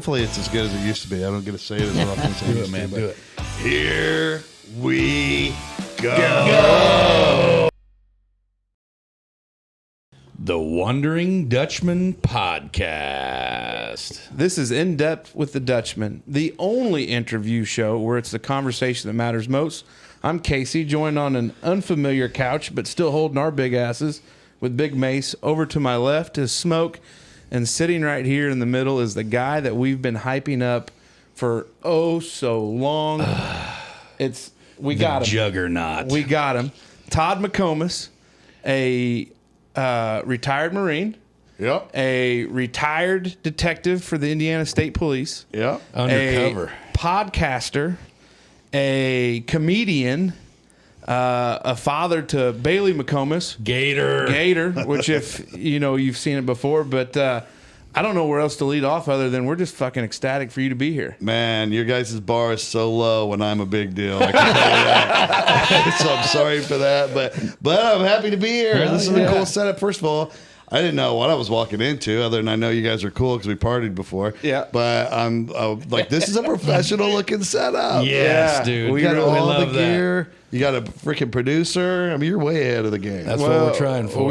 Hopefully it's as good as it used to be. I don't get to say it as often as I used to. Do it. Here we go. The Wandering Dutchman Podcast. This is In Depth with the Dutchmen, the only interview show where it's the conversation that matters most. I'm Casey, joined on an unfamiliar couch, but still holding our big asses with Big Mace. Over to my left is Smoke, and sitting right here in the middle is the guy that we've been hyping up for so long. We got him. Juggernaut. We got him. Todd McComas, a retired Marine. Yep. A retired detective for the Indiana State Police. Yep. Undercover. A podcaster. A comedian. A father to Bailey McComas. Gator. Which if you've seen it before, but I don't know where else to lead off other than we're just fucking ecstatic for you to be here. Man, your guys' bar is so low when I'm a big deal. I can tell you that. So I'm sorry for that, but I'm happy to be here. This is a cool setup. First of all, I didn't know what I was walking into, other than I know you guys are cool because we partied before. Yeah. But I'm like, this is a professional looking setup. Yes, dude. We got all the love gear. You got a freaking producer. I mean, you're way ahead of the game. That's what we're trying for.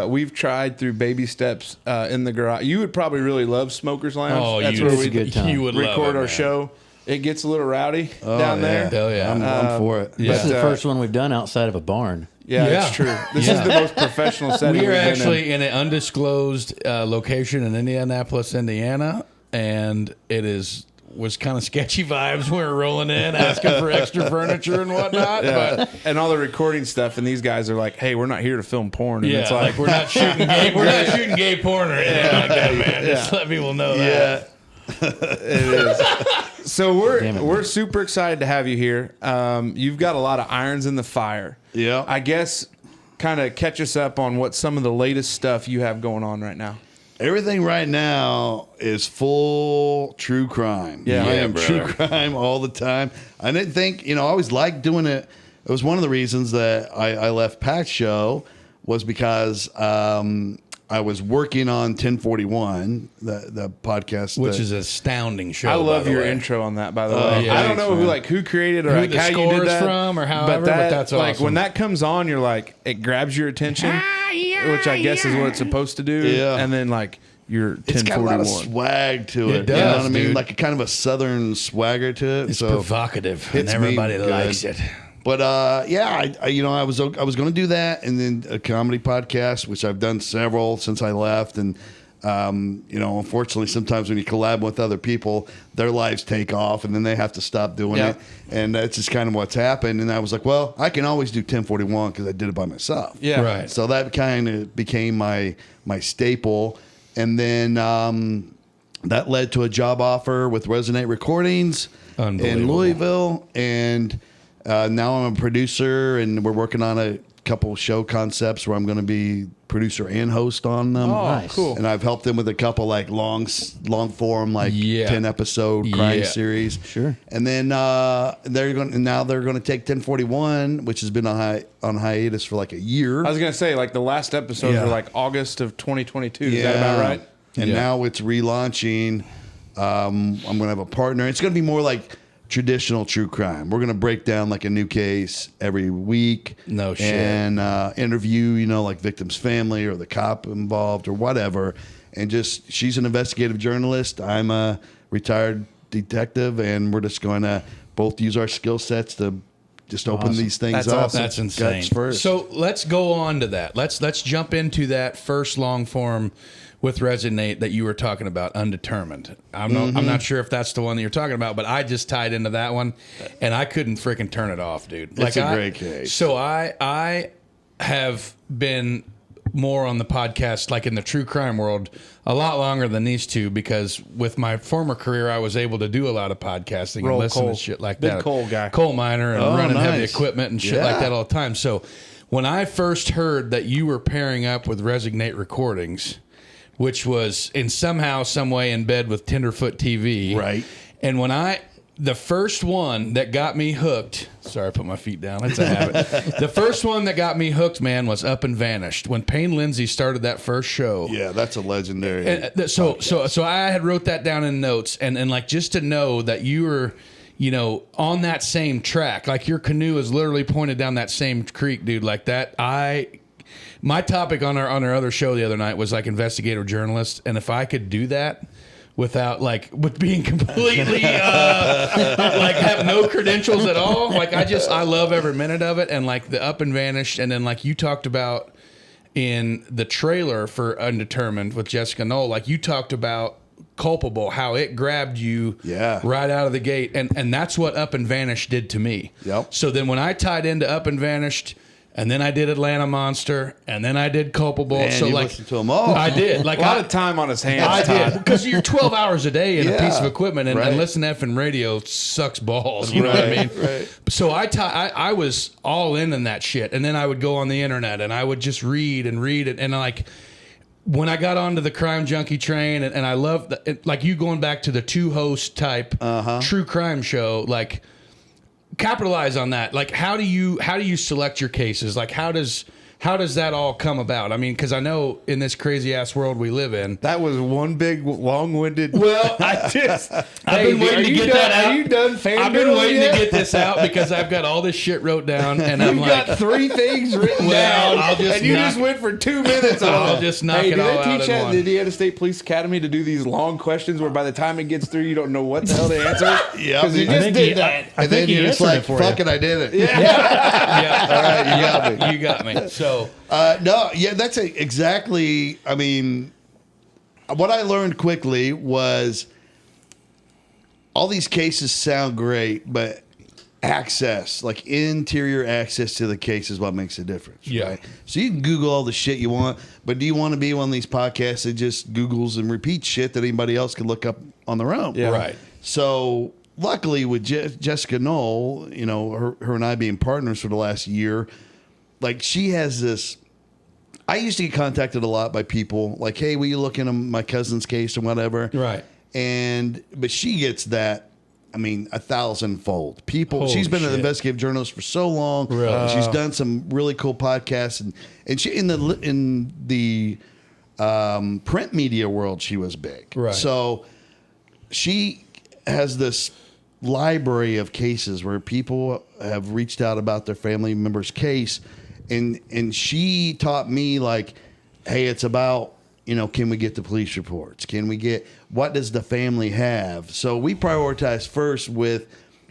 We've tried through baby steps in the garage. You would probably really love Smokers Lounge. Oh, that's you where it's we a good time. You would record love it, our man. show. It gets a little rowdy down there. Hell yeah. I'm for it. Yeah. This is the first one we've done outside of a barn. Yeah, Yeah. it's true. This is the most professional setting We are we've been actually in an undisclosed location in Indianapolis, Indiana, and was kind of sketchy vibes. We were rolling in, asking for extra furniture and whatnot. But and all the recording stuff, and these guys are like, "Hey, we're not here to film porn." And yeah, it's like we're not shooting gay. We're not shooting gay porn or anything like that, man. Just let people know that. it is. So we're super excited to have you here. You've got a lot of irons in the fire. Yeah. I guess kind of catch us up on what some of the latest stuff you have going on right now. Everything right now is full true crime. Yeah. I Yeah, am true crime all the time. I didn't think, I always liked doing it. It was one of the reasons that I left Pat's show was because I was working on 1041, the podcast. Which is an astounding show. I love by the your way. intro on that, by the way. yeah, I don't know who created or Who like the how score you did is that from or however, but that's like awesome. when that comes on, you're like it grabs your attention, which I guess is what it's supposed to do. Yeah. And then like you're It's got a lot 1041. of swag to it. It does, you know what I mean? dude. Like a kind of a southern swagger to it. It's so provocative, and hits me everybody good. likes it. But I was going to do that, and then a comedy podcast, which I've done several since I left, and unfortunately, sometimes when you collab with other people, their lives take off, and then they have to stop doing it, and that's just kind of what's happened. And I was like, well, I can always do 1041 because I did it by myself. Yeah. Right. So that kind of became my staple, and then that led to a job offer with Resonate Recordings in Unbelievable. Louisville, and now I'm a producer, and we're working on a couple show concepts where I'm going to be producer and host on them. Oh, Nice. cool. And I've helped them with a couple like long form, like 10 episode crime Yeah. series. Sure. And then they're going to take 1041, which has been on hiatus for like a year. I was gonna say like the last episodes Yeah. were like August of 2022. Is that about right? And Yeah. now it's relaunching. I'm going to have a partner. It's going to be more like traditional true crime. We're going to break down like a new case every week. No shit. And interview, like victim's family or the cop involved or whatever. And just, she's an investigative journalist. I'm a retired detective, and we're just going to both use our skill sets to just open these things That's up. awesome. That's insane. Guts first. So let's go on to that. Let's jump into that first long form with Resonate that you were talking about, Undetermined. I'm not sure if that's the one that you're talking about, but I just tied into that one, and I couldn't freaking turn it off, dude. It's a great case. So I have been more on the podcast, like in the true crime world, a lot longer than these two, because with my former career, I was able to do a lot of podcasting Roll and listen coal. to shit like Big that. coal guy. Coal miner and running heavy nice. equipment and shit Yeah. like that all the time. So when I first heard that you were pairing up with Resonate Recordings, which was in somehow, some way in bed with Tenderfoot TV. Right. And when I the first one that got me hooked. Sorry, I put my feet down. That's a habit. The first one that got me hooked, man, was Up and Vanished when Payne Lindsay started that first show. Yeah, that's a legendary. So I had wrote that down in notes, and like just to know that you were, on that same track, like your canoe is literally pointed down that same creek, dude. Like that, my topic on our other show the other night was like investigative journalist, and if I could do that without with being completely like have no credentials at all, like I love every minute of it, and like the Up and Vanished, and then like you talked about in the trailer for Undetermined with Jessica Knoll, like you talked about Culpable, how it grabbed you right out of the gate, and that's what Up and Vanished did to me. Yep. So then when I tied into Up and Vanished, and then I did Atlanta Monster, and then I did Culpable. Man, so you like listened to them all. I did. Like A lot of time on his hands. I Todd. did, because you're 12 hours a day in a piece of Yeah, equipment, and, right. and listen to effing radio sucks balls. You know what I mean? Right. So I was all in that shit, and then I would go on the internet and I would just read it, and like when I got onto the crime junkie train, and I love like you going back to the 2-host type true crime show, like. Capitalize on that. Like, how do you select your cases? Like, how does that all come about? I mean, because I know in this crazy ass world we live in, That was one big long-winded. well, I just. I've been waiting to get that out. Are you done? I've been waiting to get this out because I've got all this shit wrote down, and I'm You've like, got 3 things written Well, down, I'll just and you knock- just went for 2 minutes on I'll it. just knock hey, it did all they out teach in at one. the Indiana State Police Academy to do these long questions where by the time it gets through, you don't know what the hell to answer? Yeah. Because you I just think did he- that. I And think then he you're just answered like, it for fuck you. it, I did it. yeah, All right, you got me. you got me. So No, yeah, that's exactly. I mean, what I learned quickly was all these cases sound great, but access, like interior access to the case, is what makes a difference. Yeah. Right? So you can Google all the shit you want, but do you want to be one of these podcasts that just Googles and repeats shit that anybody else can look up on their own? Yeah. right. So luckily with Jessica Knoll, her and I being partners for the last year, like she has this. I used to get contacted a lot by people like, "Hey, will you look into my cousin's case or whatever?" Right. But she gets that. I mean, 1,000-fold. People. Holy She's been shit. an investigative journalist for so long. Really? And she's done some really cool podcasts, and she in the print media world, she was big. Right. So she has this library of cases where people have reached out about their family member's case, and she taught me like, hey, it's about, can we get the police reports? Can we get, what does the family have? So we prioritize first with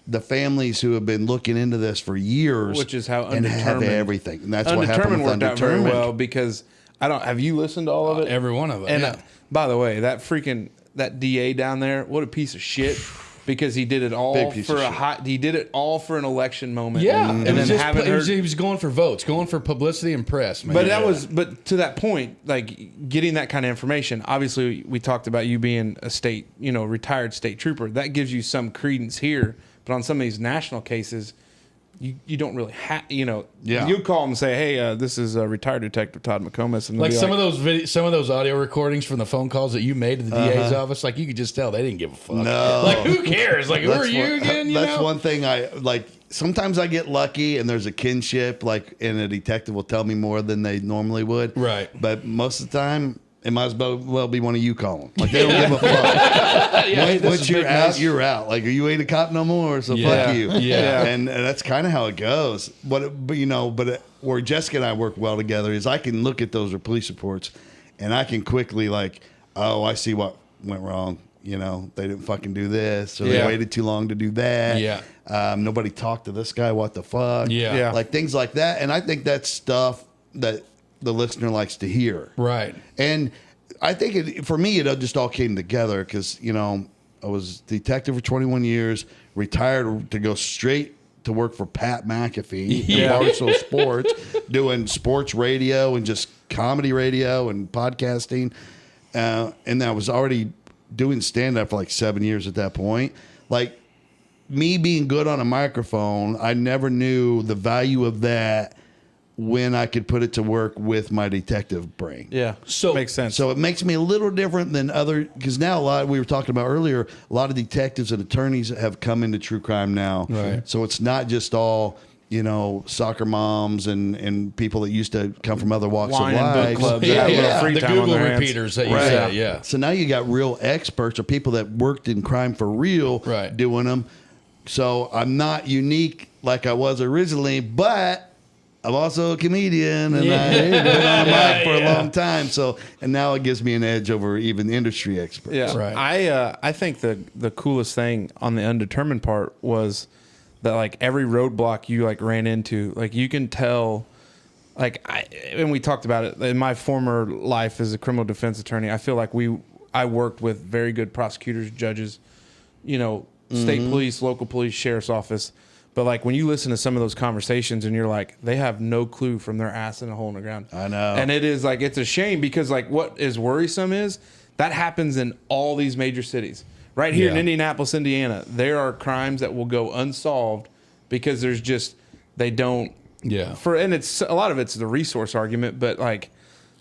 the families who have been looking into this for years, Which is how and have Undetermined- everything. And that's what happened with worked out very Undetermined. well because have you listened to all of it? Every one of them. And yeah. by the way, that DA down there, what a piece of shit. Because he did it all Big piece for of shit. he did it all for an election moment. Yeah, and it was then just, haven't heard. he was going for votes, going for publicity and press, man. But but to that point, like getting that kind of information. Obviously, we talked about you being a state, retired state trooper. That gives you some credence here. But on some of these national cases, you don't really have, Yeah. You call them and say, hey, this is retired detective Todd McComas, and they'll like be some of those audio recordings from the phone calls that you made to the DA's office, like you could just tell they didn't give a fuck. No. Like who cares? Like who That's are you one- again? That's one thing I like. Sometimes I get lucky and there's a kinship, like, and a detective will tell me more than they normally would. Right. But most of the time, it might as well be one of you calling. Like they don't give a fuck. Once you're out, you're out. Like, are you ain't a cop no more? So Yeah. fuck you. Yeah. And that's kind of how it goes. But where Jessica and I work well together is I can look at those police reports, and I can quickly like, oh, I see what went wrong. They didn't fucking do this, or they Yeah. waited too long to do that. Yeah. Nobody talked to this guy. What the fuck? Yeah. Yeah. Like things like that. And I think that's stuff that the listener likes to hear. Right. And I think for me, it just all came together because, I was detective for 21 years, retired to go straight to work for Pat McAfee Yeah. in Barstool Sports, doing sports radio and just comedy radio and podcasting. And I was already doing stand-up for like 7 years at that point. Like, me being good on a microphone, I never knew the value of that when I could put it to work with my detective brain. Yeah. So- makes sense. So it makes me a little different than other, because now we were talking about earlier, a lot of detectives and attorneys have come into true crime now. Right. So it's not just all, soccer moms and people that used to come from other walks Wine of and book life. clubs. Yeah, that have a little yeah. free The time on Google their hands. repeaters that you Right. say, yeah. So now you got real experts or people that worked in crime for real Right. doing them. So I'm not unique like I was originally, but I'm also a comedian and I've been on the mic for a long time. So, and now it gives me an edge over even industry experts. Yeah, Right. I think the coolest thing on the undetermined part was that like every roadblock you like ran into, like you can tell, and we talked about it in my former life as a criminal defense attorney. I feel like I worked with very good prosecutors, judges, state police, local police, sheriff's office. But like when you listen to some of those conversations and you're like, they have no clue from their ass in a hole in the ground. I know. And it is like, it's a shame because like what is worrisome is that happens in all these major cities. Right here in Yeah. Indianapolis, Indiana, there are crimes that will go unsolved because there's just, they don't. Yeah. And it's a lot of it's the resource argument, but like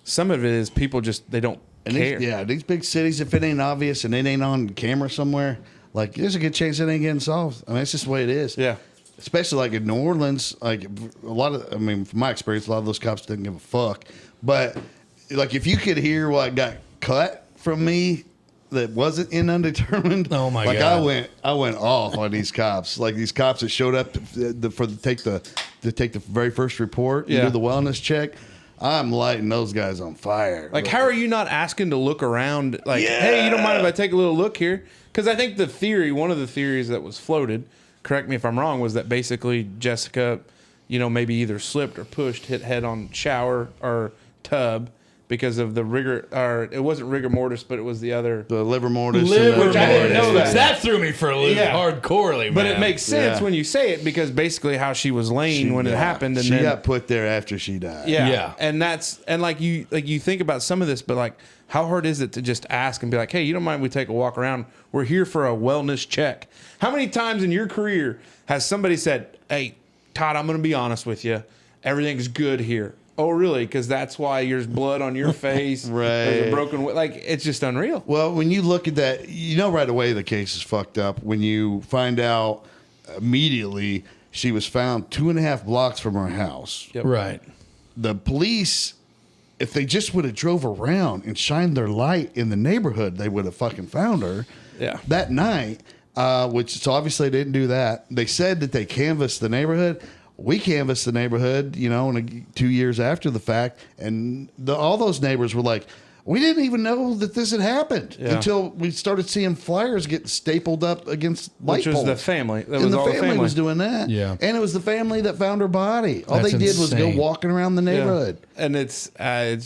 some of it is people just, they don't And care. these big cities, if it ain't obvious and it ain't on camera somewhere, like there's a good chance it ain't getting solved. I mean, it's just the way it is. Yeah. Especially like in New Orleans, like from my experience, a lot of those cops didn't give a fuck. But like if you could hear what got cut from me that wasn't in undetermined, Oh, my like God. I went off on these cops. Like these cops that showed up to take the very first report and Yeah. do the wellness check. I'm lighting those guys on fire. Like, how are you not asking to look around? Like, hey, you don't mind if I take a little look here? Because I think one of the theories that was floated, correct me if I'm wrong, was that basically Jessica, maybe either slipped or pushed, hit head on shower or tub because of the rigor, or it wasn't rigor mortis, but it was the other. the liver mortis. Which I didn't know that. That threw me for a loop Yeah. hardcorely, man. But it makes sense Yeah. when you say it because basically how she was laying when it happened, and she then got put there after she died. yeah, Yeah. and you think about some of this, but like how hard is it to just ask and be like, hey, you don't mind we take a walk around? We're here for a wellness check. How many times in your career has somebody said, hey, Todd, I'm going to be honest with you, everything's good here? Oh, really? Because that's why there's blood on your face. Right. There's a broken, it's just unreal. Well, when you look at that, right away the case is fucked up. When you find out immediately she was found 2.5 blocks from her house. Yep. Right. The police, if they just would have drove around and shined their light in the neighborhood, they would have fucking found her. Yeah. That night, so obviously they didn't do that. They said that they canvassed the neighborhood. We canvassed the neighborhood, 2 years after the fact, and all those neighbors were like, we didn't even know that this had happened until we started seeing flyers getting stapled up against light Which was poles. the family. That And was the all family was doing that. Yeah. And it was the family that found her body. All That's they did was go insane. walking around the neighborhood. And it's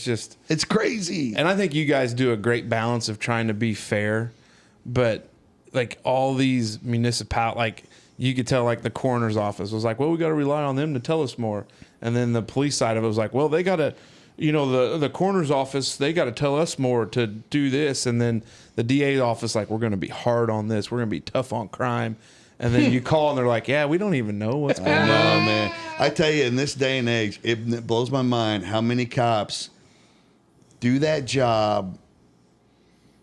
just, It's crazy. and I think you guys do a great balance of trying to be fair, but like all these like you could tell like the coroner's office was like, well, we got to rely on them to tell us more. And then the police side of it was like, well, they got to, the coroner's office, they got to tell us more to do this. And then the DA's office, like, we're going to be hard on this. We're going to be tough on crime. And then you call and they're like, yeah, we don't even know what's going on. No, man. I tell you, in this day and age, it blows my mind how many cops do that job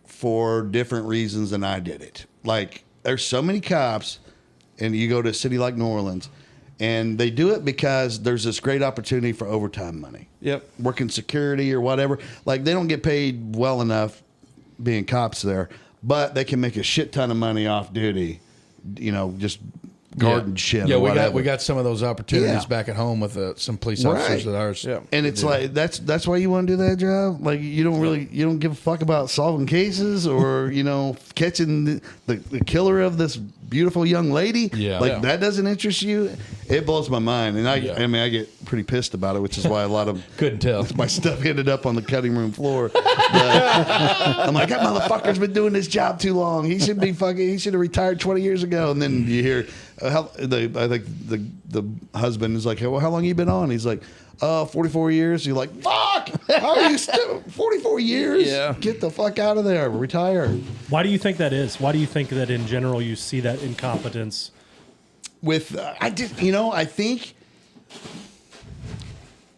for different reasons than I did it. Like, there's so many cops, and you go to a city like New Orleans, and they do it because there's this great opportunity for overtime money. Yep. Working security or whatever. Like, they don't get paid well enough being cops there, but they can make a shit ton of money off duty, just guarding shit. Yeah, or we whatever. got some of those opportunities Yeah. back at home with some police officers that ours. Yeah. And it's like that's why you want to do that job. Like you don't give a fuck about solving cases or catching the killer of this beautiful young lady. Yeah. like Yeah. that doesn't interest you. It blows my mind, and I Yeah. I get pretty pissed about it, which is why a lot of Couldn't tell. my stuff ended up on the cutting room floor. But I'm like, that motherfucker's been doing this job too long. He should have retired 20 years ago. And then you hear, I think the husband is like, well, how long you been on? He's like, 44 years. You're like, fuck, how are you still 44 years? Yeah. Get the fuck out of there. Retire. Why do you think that is? Why do you think that in general you see that incompetence? With, I think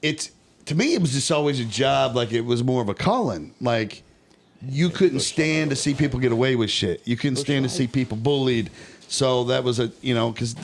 to me, it was just always a job. Like, it was more of a calling. Like, you couldn't stand to see people get away with shit. You couldn't stand to see people bullied. So that was because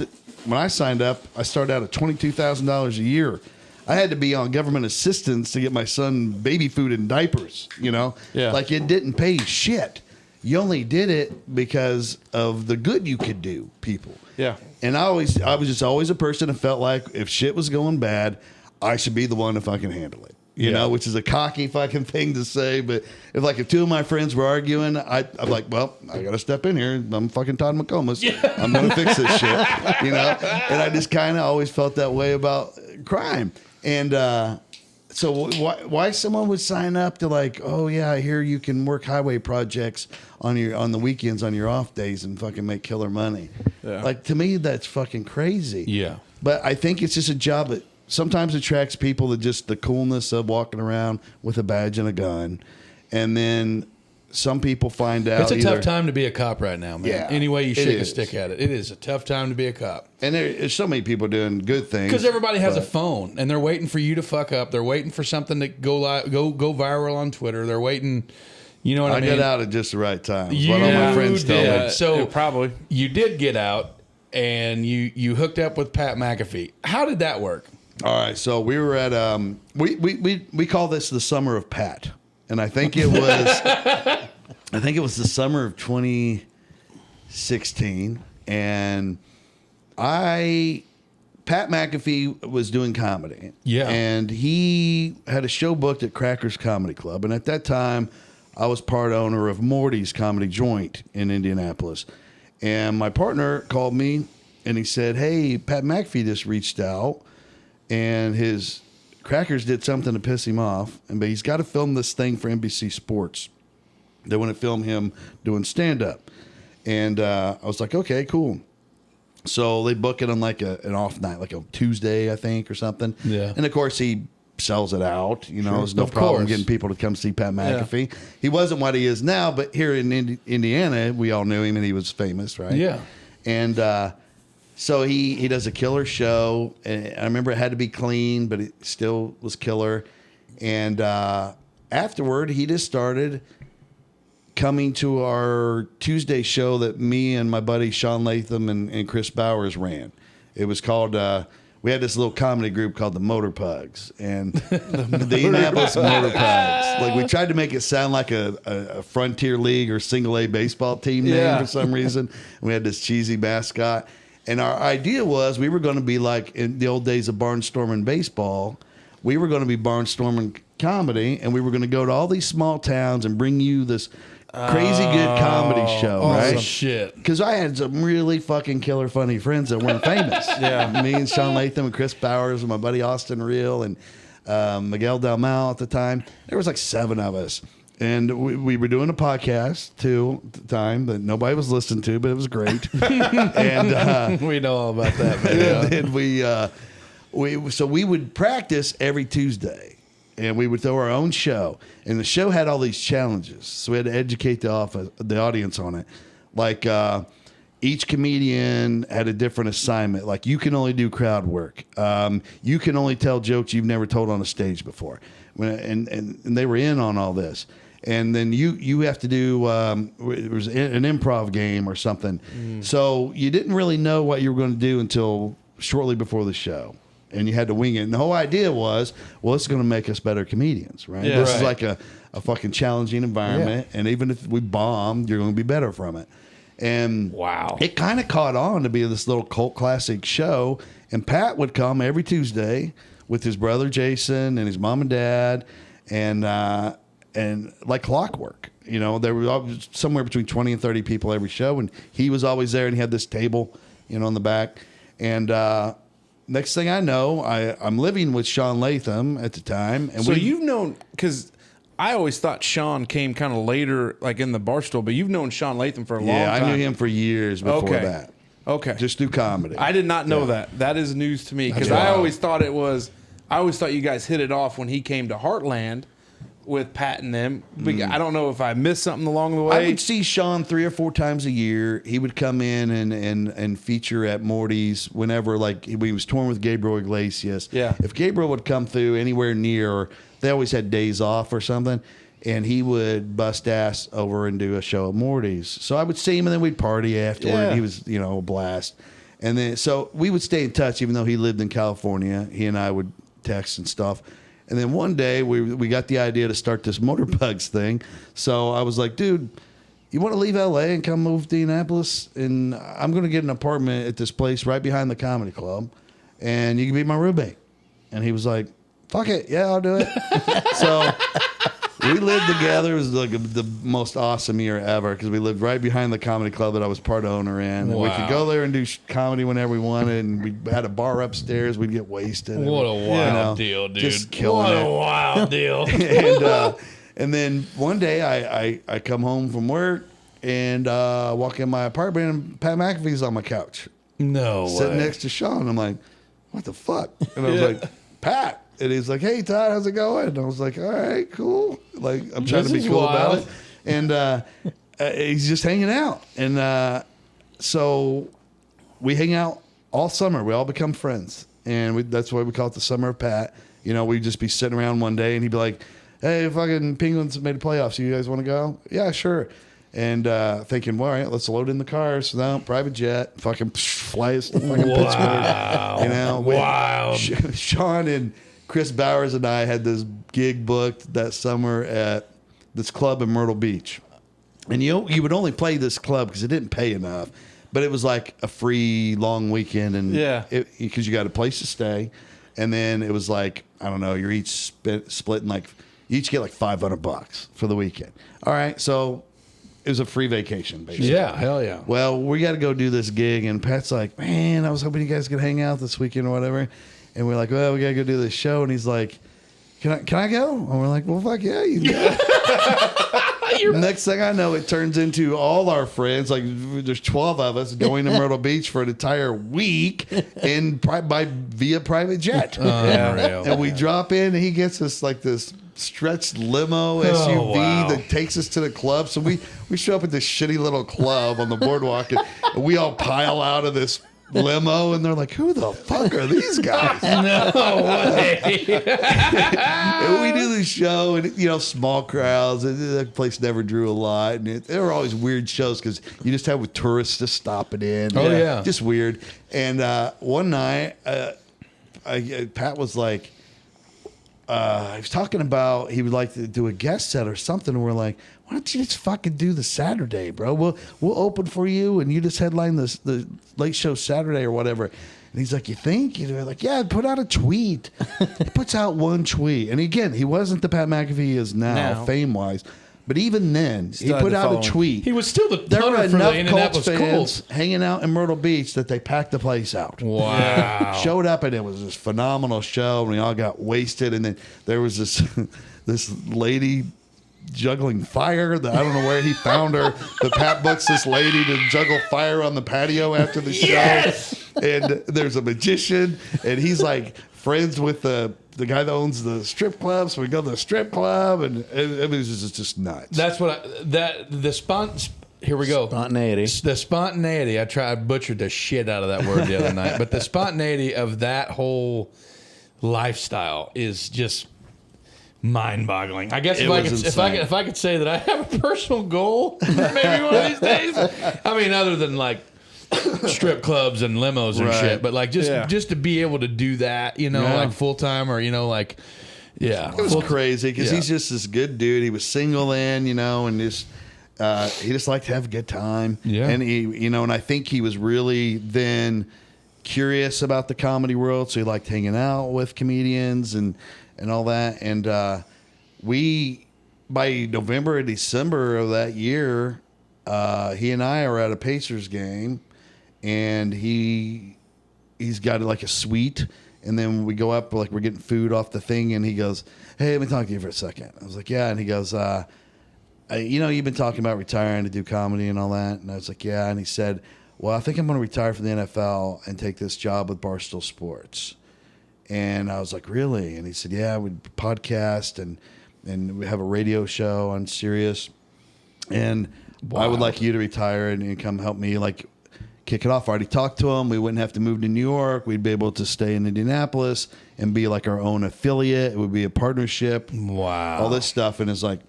when I signed up, I started out at $22,000 a year. I had to be on government assistance to get my son baby food and diapers, Yeah. Like, it didn't pay shit. You only did it because of the good you could do people. Yeah. And I was just always a person that felt like if shit was going bad, I should be the one if I can handle it. You know, which is a cocky fucking thing to say, but if two of my friends were arguing, I'm like, well, I got to step in here. I'm fucking Todd McComas. Yeah. I'm going to fix this shit, And I just kind of always felt that way about crime. And so why someone would sign up to like, oh yeah, I hear you can work highway projects on the weekends on your off days and fucking make killer money. Yeah. Like, to me, that's fucking crazy. Yeah. But I think it's just a job that sometimes attracts people to just the coolness of walking around with a badge and a gun. And then some people find out. It's a tough time to be a cop right now, man. Yeah, Any way you shake a stick at it. It is a tough time to be a cop. And there's so many people doing good things. Because everybody has a phone, and they're waiting for you to fuck up. They're waiting for something to go viral on Twitter. They're waiting. You know what I mean? I got out at just the right time. You what all my friends told me. So probably you did get out, and you hooked up with Pat McAfee. How did that work? All right, so we were at we call this the summer of Pat, and I think it was the summer of 2016, and Pat McAfee was doing comedy, and he had a show booked at Crackers Comedy Club, and at that time, I was part owner of Morty's Comedy Joint in Indianapolis, and my partner called me, and he said, "Hey, Pat McAfee just reached out." And his Crackers did something to piss him off, but he's got to film this thing for NBC Sports. They want to film him doing stand-up. And I was like, okay, cool. So they book it on like an off night, like a Tuesday, I think, or something. Yeah. And, of course, he sells it out. There's no problem getting people to come see Pat McAfee. Yeah. He wasn't what he is now, but here in Indiana, we all knew him, and he was famous, right? Yeah. And so he does a killer show, and I remember it had to be clean, but it still was killer. And afterward, he just started coming to our Tuesday show that me and my buddy Sean Latham and Chris Bowers ran. It was called, we had this little comedy group called the Motor Pugs, and the Indianapolis Motor Pugs. Like, we tried to make it sound like a Frontier League or Single A baseball team name for some reason. We had this cheesy mascot. And our idea was we were going to be like in the old days of barnstorming baseball. We were going to be barnstorming comedy, and we were going to go to all these small towns and bring you this crazy good comedy show, right? Shit. Because I had some really fucking killer funny friends that weren't famous. Me and Sean Latham and Chris Bowers and my buddy Austin Reel and Miguel Dalmau at the time. There was like 7 of us. And we were doing a podcast, too, at the time that nobody was listening to, but it was great. And we know all about that, man. And we would practice every Tuesday, and we would throw our own show. And the show had all these challenges, so we had to educate the audience on it. Like, each comedian had a different assignment. Like, you can only do crowd work. You can only tell jokes you've never told on a stage before. And they were in on all this. And then you have to do it was an improv game or something. So you didn't really know what you were going to do until shortly before the show, and you had to wing it. And the whole idea was, well, it's going to make us better comedians, right? Yeah, this is like a fucking challenging environment, and even if we bomb, you're going to be better from it. And wow, it kind of caught on to be this little cult classic show. And Pat would come every Tuesday with his brother Jason and his mom and dad, and like clockwork. There were always somewhere between 20 and 30 people every show, and he was always there, and he had this table, in the back. And next thing I know, I'm living with Sean Latham at the time. And so you've known, because I always thought Sean came kind of later, like in the Barstool, but you've known Sean Latham for a long time. Yeah, I knew him for years before that. Okay. Just through comedy. I did not know that. That is news to me, because I always thought you guys hit it off when he came to Heartland. with Pat and them. I don't know if I missed something along the way. I would see Sean 3 or 4 times a year. He would come in and feature at Morty's whenever, like, he was touring with Gabriel Iglesias. Yeah. If Gabriel would come through anywhere near, they always had days off or something, and he would bust ass over and do a show at Morty's. So I would see him, and then we'd party afterward. Yeah. He was, a blast. And then, so we would stay in touch, even though he lived in California. He and I would text and stuff. And then one day we got the idea to start this Motorbugs thing. So I was like, dude, you want to leave LA and come move to Indianapolis? And I'm going to get an apartment at this place right behind the comedy club, and you can be my roommate. And he was like, fuck it. Yeah, I'll do it. So we lived together. It was like the most awesome year ever because we lived right behind the comedy club that I was part owner in. And we could go there and do comedy whenever we wanted. And we had a bar upstairs. We'd get wasted. What a wild deal, dude. Just killing what it. a wild deal. And then one day I come home from work and walk in my apartment, and Pat McAfee's on my couch. No way. Sitting next to Sean. I'm like, what the fuck? And I was like, Pat. And he's like, hey, Todd, how's it going? And I was like, all right, cool. Like, I'm trying to be cool about it. And he's just hanging out. And so we hang out all summer. We all become friends. And that's why we call it the Summer of Pat. We'd just be sitting around one day, and he'd be like, hey, fucking Penguins made the playoffs. You guys want to go? Yeah, sure. And thinking, well, all right, let's load in the cars. No, private jet. Fucking fly us to fucking Pittsburgh. Wow. Sean and Chris Bowers and I had this gig booked that summer at this club in Myrtle Beach. And you would only play this club because it didn't pay enough. But it was like a free long weekend. And because you got a place to stay. And then it was like, I don't know, you're each splitting like, you each get like $500 for the weekend. All right. So it was a free vacation, basically. Yeah, hell yeah. Well, we got to go do this gig. And Pat's like, man, I was hoping you guys could hang out this weekend or whatever. And we're like, well, we got to go do this show. And he's like, can I go? And we're like, well, fuck yeah, you can go. Next thing I know, it turns into all our friends, like there's 12 of us going to Myrtle Beach for an entire week via private jet. And we drop in, and he gets us like this stretched limo SUV that takes us to the club. So we show up at this shitty little club on the boardwalk, and we all pile out of this limo, and they're like, who the fuck are these guys? No way. And we do the show, and small crowds, and that place never drew a lot, and there were always weird shows because you just have with tourists just stopping in. Just weird. And one night Pat was like, he was talking about he would like to do a guest set or something, and we're like, why don't you just fucking do the Saturday, bro? We'll open for you, and you just headline the late show Saturday or whatever. And he's like, you think? And we're like, yeah, put out a tweet. He puts out one tweet. And again, he wasn't the Pat McAfee he is now. Fame-wise. But even then, he put out a tweet. He was still the there were punter for the enough Indianapolis Colts fans Colts hanging out in Myrtle Beach that they packed the place out. Wow. Showed up, and it was this phenomenal show, and we all got wasted. And then there was this lady juggling fire. I don't know where he found her, but Pat books this lady to juggle fire on the patio after the show. Yes! And there's a magician, and he's like friends with the guy that owns the strip club. So we go to the strip club, and it was just nuts. That's what here we go. Spontaneity. The spontaneity. I butchered the shit out of that word the other night, but the spontaneity of that whole lifestyle is just mind-boggling. I guess if I could say that I have a personal goal, maybe one of these days. I mean, other than like strip clubs and limos and shit, but like just to be able to do that, like full time or it was crazy because he's just this good dude. He was single then, and just he just liked to have a good time. Yeah, and he, and I think he was really then curious about the comedy world, so he liked hanging out with comedians and all that. And we, by November and December of that year, he and I are at a Pacers game, and he's got like a suite. And then we go up, like we're getting food off the thing, and he goes, hey, let me talk to you for a second. I was like, yeah. And he goes, you've been talking about retiring to do comedy and all that. And I was like, yeah. And he said, well, I think I'm going to retire from the NFL and take this job with Barstool Sports. And I was like, really? And he said, yeah, we'd podcast and and we have a radio show on Sirius. And I would like you to retire and come help me like kick it off. I already talked to him. We wouldn't have to move to New York. We'd be able to stay in Indianapolis and be like our own affiliate. It would be a partnership. Wow. All this stuff. And it's like,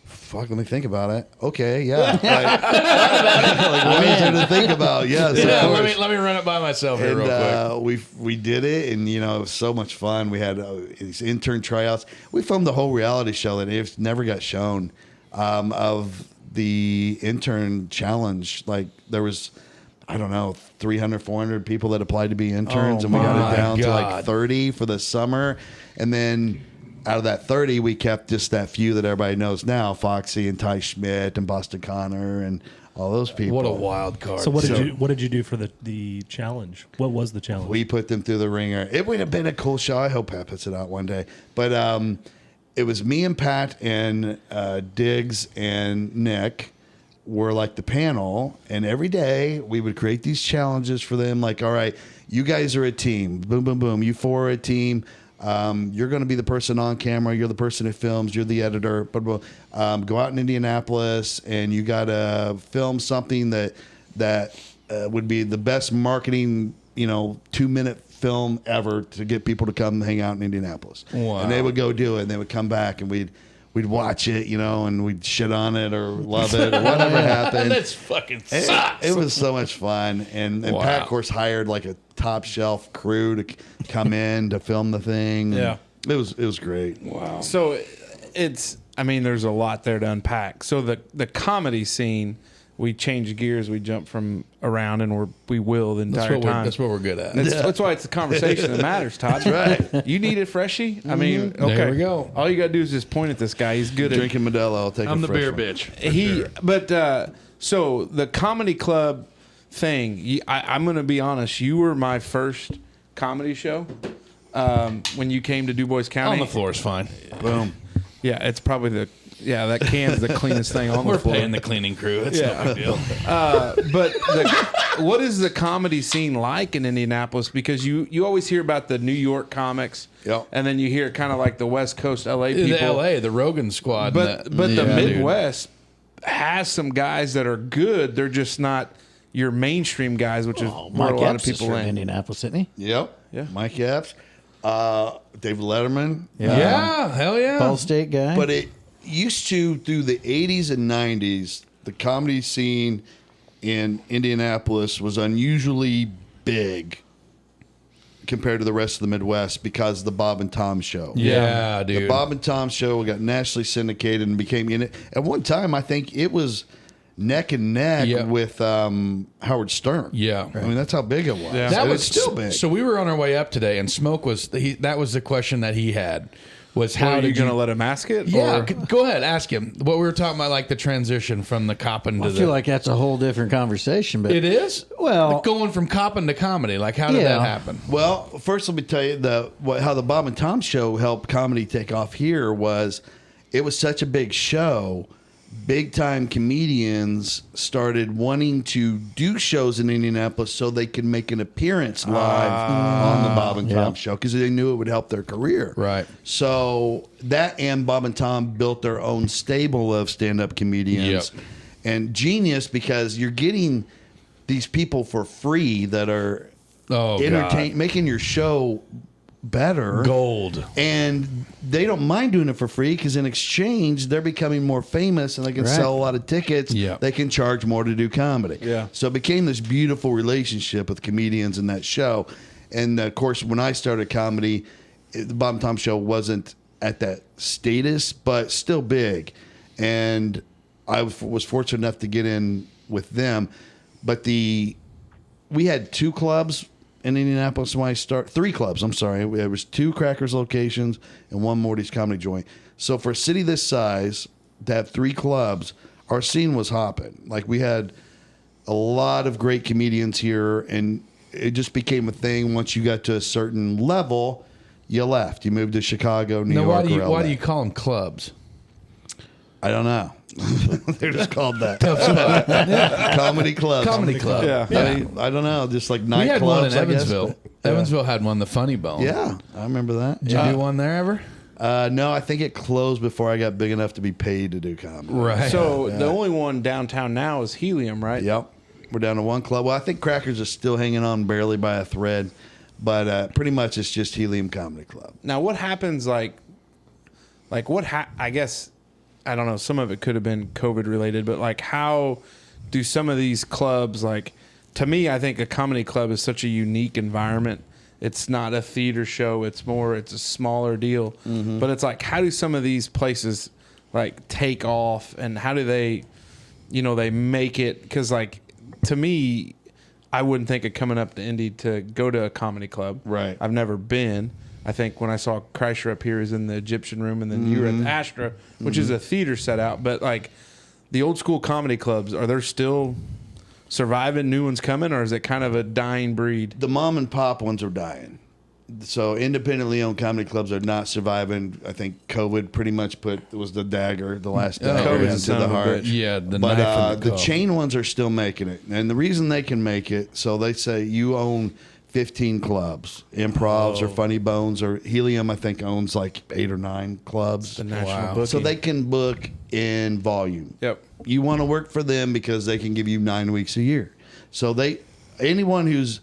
fuck, let me think about it. Okay, yeah. Like, what is there to think about? Yes, Yeah, of course. let me run it by myself here real quick. We did it, and it was so much fun. We had these intern tryouts. We filmed the whole reality show that it never got shown of the intern challenge. Like there was, I don't know, 300, 400 people that applied to be interns, and we got it down to like 30 for the summer, and then out of that 30, we kept just that few that everybody knows now, Foxy and Ty Schmidt and Boston Connor and all those people. What a wild card. So what did you do for the challenge? What was the challenge? We put them through the ringer. It would have been a cool show. I hope Pat puts it out one day. But it was me and Pat and Diggs and Nick were like the panel, and every day we would create these challenges for them. Like, all right, you guys are a team. Boom, boom, boom. You four are a team. You're going to be the person on camera. You're the person who films. You're the editor. But go out in Indianapolis, and you got to film something that would be the best marketing, 2-minute film ever to get people to come hang out in Indianapolis. Wow. And they would go do it, and they would come back, and we'd watch it, and we'd shit on it or love it or whatever happened. That's fucking sucks. It was so much fun. And Pat, of course, hired like a top shelf crew to come in to film the thing. Yeah. It was great. Wow. So there's a lot there to unpack. So the comedy scene, we change gears, we jump from around, and we will the entire time. That's what we're good at. That's why it's the conversation that matters, Todd. That's right. You need a freshie? I mean, okay. There we go. All you got to do is just point at this guy. He's good Drinking Modelo. I'll take I'm a the fresh beer one. bitch. So the comedy club thing, I'm going to be honest. You were my first comedy show when you came to Du Bois County. On the floor is fine. Boom. Yeah, it's probably that can's the cleanest thing on We're the floor. paying the cleaning crew. It's no big deal. But what is the comedy scene like in Indianapolis? Because you always hear about the New York comics, Yep. and then you hear kind of like the West Coast LA people. The LA, the Rogan squad. But the Midwest has some guys that are good. They're just not your mainstream guys, which is where Mike a lot of Epps is people from land. Indianapolis, isn't he? Yep. Yeah. Mike Epps. David Letterman. Yeah, hell yeah. Ball State guy. But it used to, through the 80s and 90s, the comedy scene in Indianapolis was unusually big compared to the rest of the Midwest because of the Bob and Tom show. Yeah, dude. The Bob and Tom show got nationally syndicated and became in it. At one time, I think it was neck and neck Yeah. with Howard Stern. Yeah. I mean, that's how big it was. Yeah. That And was it's still big. So we were on our way up today, and Smoke that was the question that he had. Was how Are you did going to let him ask it? Yeah, Or? go ahead, ask him. What we were talking about, like the transition from the copping to I the. feel like that's a whole different conversation. But it is. Well- Like going from copping to comedy. Like how did that Yeah. happen? Well, first let me tell you how the Bob and Tom show helped comedy take off here was it was such a big show. Big time comedians started wanting to do shows in Indianapolis so they could make an appearance live on the Bob and Tom show because they knew it would help their career. Right. So that and Bob and Tom built their own stable of stand-up comedians. Yep. And genius because you're getting these people for free that are making your show better. Gold. And they don't mind doing it for free because in exchange, they're becoming more famous and they can Right. sell a lot of tickets. Yeah. They can charge more to do comedy. Yeah. So it became this beautiful relationship with comedians in that show. And of course, when I started comedy, the Bob and Tom show wasn't at that status, but still big. And I was fortunate enough to get in with them. But we had 2 clubs in Indianapolis when I started. 3 clubs, I'm sorry. There was 2 Crackers locations and 1 Morty's Comedy Joint. So for a city this size to have 3 clubs, our scene was hopping. Like we had a lot of great comedians here, and it just became a thing. Once you got to a certain level, you left. You moved to Chicago, New Now, York, why or do LA. you call them clubs? I don't know. They're just called that. Comedy clubs. Comedy club. Yeah. I don't know. Just like We had one nightclubs, in I guess. Evansville. Evansville had one, the Funny Bone. Yeah, I remember that. Did you do one there ever? No, I think it closed before I got big enough to be paid to do comedy. Right. So the only one downtown now is Helium, right? Yep. We're down to one club. Well, I think Crackers is still hanging on barely by a thread, but pretty much it's just Helium Comedy Club. Now, what happens, I guess, I don't know, some of it could have been COVID related, but like how do some of these clubs, like, to me, I think a comedy club is such a unique environment. It's not a theater show. It's a smaller deal. Mm-hmm. But it's like, how do some of these places like take off, and how do they, they make it? Because like, to me, I wouldn't think of coming up to Indy to go to a comedy club. Right. I've never been. I think when I saw Kreischer up here, he was in the Egyptian Room, and then you were at the Astra, which is a theater set out. But like the old school comedy clubs, are there still surviving, new ones coming, or is it kind of a dying breed? The mom and pop ones are dying. So independently owned comedy clubs are not surviving. I think COVID pretty much was the dagger, the last dagger into the heart. Yeah, the But knife in the chain ones are still making it. And the reason they can make it, so they say you own 15 clubs, Improvs or Funny Bones, or Helium, I think, owns like 8 or 9 clubs. The national booking. So they can book in volume. Yep. You want to work for them because they can give you 9 weeks a year. So anyone who's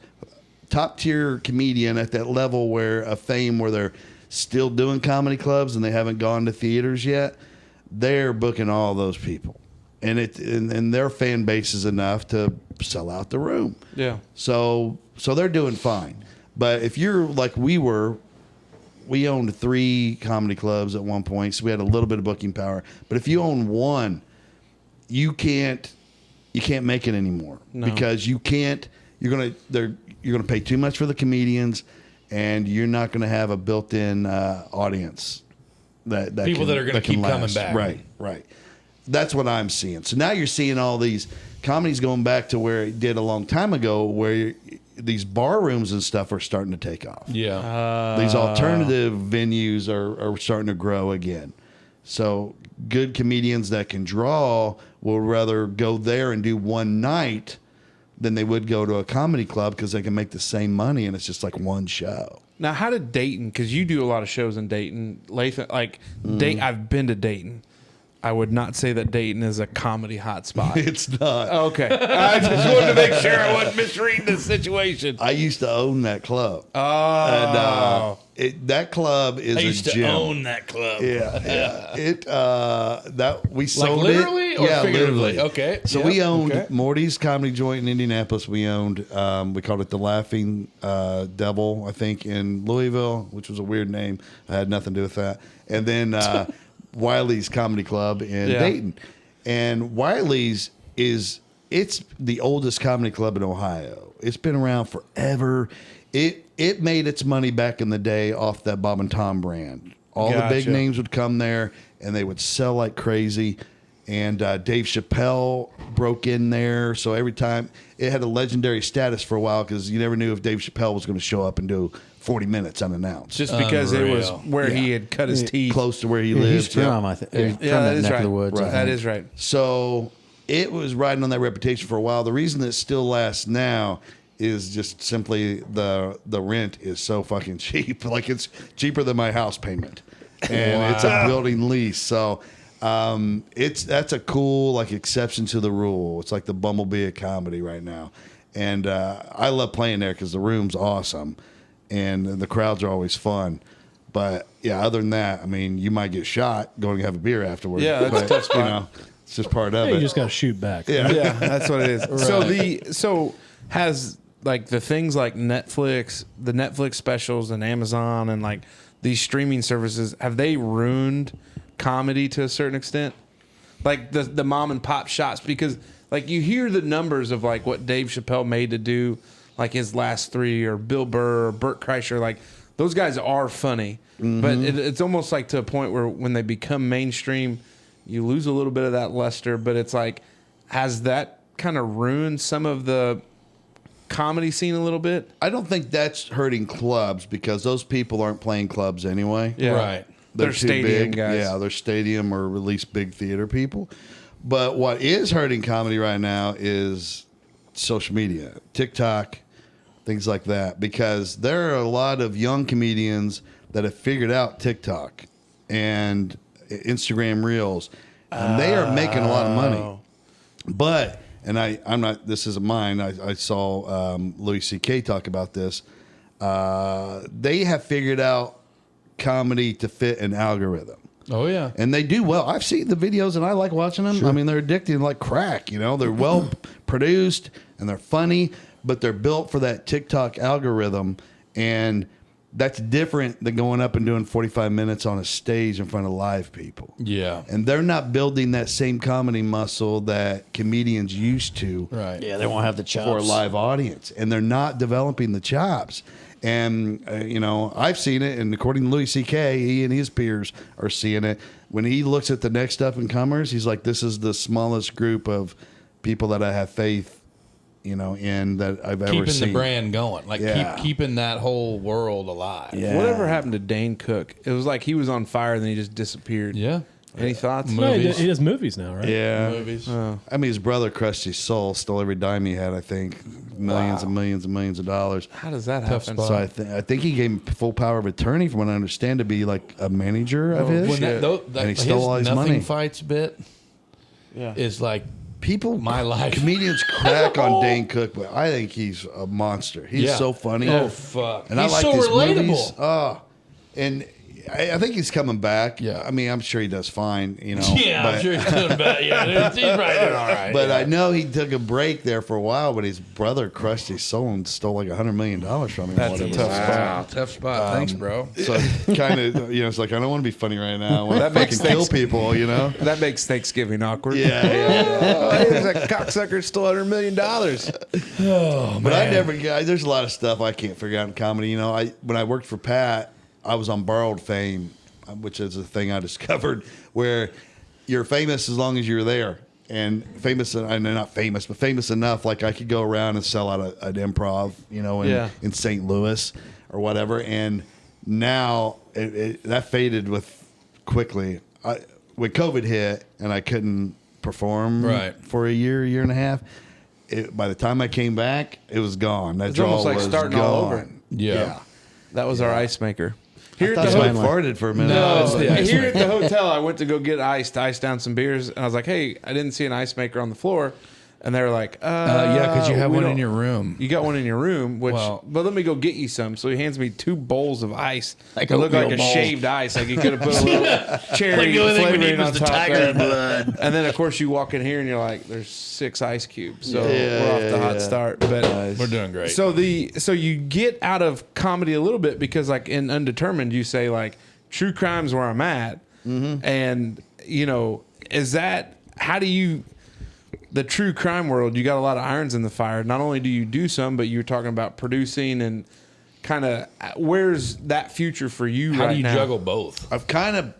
top tier comedian at that level of fame where they're still doing comedy clubs and they haven't gone to theaters yet, they're booking all those people. And and their fan base is enough to sell out the room. Yeah. So they're doing fine. But if you're like we owned 3 comedy clubs at one point, so we had a little bit of booking power. But if you own one, you can't make it anymore. No. Because you can't. You're gonna pay too much for the comedians, and you're not gonna have a built-in audience that People that are gonna keep coming back. Right. That's what I'm seeing. So now you're seeing all these comedies going back to where it did a long time ago, where these bar rooms and stuff are starting to take off. Yeah. These alternative venues are starting to grow again. So good comedians that can draw will rather go there and do one night than they would go to a comedy club because they can make the same money and it's just like one show. Now, how did Dayton, because you do a lot of shows in Dayton, Lathan, I've been to Dayton. I would not say that Dayton is a comedy hotspot. It's not. Okay. I just wanted to make sure I wasn't misreading the situation. I used to own that club. Oh. And that club is I used a gym. to own that club. Yeah. We sold literally it. or Yeah, figuratively? literally. Okay. So Yep. we owned Okay. Morty's Comedy Joint in Indianapolis. We owned, we called it the Laughing Devil, I think, in Louisville, which was a weird name. I had nothing to do with that. And then Wiley's Comedy Club in Dayton. And Wiley's it's the oldest comedy club in Ohio. It's been around forever. It made its money back in the day off that Bob and Tom brand. All the big names would come there, and they would sell like crazy. And Dave Chappelle broke in there. So every time, it had a legendary status for a while because you never knew if Dave Chappelle was going to show up and do 40 minutes unannounced. Just because it was where he had cut his teeth. Close to where he He's lived. from, I think. From that neck of the woods. Right. That is right. So it was riding on that reputation for a while. The reason it still lasts now is just simply the rent is so fucking cheap. Like it's cheaper than my house payment, and it's a building lease. So that's a cool like exception to the rule. It's like the Bumblebee of comedy right now, and I love playing there because the room's awesome, and the crowds are always fun. But yeah, other than that, I mean, you might get shot going to have a beer afterwards. Yeah, that's a tough spot. It's just part of You it. just got to shoot back. Yeah. Yeah, that's what it is. So has like the things like Netflix, the Netflix specials and Amazon and like these streaming services, have they ruined comedy to a certain extent? Like the mom and pop shops, because like you hear the numbers of like what Dave Chappelle made to do like his last 3, or Bill Burr or Burt Kreischer, like those guys are funny, but it's almost like to a point where when they become mainstream, you lose a little bit of that luster. But it's like, has that kind of ruined some of the comedy scene a little bit? I don't think that's hurting clubs because those people aren't playing clubs anyway. Yeah. Right. They're They're too stadium big. guys. Yeah, they're stadium or at least big theater people. But what is hurting comedy right now is social media, TikTok, things like that, because there are a lot of young comedians that have figured out TikTok and Instagram Reels, and they are making a lot of money. But I'm not. This isn't mine. I saw Louis C.K. talk about this. They have figured out comedy to fit an algorithm. Oh yeah, and they do well. I've seen the videos and I like watching them. Sure. I mean, they're addicting like crack. You know, they're well produced and they're funny, but they're built for that TikTok algorithm, and that's different than going up and doing 45 minutes on a stage in front of live people. Yeah, and they're not building that same comedy muscle that comedians used to. Right. Yeah, they won't have the chops for a live audience, and they're not developing the chops. And, you know, I've seen it, and according to Louis C.K., he and his peers are seeing it. When he looks at the next up-and-comers, he's like, this is the smallest group of people that I have faith, you know, in that I've ever seen. Keeping the brand going. Like, keeping that whole world alive. Yeah. Whatever happened to Dane Cook? It was like he was on fire, and then he just disappeared. Yeah. Any thoughts? No, he does movies now, right? Yeah. Movies. I mean, his brother crushed his soul, stole every dime he had, I think. Millions and millions and millions of dollars. How does that happen? So I think he gave him full power of attorney, from what I understand, to be like a manager of his. And he stole all his nothing money. Fights bit is like people, my life. Comedians crack on Dane Cook, but I think he's a monster. He's so funny. Oh, fuck. And he's I like so his relatable. movies. Oh, and I think he's coming back. Yeah. I mean, I'm sure he does fine, you know. Yeah, I'm sure he's doing better. Yeah, he's probably doing all right. But I know he took a break there for a while, but his brother crushed his soul and stole like $100 million from him. That's a tough spot. Tough spot. Thanks, bro. So kind of, you know, it's like, I don't want to be funny right now. I want to That makes fucking kill people, you know. That makes Thanksgiving awkward. Yeah. There's that cocksucker stole $100 million. Oh, But I never. There's a lot of stuff I can't figure out in comedy. You know, when I worked for Pat, I was on borrowed fame, which is a thing I discovered, where you're famous as long as you're there, and famous. I know not famous, but famous enough. Like I could go around and sell out an improv, you know, in St. Louis or whatever. And now that faded quickly. When COVID hit and I couldn't perform for a year and a half. By the time I came back, it was gone. That It's almost like starting gone. all over. Yeah. That was our ice maker. Here I thought I farted for a minute. Here at the hotel, I went to go get ice down some beers, and I was like, "Hey, I didn't see an ice maker on the floor," and they were like, yeah, because you have one in your room. You got one in your room, but let me go get you some." So he hands me 2 bowls of ice. Like it looked like a shaved ice, like you could have put a little cherry flavoring on top there. blood. And then of course you walk in here and you're like, "There's 6 ice cubes." So we're off the hot start, but we're doing great. So you get out of comedy a little bit because like in Undetermined you say like true crime's where I'm at, and you know how do you? The true crime world, you got a lot of irons in the fire. Not only do you do some, but you're talking about producing and kind of where's that future for you right now? How do you juggle both? I've kind of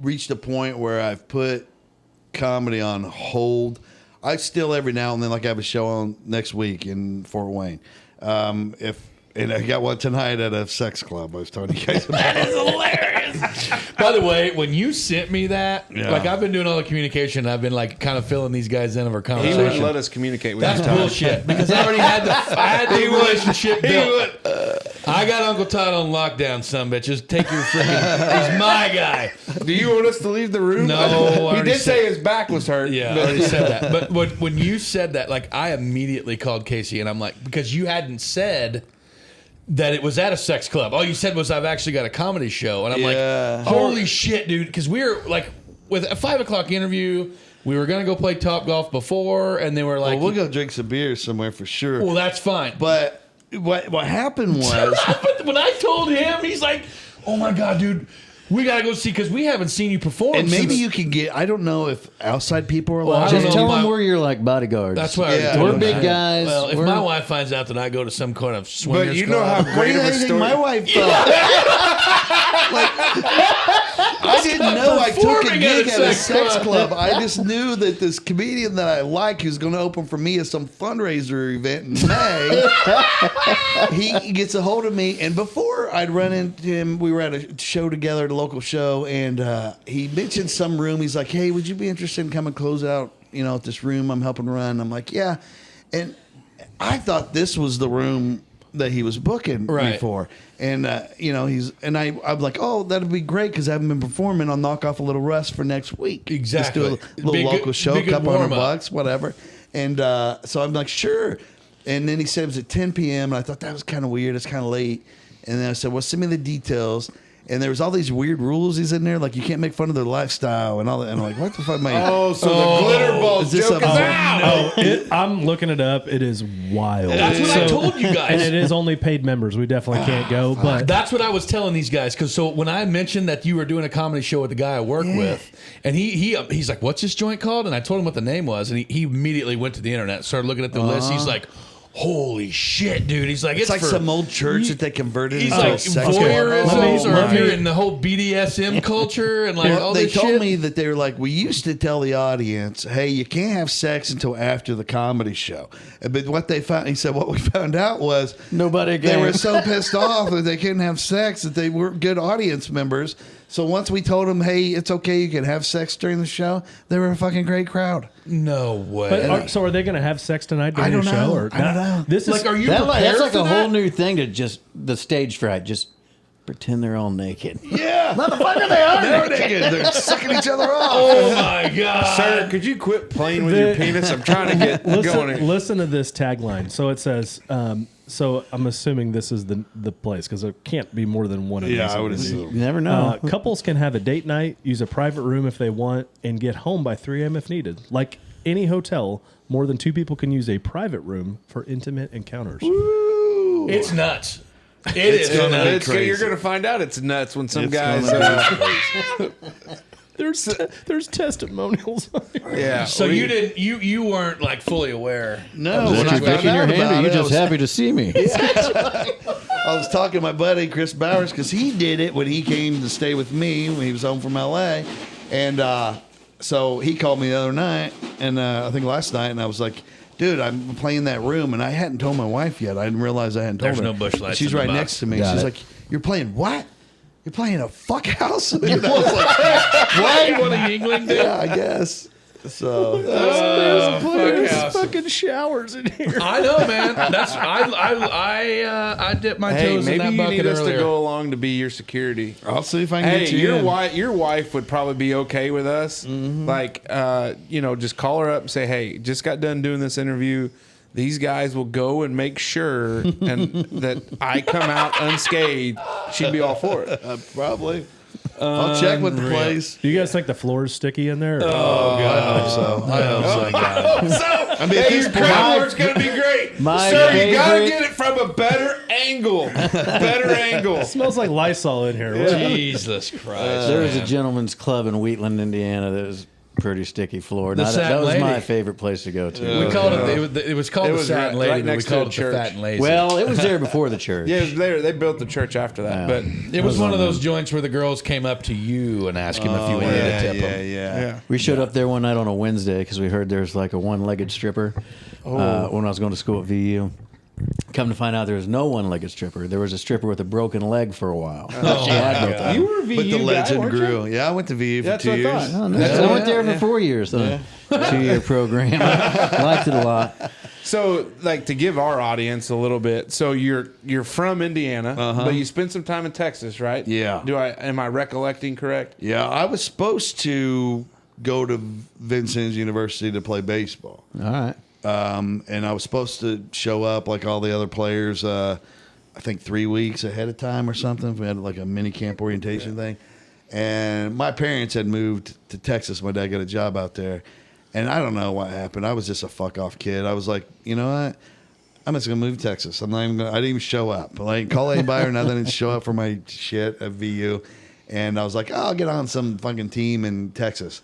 reached a point where I've put comedy on hold. I still every now and then, like I have a show on next week in Fort Wayne. And I got one tonight at a sex club. I was telling you guys about. That is hilarious. By the way, when you sent me that, like I've been doing all the communication, I've been like kind of filling these guys in of our conversation. He wouldn't let us communicate with That's you. bullshit because I already had the relationship built. I got Uncle Todd on lockdown, son bitches. Take your freaking. He's my guy. Do you want us to leave the room? No, he did say his back was hurt. Yeah, I already said that. But when you said that, like I immediately called Casey and I'm like, because you hadn't said that it was at a sex club. All you said was I've actually got a comedy show, and I'm like, holy shit, dude! Because we were like with a 5 o'clock interview. We were gonna go play Top Golf before, and they were like, we'll go drink some beer somewhere for sure. Well, that's fine. But what happened was when I told him, he's like, oh my god, dude. We gotta go see because we haven't seen you perform. And maybe you can get. I don't know if outside people are allowed. Just tell them we're your like bodyguards. That's why we're big guys. Well, if my wife finds out that I go to some kind of swingers but you know club, how great of a story. My wife thought. I didn't know I took a gig at a sex club. I just knew that this comedian that I like, who's going to open for me at some fundraiser event in May, he gets a hold of me. And before I'd run into him, we were at a show together at a local show, and he mentioned some room. He's like, "Hey, would you be interested in coming close out, you know, at this room I'm helping run?" I'm like, "Yeah." And I thought this was the room that he was booking me Right. for. And, I'm like, oh, that'd be great because I haven't been performing. I'll knock off a little rest for next week. Exactly. Just do a little Big- local show, big couple warm-up. $100, whatever. And so I'm like, sure. And then he said it was at 10 p.m. And I thought that was kind of weird. It's kind of late. And then I said, well, send me the details. And there was all these weird rules he's in there, like you can't make fun of their lifestyle and all that. And I'm like, what the fuck am I? Oh, so the glitter ball is this joke a- is out. I'm looking it up. It is wild. That's what I told you guys. And it is only paid members. We definitely can't go. But That's what I was telling these guys. Because so when I mentioned that you were doing a comedy show with the guy I work with, and he's like, "What's this joint called?" And I told him what the name was, and he immediately went to the internet, started looking at the list. He's like, "Holy shit, dude!" He's like, It's like for, some old church that they converted He's into like a sex voyeurism, club. or if you're in the whole BDSM culture and like Well, all they this told shit. me that they were like, we used to tell the audience, hey, you can't have sex until after the comedy show. But what they found, he said, what we found out was Nobody they came. were so pissed off that they couldn't have sex that they weren't good audience members. So once we told them, hey, it's okay, you can have sex during the show, they were a fucking great crowd. No way. But so are they going to have sex tonight during I don't the show? know. Or I don't know. This is like, are you That's prepared like for a that? whole new thing to just the stage fright. Just pretend they're all naked. Yeah. Motherfucker, they are They're naked. naked. They're sucking each other off. Oh my god, Sir, could you quit playing with your penis? I'm trying to get going here. Listen to this tagline. So it says, so I'm assuming this is the place because there can't be more than one of Yeah, these. I would in the assume. You never know. Couples can have a date night, use a private room if they want, and get home by 3 a.m. if needed. Like any hotel, more than 2 people can use a private room for intimate encounters. it's nuts. It's gonna be nuts. crazy. You're going to find out it's nuts when some It's guys. gonna There's testimonials. On here. Yeah. So you weren't like fully aware. No, of when the I situation. found Shaking your out hand, about or you it, I just was- happy to see me? I was talking to my buddy Chris Bowers because he did it when he came to stay with me when he was home from LA, and so he called me the other night, and I think last night, and I was like, "Dude, I'm playing that room," and I hadn't told my wife yet. I didn't realize I hadn't told There's her. no bush lights She's in the right box. next to me. Got She's it. like, "You're playing what? You're playing a fuck house?" And I was like, What? What a Yingling did? "Yeah, I guess." So There's house. fucking showers in here. I know, man. That's I dipped my Hey, toes in maybe that you bucket need us earlier. to go along to be your security. I'll see if I can Hey, get you your in. wife would probably be okay with us. Like, just call her up and say, "Hey, just got done doing this interview. These guys will go and make sure and that I come out unscathed." She'd be all for it. Probably. I'll check with the place. Do you guys think the floor is sticky in there? I hope so. I hope so. God. I mean, at Hey, this your point, crowd work's gonna be great, My sir. You gotta favorite- get it from a better angle. Better angle. It smells like Lysol in here. Jesus Christ. There was a gentleman's club in Wheatland, Indiana that was pretty sticky floor. The Now, that Satin was my Lady. favorite place to go to. We called it was called It the was Satin right Lady, but we next to called the it church. the Fat and Lazy. Well, it was there before the church. Yeah, it was there. They built the church after that, but it was one of those joints where the girls came up to you and asked him if you wanted to tip them. yeah. We showed up there one night on a Wednesday because we heard there's like a one-legged stripper when I was going to school at VU. Come to find out there was no one-legged stripper. There was a stripper with a broken leg for a while. She had no thigh. You were a VU But the guy, legend weren't you? grew. Yeah, I went to VU for That's 2 what I years. thought. Oh, nice. I went there for 4 years. So 2-year program. Liked it a lot. So, like, to give our audience a little bit, so you're from Indiana, but you spent some time in Texas, right? Yeah. Am I recollecting correct? Yeah, I was supposed to go to Vincennes University to play baseball. All right. And I was supposed to show up like all the other players, I think 3 weeks ahead of time or something. We had like a mini camp orientation thing. And my parents had moved to Texas. My dad got a job out there. And I don't know what happened. I was just a fuck off kid. I was like, you know what? I'm just gonna move to Texas. I'm not even gonna, I didn't even show up. Like call anybody or nothing and show up for my shit at VU. And I was like, oh, I'll get on some fucking team in Texas.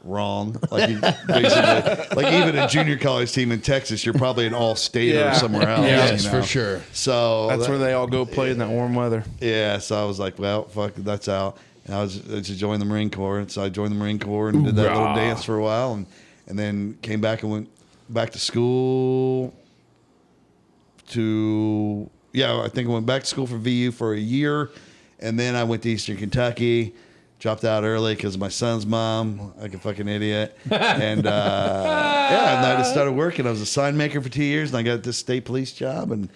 Wrong. Like basically, like even a junior college team in Texas, you're probably an all-state Yeah. or somewhere else. Yes, you know? for sure. So That's where they all go play in that warm weather. yeah. So I was like, well, fuck, that's out. And I just joined the Marine Corps. And so I joined the Marine Corps and did that little dance for a while, and then came back and went back to school. I think I went back to school for VU for a year, and then I went to Eastern Kentucky. Dropped out early because of my son's mom, like a fucking idiot. And and I just started working. I was a sign maker for 2 years, and I got this state police job and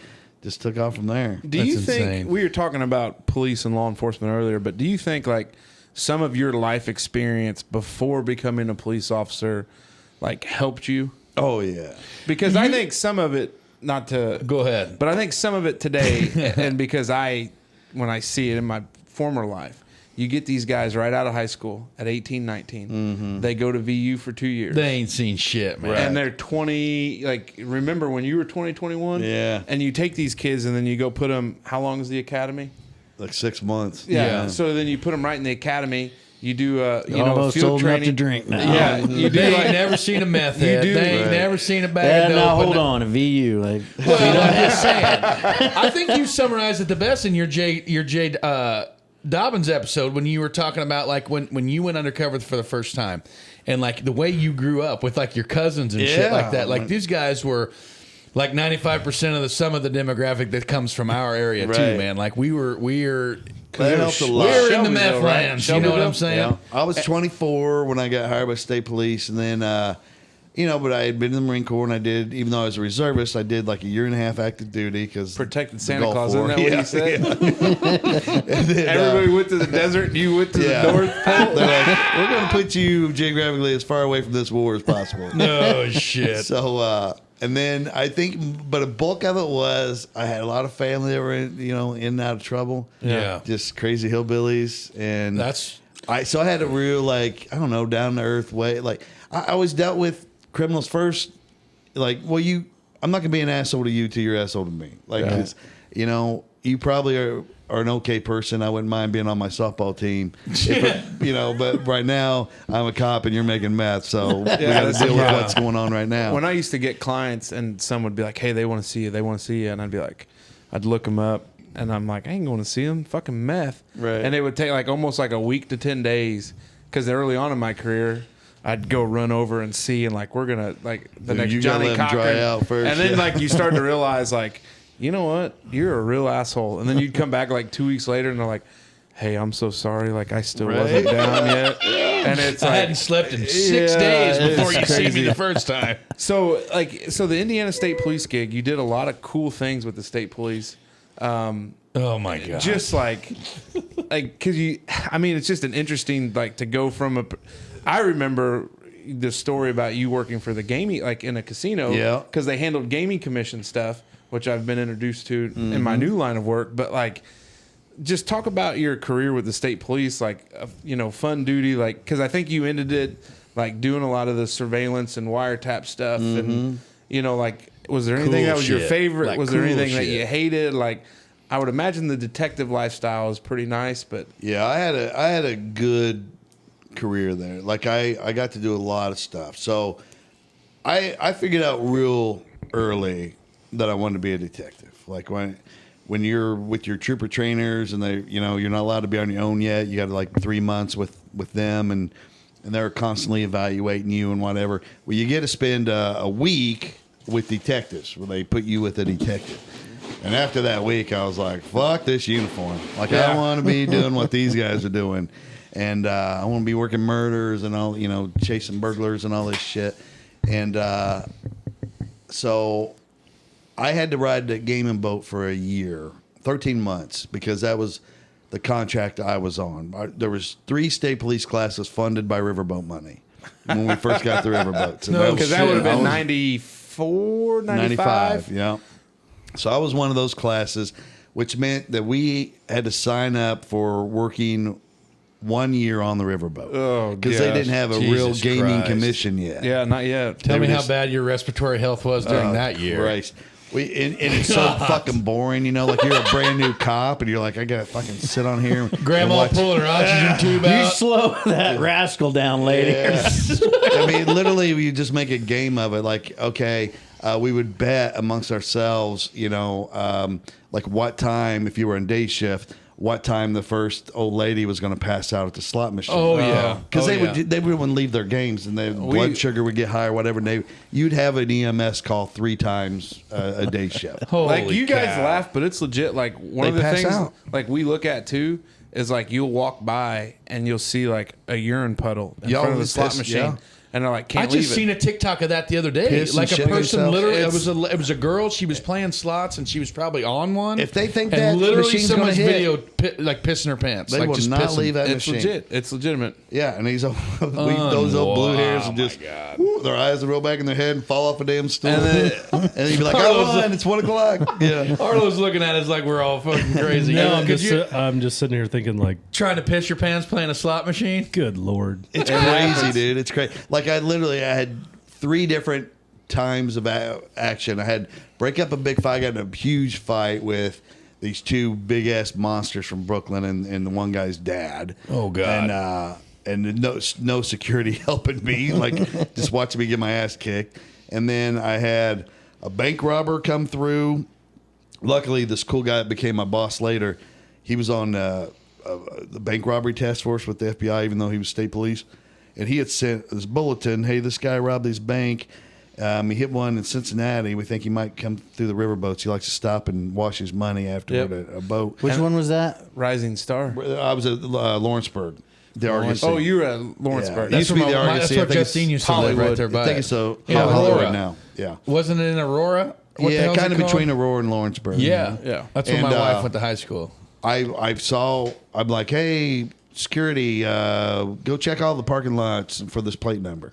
just took off from there. Do you That's think insane. we were talking about police and law enforcement earlier, but do you think like some of your life experience before becoming a police officer like helped you? Oh yeah, Because I think some of it, not to Go ahead. but I think some of it today, and because when I see it in my former life, you get these guys right out of high school at 18, 19. They go to VU for 2 years. They ain't seen shit, man. And they're 20, like, remember when you were 20, 21? Yeah. And you take these kids and then you go put them, how long is the academy? like 6 months. Yeah. So then you put them right in the academy. You do, Almost field old training. enough to drink now. Yeah. You do They ain't like, never seen a meth head. do, They ain't right. never seen a Yeah, bag. now hold on, a VU. Like, Well, I'm just saying. I think you summarized it the best in your Jay Dobbins episode when you were talking about like when you went undercover for the first time, and like the way you grew up with like your cousins and shit Yeah. like that. Like these guys were like 95% of some of the demographic that comes from our area too, Right. man. Like we're That helped a lot. we're in the meth Shelbyville, right? lands. You know what I'm saying? Yeah. I was 24 when I got hired by state police, and then, but I had been in the Marine Corps, and I did, even though I was a reservist, I did like a year and a half active duty because protected Santa Claus. Isn't that what you said? And then, Everybody went to the desert and you went to yeah. the North Pole. They're like, we're going to put you geographically as far away from this war as possible. No shit. So, and then I think, but a bulk of it was I had a lot of family that were in and out of trouble. Yeah. Just crazy hillbillies. And That's I had a real, like, I don't know, down to earth way. Like, I always dealt with criminals first. Like, well, I'm not going to be an asshole to you till you're asshole to me. Like, 'cause, you probably are an okay person. I wouldn't mind being on my softball team. But right now I'm a cop and you're making meth. So we got to that's deal the with problem. what's going on right now. When I used to get clients and some would be like, hey, they want to see you. And I'd be like, I'd look them up and I'm like, I ain't going to see them. Fucking meth. Right. And it would take like almost like a week to 10 days because early on in my career, I'd go run over and see, and like we're gonna like the Dude, next you gotta Johnny let 'em dry Cochran, out first, and then yeah. like you start to realize like, you know what, you're a real asshole, and then you'd come back like 2 weeks later, and they're like, hey, I'm so sorry, like I still wasn't down yet, and it's I like, hadn't slept in 6 Yeah, days before it's you see me crazy. the first time. so the Indiana State Police gig, you did a lot of cool things with the state police. Oh my god. Just like because it's just an interesting like to go from I remember the story about you working for the gaming, like in a casino, Yeah. because they handled gaming commission stuff, which I've been introduced to in my new line of work. But like, just talk about your career with the state police, like fun duty, like because I think you ended it like doing a lot of the surveillance and wiretap stuff, and like was there anything Cool that was your shit. favorite? Like Was there cool anything that shit. you hated? Like, I would imagine the detective lifestyle is pretty nice, but Yeah, I had a good career there. Like I got to do a lot of stuff. So I figured out real early that I wanted to be a detective. Like when you're with your trooper trainers and they you're not allowed to be on your own yet. You got like 3 months with them and they're constantly evaluating you and whatever. Well, you get to spend a week with detectives where they put you with a detective. And after that week, I was like, fuck this uniform. Like, I want to be doing what these guys are doing. And I want to be working murders and all, chasing burglars and all this shit. And so I had to ride the gaming boat for a year, 13 months, because that was the contract I was on. There was 3 state police classes funded by riverboat money when we first got the riverboats. No, because that would have been I was- 94, 95. yeah. So I was one of those classes, which meant that we had to sign up for working 1 year on the riverboat. Oh, because they gosh. didn't have a real Jesus gaming Christ. commission yet. Yeah, not yet. Tell me were how just- bad your respiratory health was during that year. Christ. And it's so fucking boring, like you're a brand new cop and you're like, I gotta fucking sit on here. and Grandma watch- pulling her oxygen tube you out. slow that rascal down, lady. Yeah. I mean, literally, you just make a game of it. Like, okay, we would bet amongst ourselves, like what time, if you were in day shift, what time the first old lady was going to pass out at the slot machine. Oh, yeah. Because Oh, they wouldn't leave their games, and their blood sugar would get high or whatever. And you'd have an EMS call 3 times a day shift. Holy Like you guys cow. laugh, but it's legit. Like one They of the pass things out. like we look at too is like you'll walk by and you'll see like a urine puddle in Yo, front of the it's slot this- machine. yeah. and they're like, I can't leave just it. seen a TikTok of that the other day. Piss Like and a shit person themselves. literally, it was a girl. She was playing slots and she was probably on one. If they think and that literally machine's gonna someone's hit, video like pissing her pants, they like will just not pissing. leave that It's machine. legit. It's legitimate. Yeah, and those old blue hairs and just their eyes will roll back in their head and fall off a damn stool. And then you'd be like, oh, it's 1 o'clock. Yeah. Arlo's looking at us like we're all fucking crazy. No, Could I'm just sitting here thinking like, trying to piss your pants playing a slot machine? good Lord. It's crazy, dude. It's crazy. Like I had 3 different times of action. I had break up a big fight. I got in a huge fight with these 2 big ass monsters from Brooklyn and the one guy's dad. Oh God. And no security helping me, like just watching me get my ass kicked. And then I had a bank robber come through. Luckily, this cool guy that became my boss later, he was on the bank robbery task force with the FBI, even though he was state police. And he had sent this bulletin, hey, this guy robbed this bank. He hit one in Cincinnati. We think he might come through the riverboats. He likes to stop and wash his money afterward at a boat. Which one was that? Rising Star. I was at Lawrenceburg, the Argosy. Oh, you were at Lawrenceburg. Yeah. Used to be the That's Argosy. I what think it's Justine used to live right there by. I think it's so. Yeah, Hollywood Aurora. now. Yeah. Wasn't it in Aurora? What the Yeah, hell's kind it of called? between Aurora and Lawrenceburg. Yeah, Yeah. That's where And, my wife went to high school. I'm like, hey, security, go check all the parking lots for this plate number.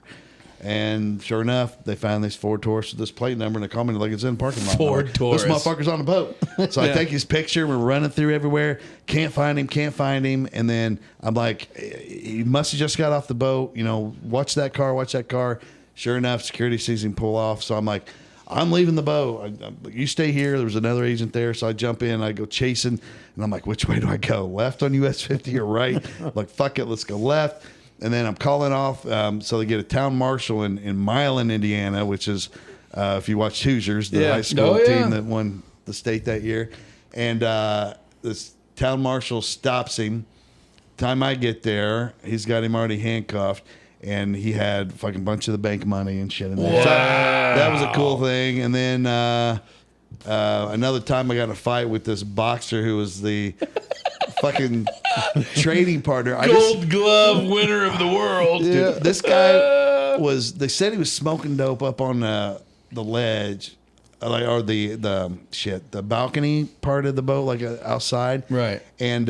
And sure enough, they found this Ford Taurus with this plate number, and they called me like it's in the parking lot. Ford Like, Taurus. This motherfucker's on the boat. So I take his picture. We're running through everywhere. Can't find him. And then I'm like, he must have just got off the boat. You know, watch that car. Sure enough, security sees him pull off. So I'm like, I'm leaving the boat. You stay here. There was another agent there. So I jump in. I go chasing. And I'm like, which way do I go? Left on US 50 or right? Like, fuck it. Let's go left. And then I'm calling off. So they get a town marshal in Milan, Indiana, which is, if you watch Hoosiers, the high school team that won the state that year. And this town marshal stops him. Time I get there, he's got him already handcuffed. And he had a fucking bunch of the bank money and shit in there. Wow. So that was a cool thing. And then another time I got in a fight with this boxer who was the fucking trading partner. Gold glove winner of the world. Dude, this guy they said he was smoking dope up on the ledge. Or the balcony part of the boat, like outside. Right. And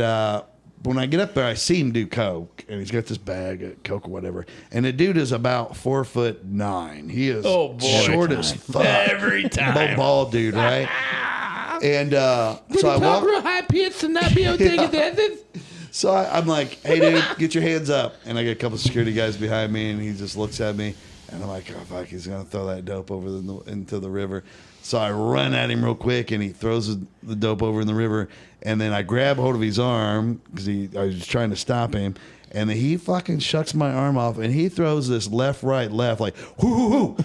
when I get up there, I see him do coke, and he's got this bag of coke or whatever. And the dude is about 4'9". He is short as fuck. Every time. Bald dude, right? And so I walk real high pitch and not be able to take it. So I'm like, hey, dude, get your hands up. And I get a couple of security guys behind me, and he just looks at me. And I'm like, oh, fuck, he's going to throw that dope over into the river. So I run at him real quick, and he throws the dope over in the river. And then I grab hold of his arm because I was trying to stop him. And then he fucking shucks my arm off, and he throws this left, like, whoo,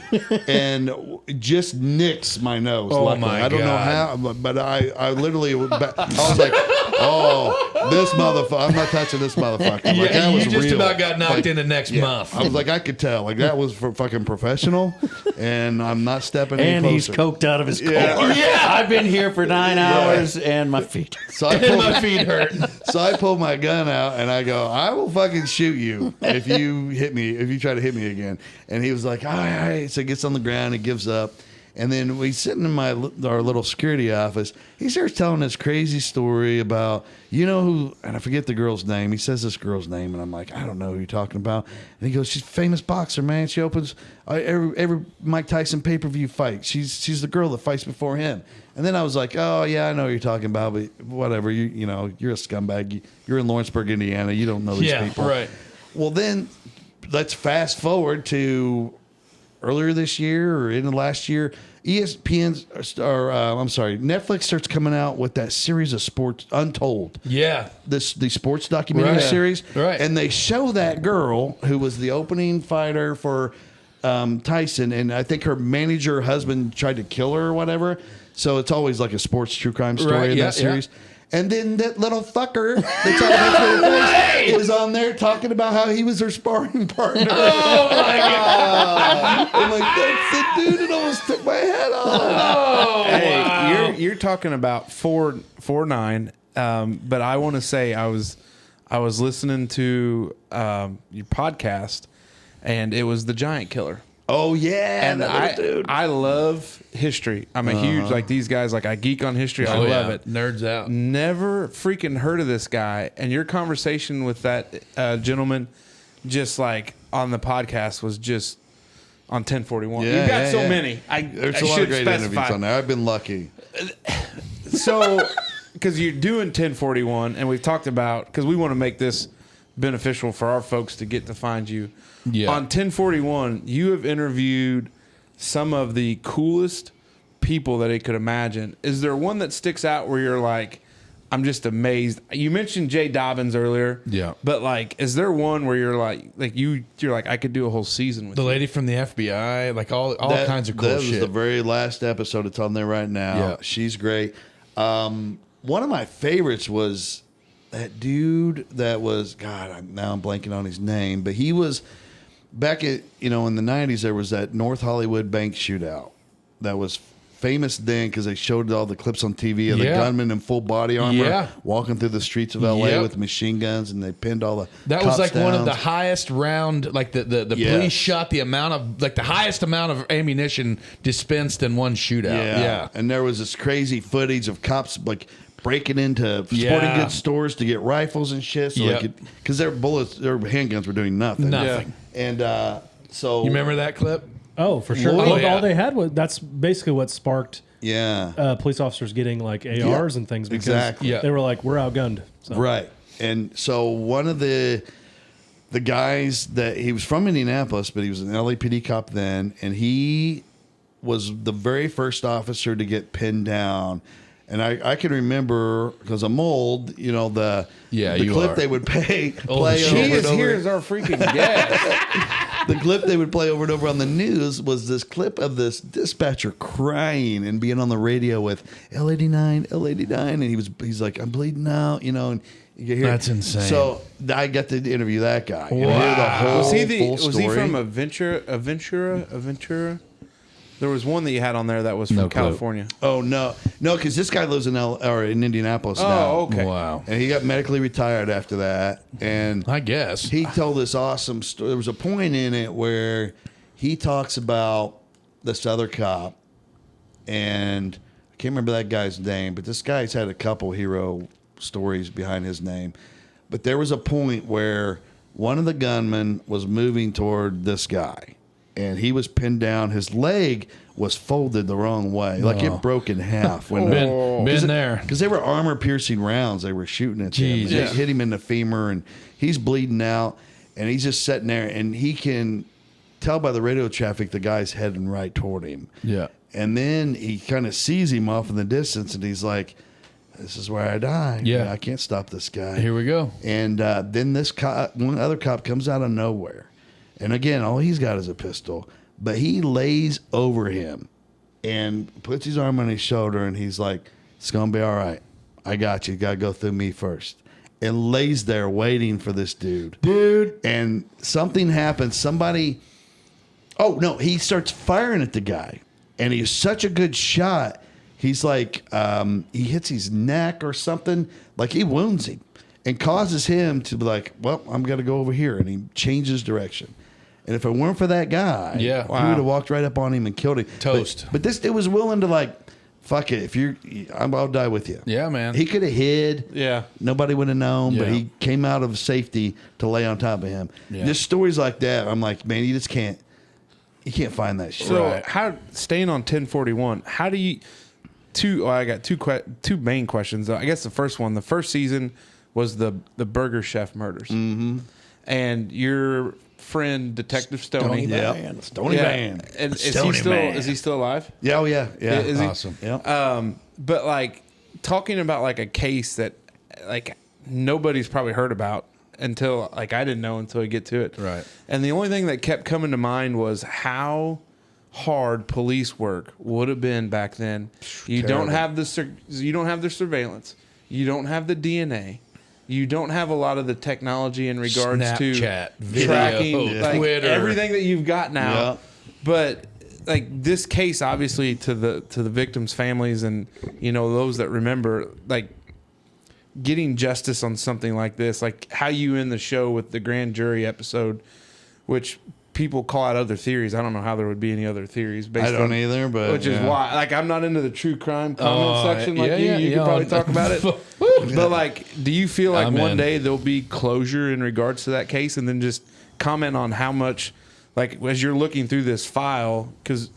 and just nicks my nose. Oh, luckily. my I don't know how, but I literally, I was like, oh, this motherfucker, I'm not touching this motherfucker. Like, that was you just real. about got knocked Like, into next month. I was like, I could tell. Like, that was for fucking professional, and I'm not stepping any And closer. he's coked out of his car. Yeah. I've been here for 9 hours and my feet. So I pulled, My feet hurt. so I pulled my gun out, and I go, I will fucking shoot you if you try to hit me again. And he was like, all right. So he gets on the ground, he gives up. And then we sitting in our little security office. He starts telling this crazy story about, you know who, and I forget the girl's name. He says this girl's name, and I'm like, I don't know who you're talking about. And he goes, she's a famous boxer, man. She opens every Mike Tyson pay-per-view fight. She's the girl that fights before him. And then I was like, oh, yeah, I know what you're talking about, but whatever. You know, you're a scumbag. You're in Lawrenceburg, Indiana. You don't know these people. Right. Well, then let's fast forward to earlier this year or in the last year. Netflix starts coming out with that series of sports, Untold. Yeah. The sports documentary Right. series. Right. And they show that girl who was the opening fighter for Tyson, and I think her manager husband tried to kill her or whatever. So it's always like a sports true crime story Right, in yeah, that series. yeah. And then that little fucker that's on the is on there talking about how he was her sparring partner. Oh, my God. I'm like, that's the dude that almost took my head off. Oh, Hey, wow. you're talking about 4'9", but I want to say I was listening to your podcast, and it was the Giant Killer. Oh yeah, And that little dude. I love history. I'm a huge, like, these guys, like, I geek on history. I love it. Nerds out. Never freaking heard of this guy. And your conversation with that gentleman, just like on the podcast, was just on 1041. Yeah, You've got yeah, so yeah. many. There's I a lot should of great specify. interviews on there. I've been lucky. So, because you're doing 1041, and we've talked about, because we want to make this beneficial for our folks to get to find you. Yeah. On 1041, you have interviewed some of the coolest people that I could imagine. Is there one that sticks out where you're like, I'm just amazed? You mentioned Jay Dobbins earlier. Yeah. But like, is there one where you're like you're like, I could do a whole season with The you? lady from the FBI, like all kinds of cool That was shit. the very last episode. It's on there right now. Yeah. She's great. One of my favorites was that dude that was, God, I'm blanking on his name, but he was back at, in the 90s, there was that North Hollywood bank shootout that was famous then because they showed all the clips on TV of the gunmen in full body armor walking through the streets of LA with machine guns, and they pinned all the That cops was like one of down. the highest round, like the police shot the amount of, like the highest amount of ammunition dispensed in one shootout. Yeah. And there was this crazy footage of cops like breaking into sporting goods stores to get rifles and shit. So because their handguns were doing nothing. Nothing. And so You remember that clip? Oh, for sure. Oh, Well, yeah. all they had was, that's basically what sparked yeah. police officers getting like ARs and things because Exactly. Yeah. they were like, we're outgunned. So. Right. And so one of the guys that he was from Indianapolis, but he was an LAPD cop then, and he was the very first officer to get pinned down. And I can remember because I'm old, the you clip are. they would play She over is and here over. as our freaking guest. The clip they would play over and over on the news was this clip of this dispatcher crying and being on the radio with L89, L89, and he's like, I'm bleeding out, and you can hear That's insane. So I got to interview that guy. And Wow. hear the whole Was he full story. from Aventura? There was one that you had on there that was from No clue. California. Oh no, because this guy lives in Indianapolis now. Oh, okay. Wow. And he got medically retired after that, and I guess. he told this awesome story. There was a point in it where he talks about this other cop, and I can't remember that guy's name, but this guy's had a couple hero stories behind his name. But there was a point where one of the gunmen was moving toward this guy, and he was pinned down. His leg was folded the wrong way, like it broke in half. When Been there. because they were armor-piercing rounds they were shooting at him. Jeez. They Yeah. hit him in the femur, and he's bleeding out, and he's just sitting there, and he can tell by the radio traffic the guy's heading right toward him. Yeah. And then he kind of sees him off in the distance, and he's like, this is where I die. Yeah. I can't stop this guy. Here we go. And then this one other cop comes out of nowhere. And again, all he's got is a pistol. But he lays over him and puts his arm on his shoulder, and he's like, it's going to be all right. I got you. You got to go through me first. And lays there waiting for this dude. And something happens. He starts firing at the guy. And he's such a good shot. He's like, he hits his neck or something. Like he wounds him and causes him to be like, well, I'm going to go over here. And he changes direction. And if it weren't for that guy, he would have walked right up on him and killed him. Toast. But this dude was willing to like, fuck it. I'll die with you. Yeah, man. He could have hid. Yeah. Nobody would have known, but Yeah. he came out of safety to lay on top of him. Yeah. Just stories like that. I'm like, man, you can't find that shit. So staying on 1041, how do you I got two main questions. I guess the first season was the Burger Chef murders. Mm-hmm. And your friend Detective Stoney. Stony Man. And Stoney Man. is he still alive? Yeah, yeah. Is he? Awesome. Yeah. But like talking about like a case that like nobody's probably heard about until like I didn't know until I get to it. Right. And the only thing that kept coming to mind was how hard police work would have been back then. You don't have the surveillance. You don't have the DNA. You don't have a lot of the technology in regards Snapchat, to video, tracking like Twitter. everything that you've got now. Yeah. But like this case, obviously to the victims' families and those that remember, like getting justice on something like this, like how you end the show with the grand jury episode, which people call out other theories. I don't know how there would be any other theories. Based I don't on, either, but which is why, like, I'm not into the true crime comment section like yeah, you. yeah, You yeah. could probably talk about it. But like, do you feel like I'm one in. day there'll be closure in regards to that case, and then just comment on how much, like, as you're looking through this file, because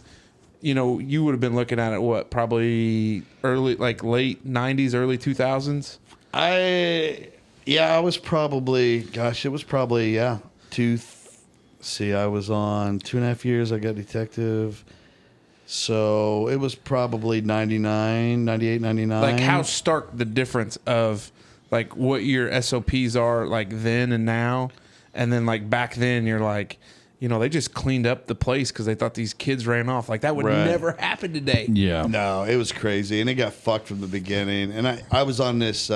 you know you would have been looking at it probably early, like late '90s, early 2000s. I was probably, gosh, it was probably, I was on 2.5 years. I got detective. So it was probably 99, 98, 99. Like, how stark the difference of like what your SOPs are like then and now, and then like back then you're like, you know, they just cleaned up the place because they thought these kids ran off. Like, that would Right. never happen today. Yeah. No, it was crazy. And it got fucked from the beginning. And I was on this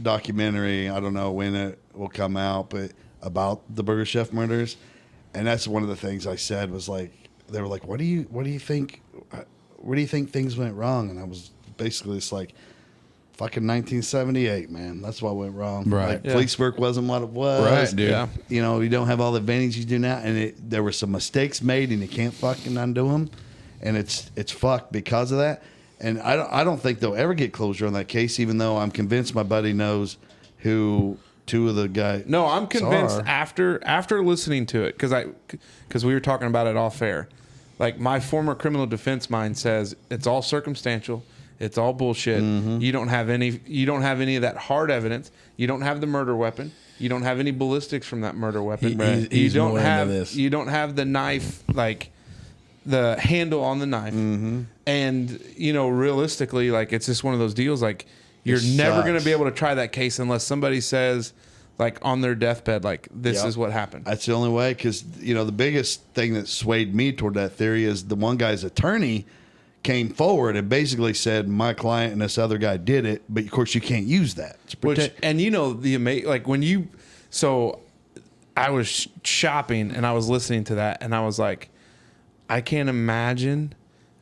documentary, I don't know when it will come out, but about the Burger Chef murders. And that's one of the things I said was like, they were like, what do you think, where do you think things went wrong? And I was basically just like, fucking 1978, man. That's what went wrong. Right. Like, Yeah. police work wasn't what it was. Right, dude. Yeah. You know, you don't have all the advantages you do now. And there were some mistakes made, and you can't fucking undo them. And it's fucked because of that. And I don't think they'll ever get closure on that case, even though I'm convinced my buddy knows who two of the guys. No, I'm convinced are. after listening to it, because we were talking about it off air. Like, my former criminal defense mind says it's all circumstantial, it's all bullshit. Mm-hmm. You don't have any of that hard evidence. You don't have the murder weapon. You don't have any ballistics from that murder weapon. He's more into this. You don't have the knife, like the handle on the knife. Mm-hmm. And you know, realistically, like, it's just one of those deals. Like, you're It never sucks. going to be able to try that case unless somebody says, like, on their deathbed, like, this Yep. is what happened. That's the only way, because, you know, the biggest thing that swayed me toward that theory is the one guy's attorney came forward and basically said, my client and this other guy did it, but of course you can't use that. It's Which, and you know, like, when you, so I was shopping and I was listening to that, and I was like, I can't imagine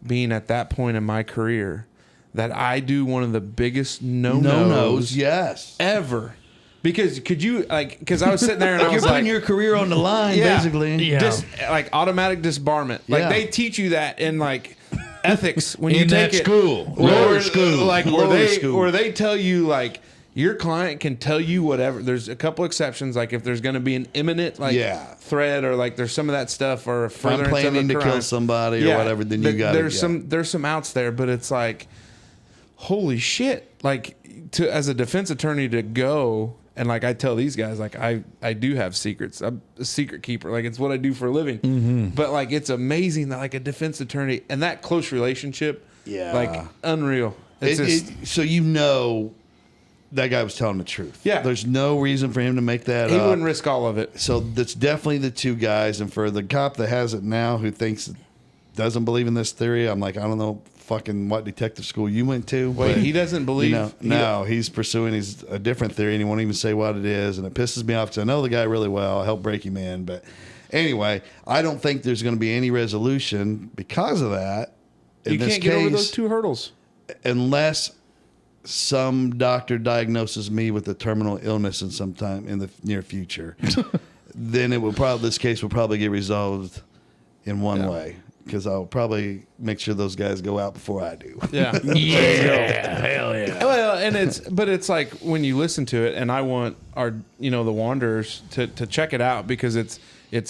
being at that point in my career that I do one of the biggest no-nos yes. ever. Because could you, like, because I was sitting there and I You're was putting like, your career on the line, Yeah. basically. Yeah. just like automatic disbarment. Like, Yeah. they teach you that in like ethics when you In take that it. school. Lower school. Like, Lower school. where they tell you, like, your client can tell you whatever. There's a couple exceptions, like if there's going to be an imminent, like, Yeah. threat, or like there's some of that stuff, or If I'm furtherance of a planning to crime. kill somebody or whatever, then you got there's some outs there, but it's like, holy shit! Like, as a defense attorney to go and, like, I tell these guys, like, I do have secrets. I'm a secret keeper. Like, it's what I do for a living. Mm-hmm. But like, it's amazing that, like, a defense attorney and that close relationship, Yeah. like, unreal. It's just. So you know that guy was telling the truth. Yeah. There's no reason for him to make that He up. wouldn't risk all of it. So that's definitely the two guys. And for the cop that has it now who doesn't believe in this theory, I'm like, I don't know fucking what detective school you went to. Wait, but, he doesn't believe. you know, no, he's pursuing a different theory, and he won't even say what it is. And it pisses me off because I know the guy really well. I helped break him in. But anyway, I don't think there's going to be any resolution because of that. In You this can't get over case, those two hurdles. unless some doctor diagnoses me with a terminal illness in some time in the near future, then this case will probably get resolved in one way, because I'll probably make sure those guys go out before I do. Yeah. Hell yeah. Well, and it's like, when you listen to it, and I want our, the Wanderers to check it out, because it's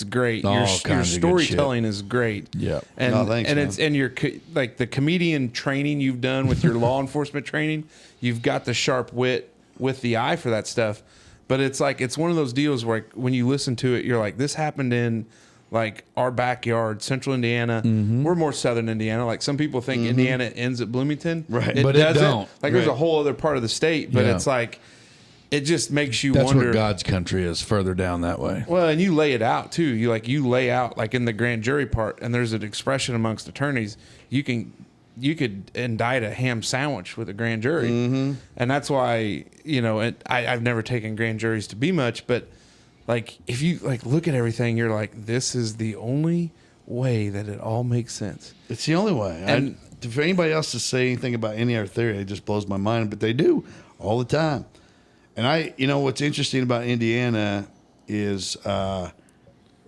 great. All Your kinds of good storytelling is great. Yep. And No, thanks, and man. it's, and your like the comedian training you've done with your law enforcement training, you've got the sharp wit with the eye for that stuff. But it's like, it's one of those deals where, like, when you listen to it, you're like, this happened in, like, our backyard, central Indiana. We're more southern Indiana. Like, some people think Indiana ends at Bloomington. Right. It But it doesn't. don't. Like, there's a Right. whole other part of the state, but Yeah. it's like, it just makes you That's wonder. where God's country is, further down that way. Well, and you lay it out too. You lay out, like, in the grand jury part, and there's an expression amongst attorneys. You could indict a ham sandwich with a grand jury, and that's why I've never taken grand juries to be much, but like, if you like look at everything, you're like, this is the only way that it all makes sense. It's the only way. And- for anybody else to say anything about any other theory, it just blows my mind. But they do all the time. And what's interesting about Indiana is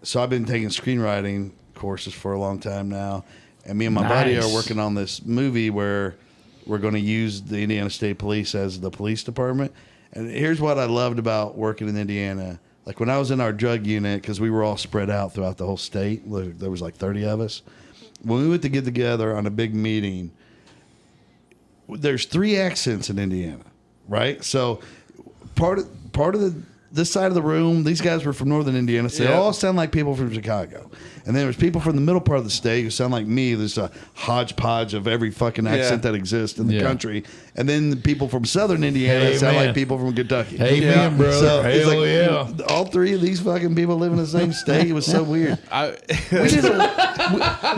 so I've been taking screenwriting courses for a long time now, and me and my buddy are working on this movie where we're going to use the Indiana State Police as the police department. And here's what I loved about working in Indiana. Like when I was in our drug unit, because we were all spread out throughout the whole state, there was like 30 of us. When we went to get together on a big meeting, there's 3 accents in Indiana, right? So part of this side of the room, these guys were from northern Indiana, so they all sound like people from Chicago. And then there's people from the middle part of the state who sound like me. There's a hodgepodge of every fucking accent that exists in the country. And then the people from southern Indiana sound like people from Kentucky. Hey, man, brother. So it's Hell like, all 3 of these fucking people live in the same state. It was so weird. We did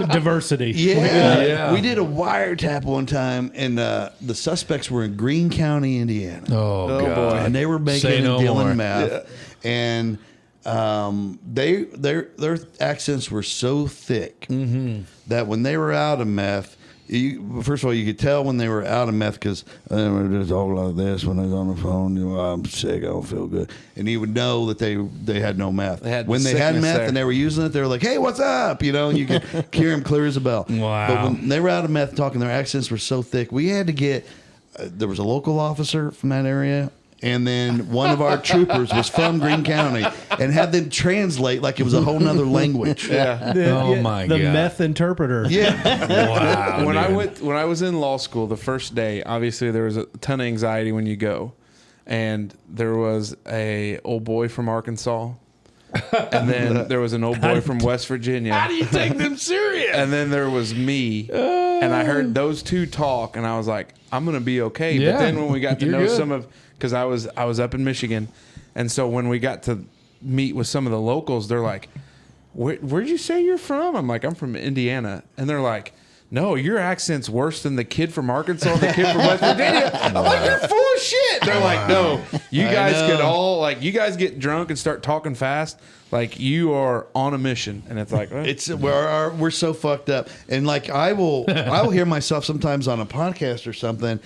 Diversity. we did a wiretap one time, and the suspects were in Greene County, Indiana. Oh, God. And they were making Say and no dealing more. meth. And their accents were so thick that when they were out of meth, first of all, you could tell when they were out of meth because they were just all like this when I was on the phone. You know, I'm sick, I don't feel good, and you would know that they had no meth. When they had meth and they were using it, they were like, "Hey, what's up?" You know, and you could hear them clear as a bell. Wow. But when they were out of meth talking, their accents were so thick. We had to get. There was a local officer from that area. And then one of our troopers was from Greene County and had them translate like it was a whole nother language. My The God. meth interpreter. Wow. when dude. I was in law school the first day, obviously there was a ton of anxiety when you go, and there was a old boy from Arkansas, and then there was an old boy from West Virginia. How do you take them serious? And then there was me, and I heard those 2 talk, and I was like, I'm gonna be okay. Yeah. But then when we got to You're know good. some of, because I was up in Michigan, and so when we got to meet with some of the locals, they're like, where'd you say you're from? I'm like, I'm from Indiana. And they're like, no, your accent's worse than the kid from Arkansas and the kid from West Virginia. I'm like, you're full of shit. They're like, no, you guys could all, like, you guys get drunk and start talking fast. Like, you are on a mission. And it's like, well, We're so fucked up. And like I will hear myself sometimes on a podcast or something,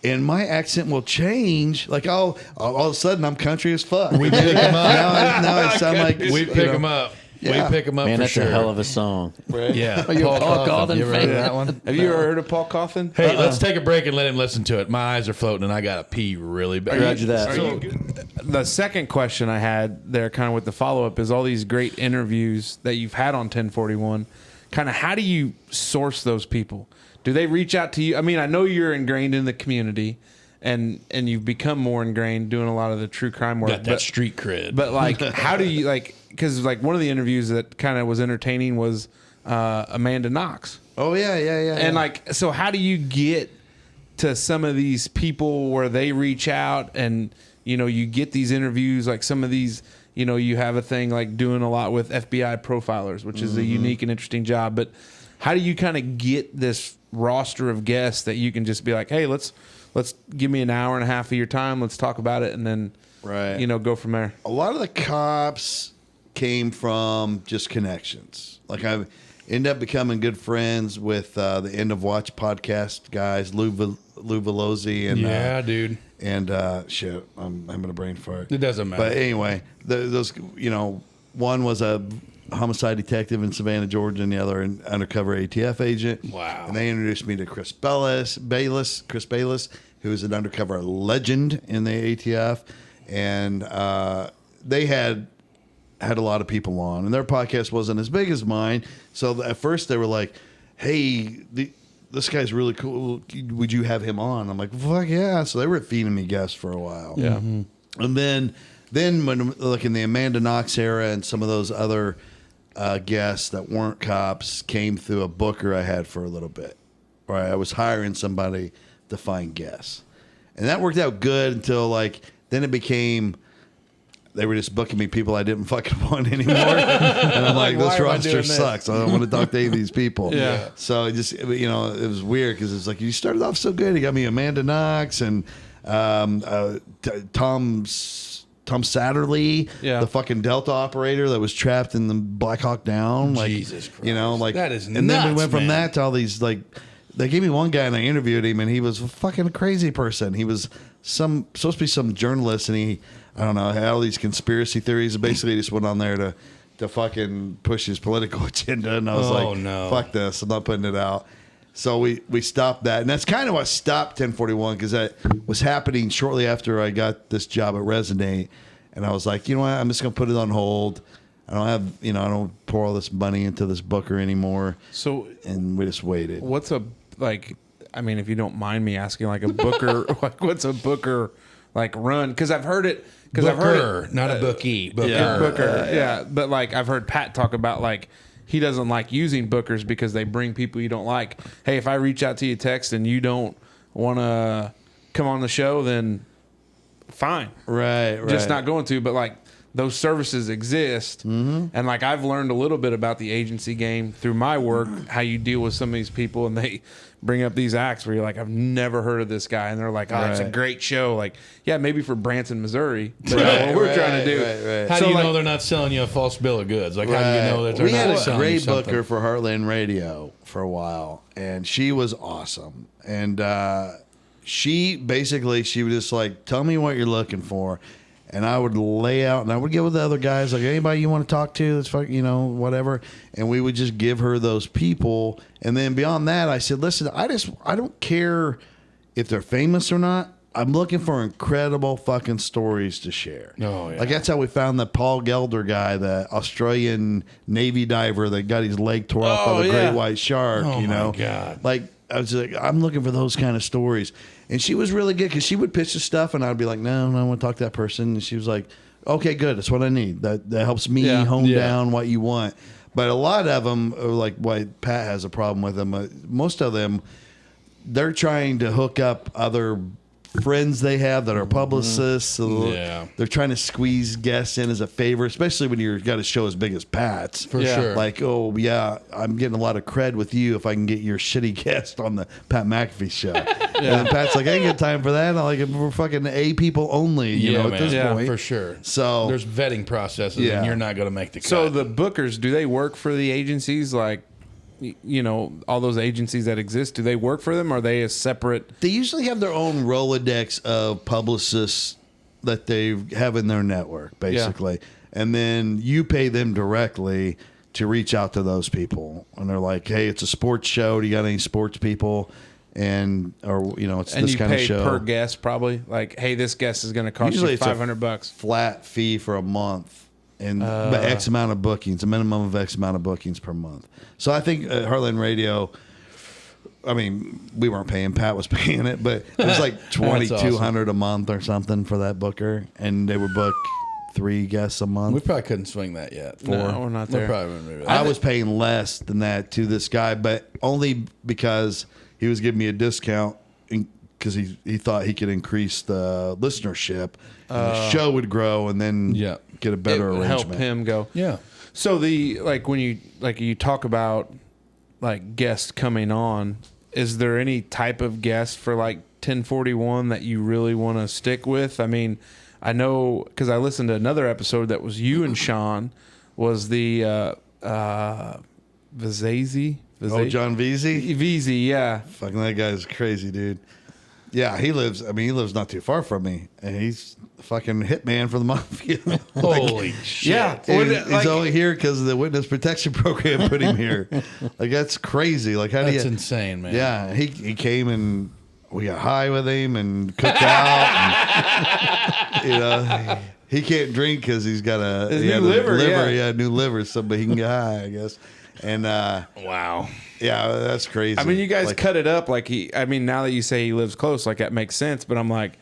and my accent will change. Like all of a sudden I'm country as fuck. We pick them up. Now I sound like We pick them up. Yeah. We pick them up Man, for that's sure. a hell of a song. Yeah. Are you a Paul Cawthon You ever heard fan? that one? have you ever heard of Paul Cawthon? Hey, let's take a break and let him listen to it. My eyes are floating and I got to pee really bad. Roger that. The second question I had there, kind of with the follow up, is all these great interviews that you've had on 1041. Kind of, how do you source those people? Do they reach out to you? I mean, I know you're ingrained in the community, and you've become more ingrained doing a lot of the true crime work. Got that street cred. But like, how do you like? Because like one of the interviews that kind of was entertaining was Amanda Knox. Oh yeah. And like, so how do you get to some of these people where they reach out and, you know, you get these interviews, like some of these, you know, you have a thing like doing a lot with FBI profilers, which is a unique and interesting job. But how do you kind of get this roster of guests that you can just be like, hey, let's give me an hour and a half of your time. Let's talk about it. And then, Right. you know, go from there. A lot of the cops came from just connections. Like I ended up becoming good friends with the End of Watch podcast guys, Lou Velozzi and yeah, dude. and shit, I'm having a brain fart. It doesn't matter. But anyway, those, you know, one was a homicide detective in Savannah, Georgia, and the other an undercover ATF agent. Wow. And they introduced me to Chris Bayless, who is an undercover legend in the ATF, and they had a lot of people on, and their podcast wasn't as big as mine. So at first they were like, "Hey, this guy's really cool. Would you have him on?" I'm like, "Fuck yeah!" So they were feeding me guests for a while. Yeah. And then when like in the Amanda Knox era and some of those other guests that weren't cops came through a booker I had for a little bit, where I was hiring somebody to find guests, and that worked out good until like then it became. They were just booking me people I didn't fucking want anymore. And I'm like, this roster sucks. I don't want to talk to any of these people. Yeah. So it just, you know, it was weird because it's like, you started off so good. You got me Amanda Knox and Tom Satterley, Yeah. the fucking Delta operator that was trapped in the Black Hawk Down. Like, Jesus Christ. You know, like, That is and then we nuts, went from man. that to all these, like, they gave me one guy and I interviewed him and he was a fucking crazy person. He was supposed to be some journalist and he, I don't know, had all these conspiracy theories. Basically, just went on there to to fucking push his political agenda, and I was fuck this, I'm not putting it out. So we stopped that, and that's kind of what stopped 1041, because that was happening shortly after I got this job at Resonate, and I was like, you know what, I'm just gonna put it on hold. I don't have, I don't pour all this money into this booker anymore. So, and we just waited. What's a if you don't mind me asking, like a booker, like what's a booker like run? Because I've heard it. Because I've heard it, not a bookie. Booker. Yeah, booker. Yeah, but like I've heard Pat talk about like he doesn't like using bookers because they bring people you don't like. Hey, if I reach out to you text and you don't want to come on the show, then fine. Right. Just not going to. But like those services exist, and like I've learned a little bit about the agency game through my work, how you deal with some of these people, and they bring up these acts where you're like, I've never heard of this guy, and they're like, oh, it's a great show. Like, yeah, maybe for Branson, Missouri, but what we're trying to do. Right. How do you know they're not selling you a false bill of goods? Like, how do you know that they're we not had a selling you great something? booker for Heartland Radio for a while, and she was awesome. And she would just like, tell me what you're looking for. And I would lay out, and I would get with the other guys, like, anybody you want to talk to, that's fucking, whatever. And we would just give her those people. And then beyond that, I said, listen, I don't care if they're famous or not. I'm looking for incredible fucking stories to share. Oh, yeah. Like, that's how we found that Paul Gelder guy, the Australian Navy diver that got his leg tore off by the great white shark, Oh, my God. Like, I was like, I'm looking for those kind of stories. And she was really good because she would pitch the stuff, and I'd be like, no, I want to talk to that person. And she was like, okay, good. That's what I need. That helps me hone down what you want. But a lot of them, like why Pat has a problem with them, most of them, they're trying to hook up other friends they have that are publicists. So they're trying to squeeze guests in as a favor, especially when you've got a show as big as Pat's. For sure. Like, oh, yeah, I'm getting a lot of cred with you if I can get your shitty guest on the Pat McAfee show. And then Pat's like, I ain't got time for that. I'm like, we're fucking A people only, at this point. For sure. So there's vetting processes, and you're not going to make the cut. So the bookers, do they work for the agencies? Like, all those agencies that exist, do they work for them? Or are they a separate? They usually have their own Rolodex of publicists that they have in their network, basically. And then you pay them directly to reach out to those people. And they're like, hey, it's a sports show. Do you got any sports people? It's this kind of show. And you pay per guest, probably? Like, hey, this guest is going to cost Usually you $500. Flat fee for a month. And X amount of bookings, a minimum of X amount of bookings per month. So I think Heartland Radio, I mean, we weren't paying, Pat was paying it, but it was like $2,200 a month or something for that booker, and they would book 3 guests a month. We probably couldn't swing that yet. No, we're not there. I was paying less than that to this guy, but only because he was giving me a discount because he thought he could increase the listenership, and the show would grow, and then get a better arrangement. Help him go. Yeah. So when you talk about like guests coming on, is there any type of guest for like 1041 that you really want to stick with? I mean, I know because I listened to another episode that was you and Sean was the Vizazi. Oh, John Veazey? Veazey, yeah. Fucking that guy's crazy, dude. Yeah, he lives not too far from me, and he's a fucking hitman for the mafia. Holy shit. Yeah. He's only here because the witness protection program put him here. Like, that's crazy. Like, That's insane, man. Yeah, he came and we got high with him and cooked out. And, he can't drink because he's got a new liver. New liver, so but he can get high, I guess. And wow. Yeah, that's crazy. I mean, you guys cut it up like now that you say he lives close, like that makes sense. But I'm like,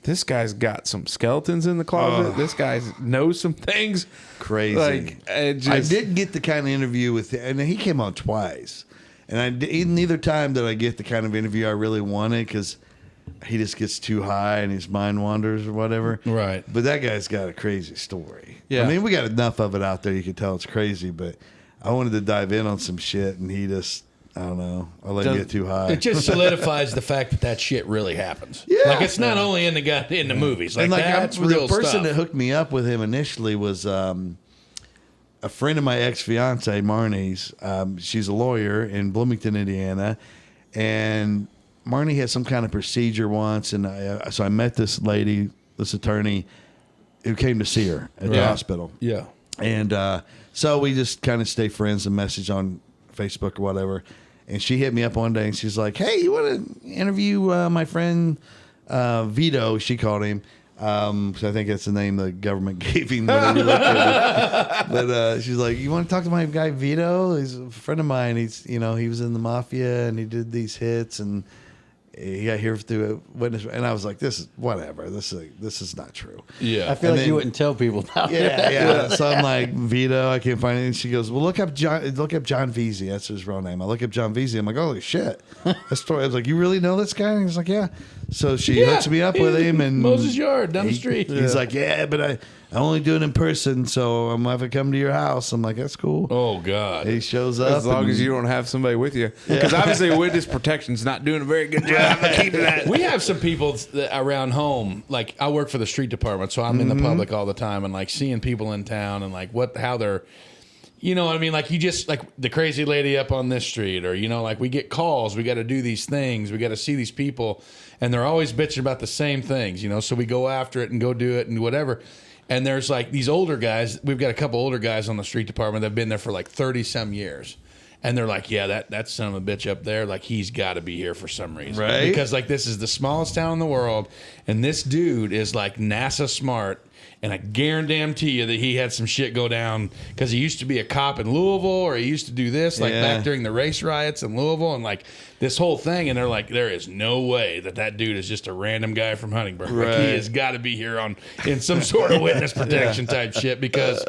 this guy's got some skeletons in the closet. This guy knows some things. Crazy. Like, I did get the kind of interview with him, and he came on twice. And neither time did I get the kind of interview I really wanted because he just gets too high and his mind wanders or whatever. Right. But that guy's got a crazy story. Yeah. I mean, we got enough of it out there. You can tell it's crazy, but I wanted to dive in on some shit, and he just, I don't know, I let him get too high. It just solidifies the fact that shit really happens. Yeah. Like, it's not only in the movies. Like, and that's the real person stuff. that hooked me up with him initially was a friend of my ex-fiance, Marnie's. She's a lawyer in Bloomington, Indiana, and Marnie had some kind of procedure once, and I met this lady, this attorney, who came to see her at the hospital. Yeah. And so we just kind of stay friends and message on Facebook or whatever. And she hit me up one day and she's like, hey, you want to interview my friend Vito? She called him. So I think that's the name the government gave him. But she's like, you want to talk to my guy Vito? He's a friend of mine. He's, he was in the mafia and he did these hits and he got here through a witness. And I was like, this is whatever. This is not true. Yeah. I feel like you wouldn't tell people about it. Yeah. So I'm like, Vito, I can't find it. And she goes, well, look up John Veazey. That's his real name. I look up John Veazey. I'm like, holy shit. That's story. I was like, you really know this guy? And he's like, yeah. So she hooks me up with him and Moses Yard down the street. He's like, yeah, but I only do it in person, so I'm gonna have to come to your house. I'm like, that's cool. Oh God. He shows up As long as you don't have somebody with you. Because obviously witness protection's not doing a very good job of keeping that. We have some people around home. Like I work for the street department, so I'm in the public all the time, and like seeing people in town and like how they're, you know what I mean? Like you just like the crazy lady up on this street, or like we get calls. We got to do these things. We got to see these people, and they're always bitching about the same things. So we go after it and go do it and whatever. And there's like these older guys. We've got a couple older guys on the street department that have been there for like 30 some years. And they're like, yeah, that son of a bitch up there, like he's got to be here for some reason. Right. Because like this is the smallest town in the world. And this dude is like NASA smart. And I guarantee you that he had some shit go down because he used to be a cop in Louisville, or he used to do this like back during the race riots in Louisville and like this whole thing. And they're like, there is no way that dude is just a random guy from Huntingburg. Right. Like he has got to be here in some sort of witness protection type shit, because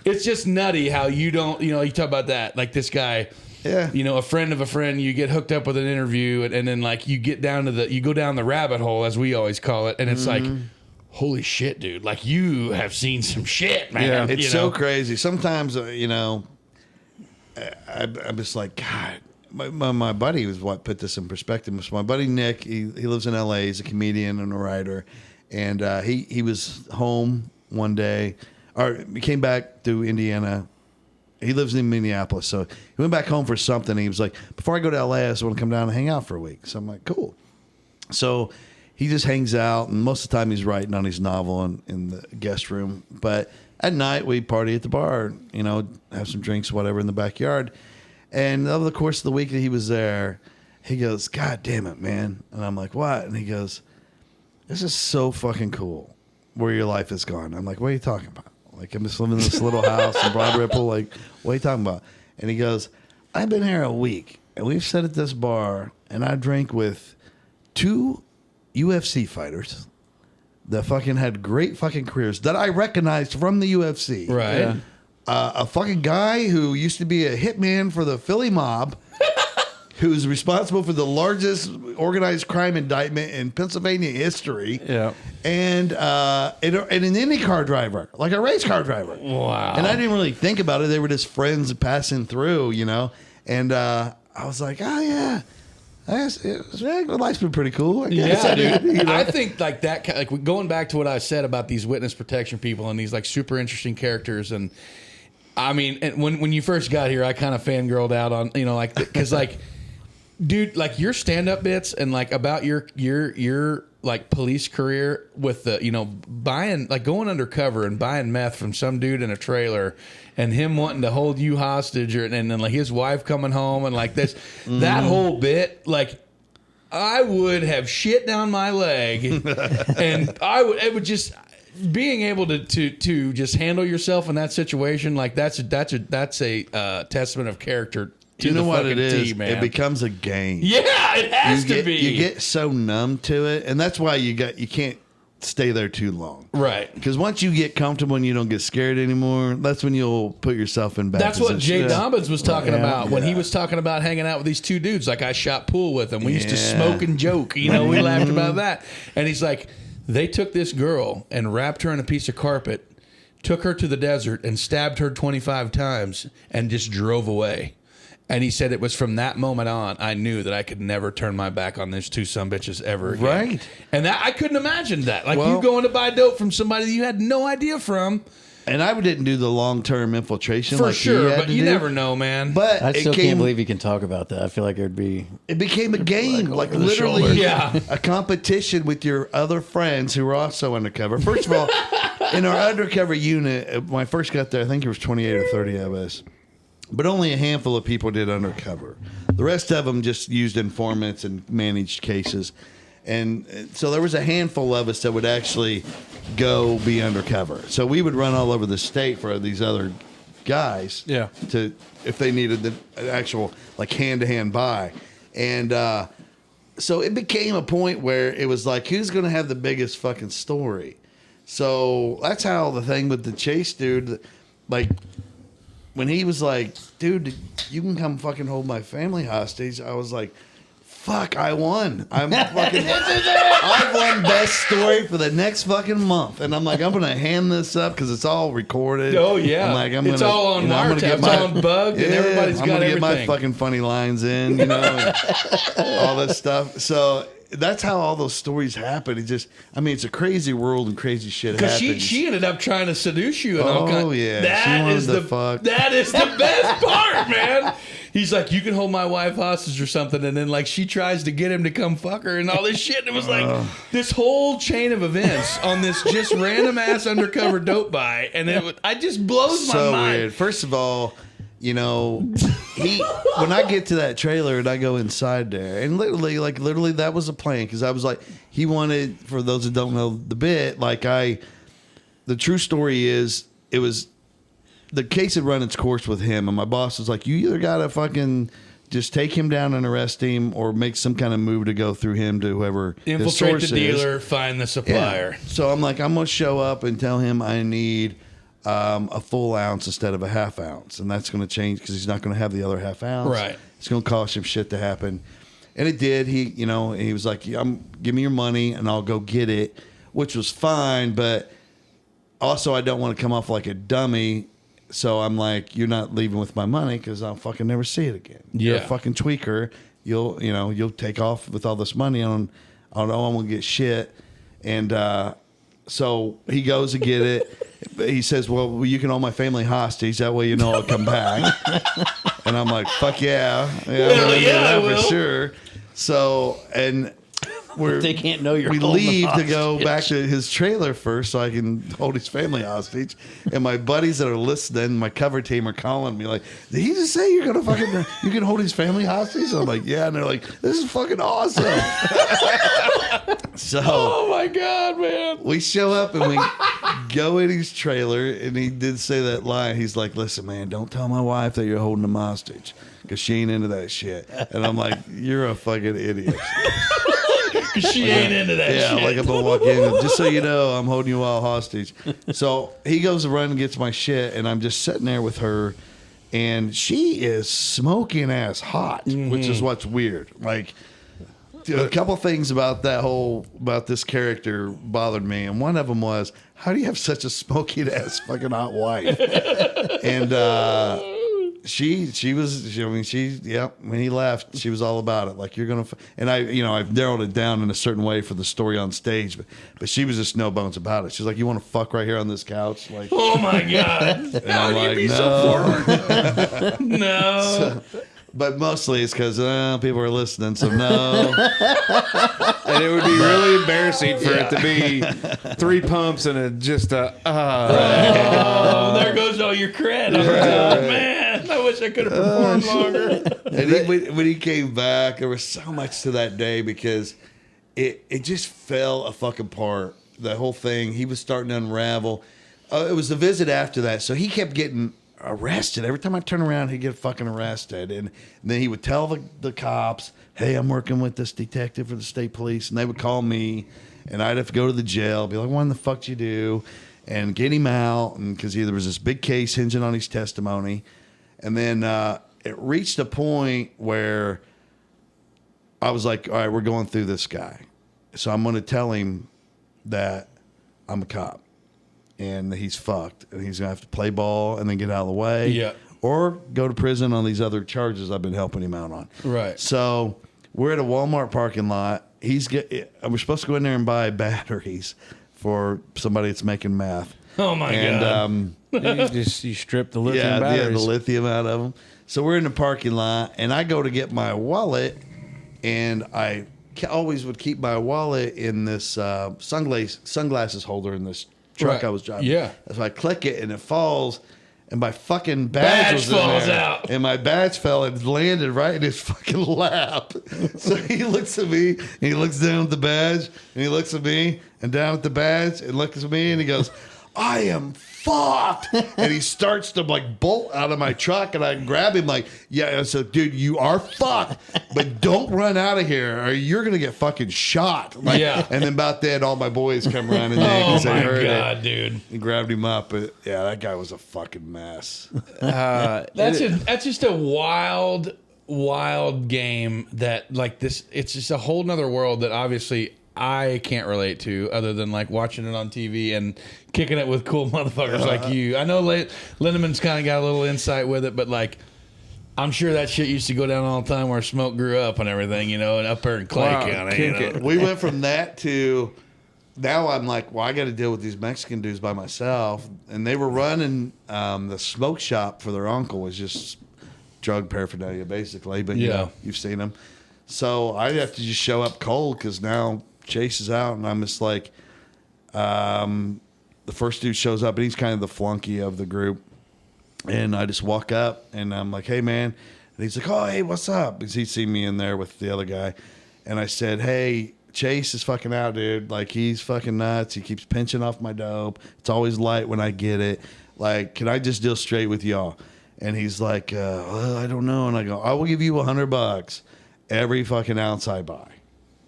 it's just nutty how you don't, you talk about that, like this guy. Yeah. A friend of a friend, you get hooked up with an interview and then like you get down to you go down the rabbit hole, as we always call it. And it's like, holy shit, dude. Like, you have seen some shit, man. Yeah, it's so crazy. Sometimes, I'm just like, God. My buddy was what put this in perspective. So my buddy Nick, he lives in L.A. He's a comedian and a writer. And he was home one day, or he came back to Indiana. He lives in Minneapolis. So he went back home for something. And he was like, before I go to L.A., I just want to come down and hang out for a week. So I'm like, cool. So he just hangs out, and most of the time he's writing on his novel in the guest room. But at night we party at the bar, have some drinks, whatever, in the backyard. And over the course of the week that he was there, he goes, God damn it, man. And I'm like, what? And he goes, this is so fucking cool where your life has gone. I'm like, what are you talking about? Like, I'm just living in this little house in Broad Ripple. Like, what are you talking about? And he goes, I've been here a week, and we've sat at this bar, and I drank with 2 UFC fighters that fucking had great fucking careers that I recognized from the UFC. Right. Yeah. A fucking guy who used to be a hitman for the Philly mob, who's responsible for the largest organized crime indictment in Pennsylvania history. Yeah. And an IndyCar driver, like a race car driver. Wow. And I didn't really think about it. They were just friends passing through, And I was like, oh, yeah. Life's been pretty cool. I guess. Yeah, dude. I think like that, like going back to what I said about these witness protection people and these like super interesting characters. And I mean, and when you first got here, I kind of fangirled out on, because like, dude, like your stand-up bits and like about your like police career with the, buying, like going undercover and buying meth from some dude in a trailer and him wanting to hold you hostage, and then like his wife coming home and like this, that whole bit, like I would have shit down my leg and it would just, being able to just handle yourself in that situation, like that's a testament of character. You know what it is? Man. It becomes a game. Yeah, it has to be. You get so numb to it, and that's why you can't stay there too long. Right. Because once you get comfortable and you don't get scared anymore, that's when you'll put yourself in bad That's position. what Jay Dobbins was talking about when he was talking about hanging out with these 2 dudes. Like, I shot pool with them. We used to smoke and joke. We laughed about that. And he's like, they took this girl and wrapped her in a piece of carpet, took her to the desert and stabbed her 25 times and just drove away. And he said it was from that moment on, I knew that I could never turn my back on these 2 sumbitches ever again. Right. And that I couldn't imagine that. Like, you going to buy dope from somebody that you had no idea from. And I didn't do the long-term infiltration. For like sure, but you never know, man. But I still can't believe you can talk about that. I feel like it became a game, like literally a competition with your other friends who were also undercover. First of all, in our undercover unit, when I first got there, I think there was 28 or 30 of us, but only a handful of people did undercover. The rest of them just used informants and managed cases. And so there was a handful of us that would actually go be undercover. So we would run all over the state for these other guys to if they needed the actual like hand-to-hand buy. And so it became a point where it was like, who's going to have the biggest fucking story? So that's how the thing with the Chase dude, like when he was like, dude, you can come fucking hold my family hostage. I was like, fuck, I won. I'm fucking, I've won best story for the next fucking month. And I'm like, I'm going to hand this up because it's all recorded. Oh, yeah. I'm like, it's all on wiretap. It's all on Bug, and everybody's got everything. I'm going to get my fucking funny lines in, and all that stuff. So that's how all those stories happen. It just, I mean, it's a crazy world and crazy shit happens. Because she ended up trying to seduce you. And yeah. That is the best part, man. He's like, you can hold my wife hostage or something. And then, like, she tries to get him to come fuck her and all this shit. And it was like this whole chain of events on this just random ass undercover dope buy. And it just blows my mind. So weird. First of all, when I get to that trailer and I go inside there, and literally that was a plan, because I was like, he wanted, for those that don't know the bit, the true story is, it was, the case had run its course with him, and my boss was like, you either gotta fucking just take him down and arrest him, or make some kind of move to go through him to whoever infiltrate the dealer, is. find the supplier. Yeah. So I'm like, I'm gonna show up and tell him I need a full ounce instead of a half ounce, and that's going to change because he's not going to have the other half ounce. Right. It's going to cause some shit to happen, and it did. He was like, "Give me your money, and I'll go get it," which was fine. But also, I don't want to come off like a dummy, so I'm like, "You're not leaving with my money because I'll fucking never see it again. You're a fucking tweaker. You'll take off with all this money on. I don't know. I'm gonna get shit." And so he goes to get it. He says, well, you can hold my family hostage. That way I'll come back. And I'm like, fuck yeah. I will. For sure. So, and they can't know you're we leave to go back to his trailer first so I can hold his family hostage. And my buddies that are listening, my cover team, are calling me like, did he just say you can hold his family hostage? And I'm like, yeah. And they're like, this is fucking awesome. So, oh my God, man. We show up and we go in his trailer, and he did say that line. He's like, listen, man, don't tell my wife that you're holding him hostage, because she ain't into that shit. And I'm like, you're a fucking idiot. She ain't into that shit. Yeah, like I'm going to walk in, and just so you know, I'm holding you all hostage. So he goes to run and gets my shit, and I'm just sitting there with her, and she is smoking ass hot, which is what's weird. Like, a couple things about this character bothered me, and one of them was, how do you have such a smoking ass fucking hot wife? And when he left, she was all about it. Like, you're gonna, and I've narrowed it down in a certain way for the story on stage, but she was just no bones about it. She's like, you want to fuck right here on this couch? Like, oh my God, and I'm like, no. So forward. No. But mostly it's because people are listening, so no. And it would be really embarrassing for it to be 3 pumps and Oh, there goes all your cred. Man, I wish I could have performed longer. And when he came back, there was so much to that day, because it just fell a fucking apart. The whole thing, he was starting to unravel. It was the visit after that, so he kept getting arrested. Every time I turn around, he'd get fucking arrested. And then he would tell the cops, hey, I'm working with this detective for the state police. And they would call me, and I'd have to go to the jail, be like, what in the fuck did you do? And get him out. And because there was this big case hinging on his testimony. And then it reached a point where I was like, all right, we're going through this guy. So I'm going to tell him that I'm a cop. And he's fucked, and he's gonna have to play ball and then get out of the way, or go to prison on these other charges I've been helping him out on. Right. So we're at a Walmart parking lot. We're supposed to go in there and buy batteries for somebody that's making meth. Oh my God! You strip the lithium batteries. Yeah, the lithium out of them. So we're in the parking lot, and I go to get my wallet, and I always would keep my wallet in this sunglasses holder in this truck Right. I was driving. Yeah. So I click it and it falls, and my fucking badge was in falls there, out. and my badge fell and landed right in his fucking lap. So he looks at me, and he looks down at the badge, and he looks at me, and down at the badge, and looks at me, and he goes, "I am fucked." And he starts to like bolt out of my truck, and I grab him like, yeah. I said, "Dude, you are fucked, but don't run out of here, or you're gonna get fucking shot." Like, Yeah. And then about then, all my boys come running in Oh because they my heard God, it. dude. He grabbed him up, but yeah, that guy was a fucking mess. That's just a wild game that like this. It's just a whole nother world that obviously I can't relate to, other than like watching it on TV and kicking it with cool motherfuckers like you. I know Lindeman's kind of got a little insight with it, but like, I'm sure that shit used to go down all the time where Smoke grew up and everything, and up there in Clay County. You know? We went from that to now I'm like, well, I got to deal with these Mexican dudes by myself. And they were running the smoke shop for their uncle, was just drug paraphernalia, basically. But you've seen them. So I have to just show up cold because now Chase is out, and I'm just like, the first dude shows up, and he's kind of the flunky of the group. And I just walk up, and I'm like, "Hey, man." And he's like, "Oh, hey, what's up?" Because he'd seen me in there with the other guy. And I said, "Hey, Chase is fucking out, dude. Like, he's fucking nuts. He keeps pinching off my dope. It's always light when I get it. Like, can I just deal straight with y'all?" And he's like, well, I don't know. And I go, "I will give you $100 every fucking ounce I buy.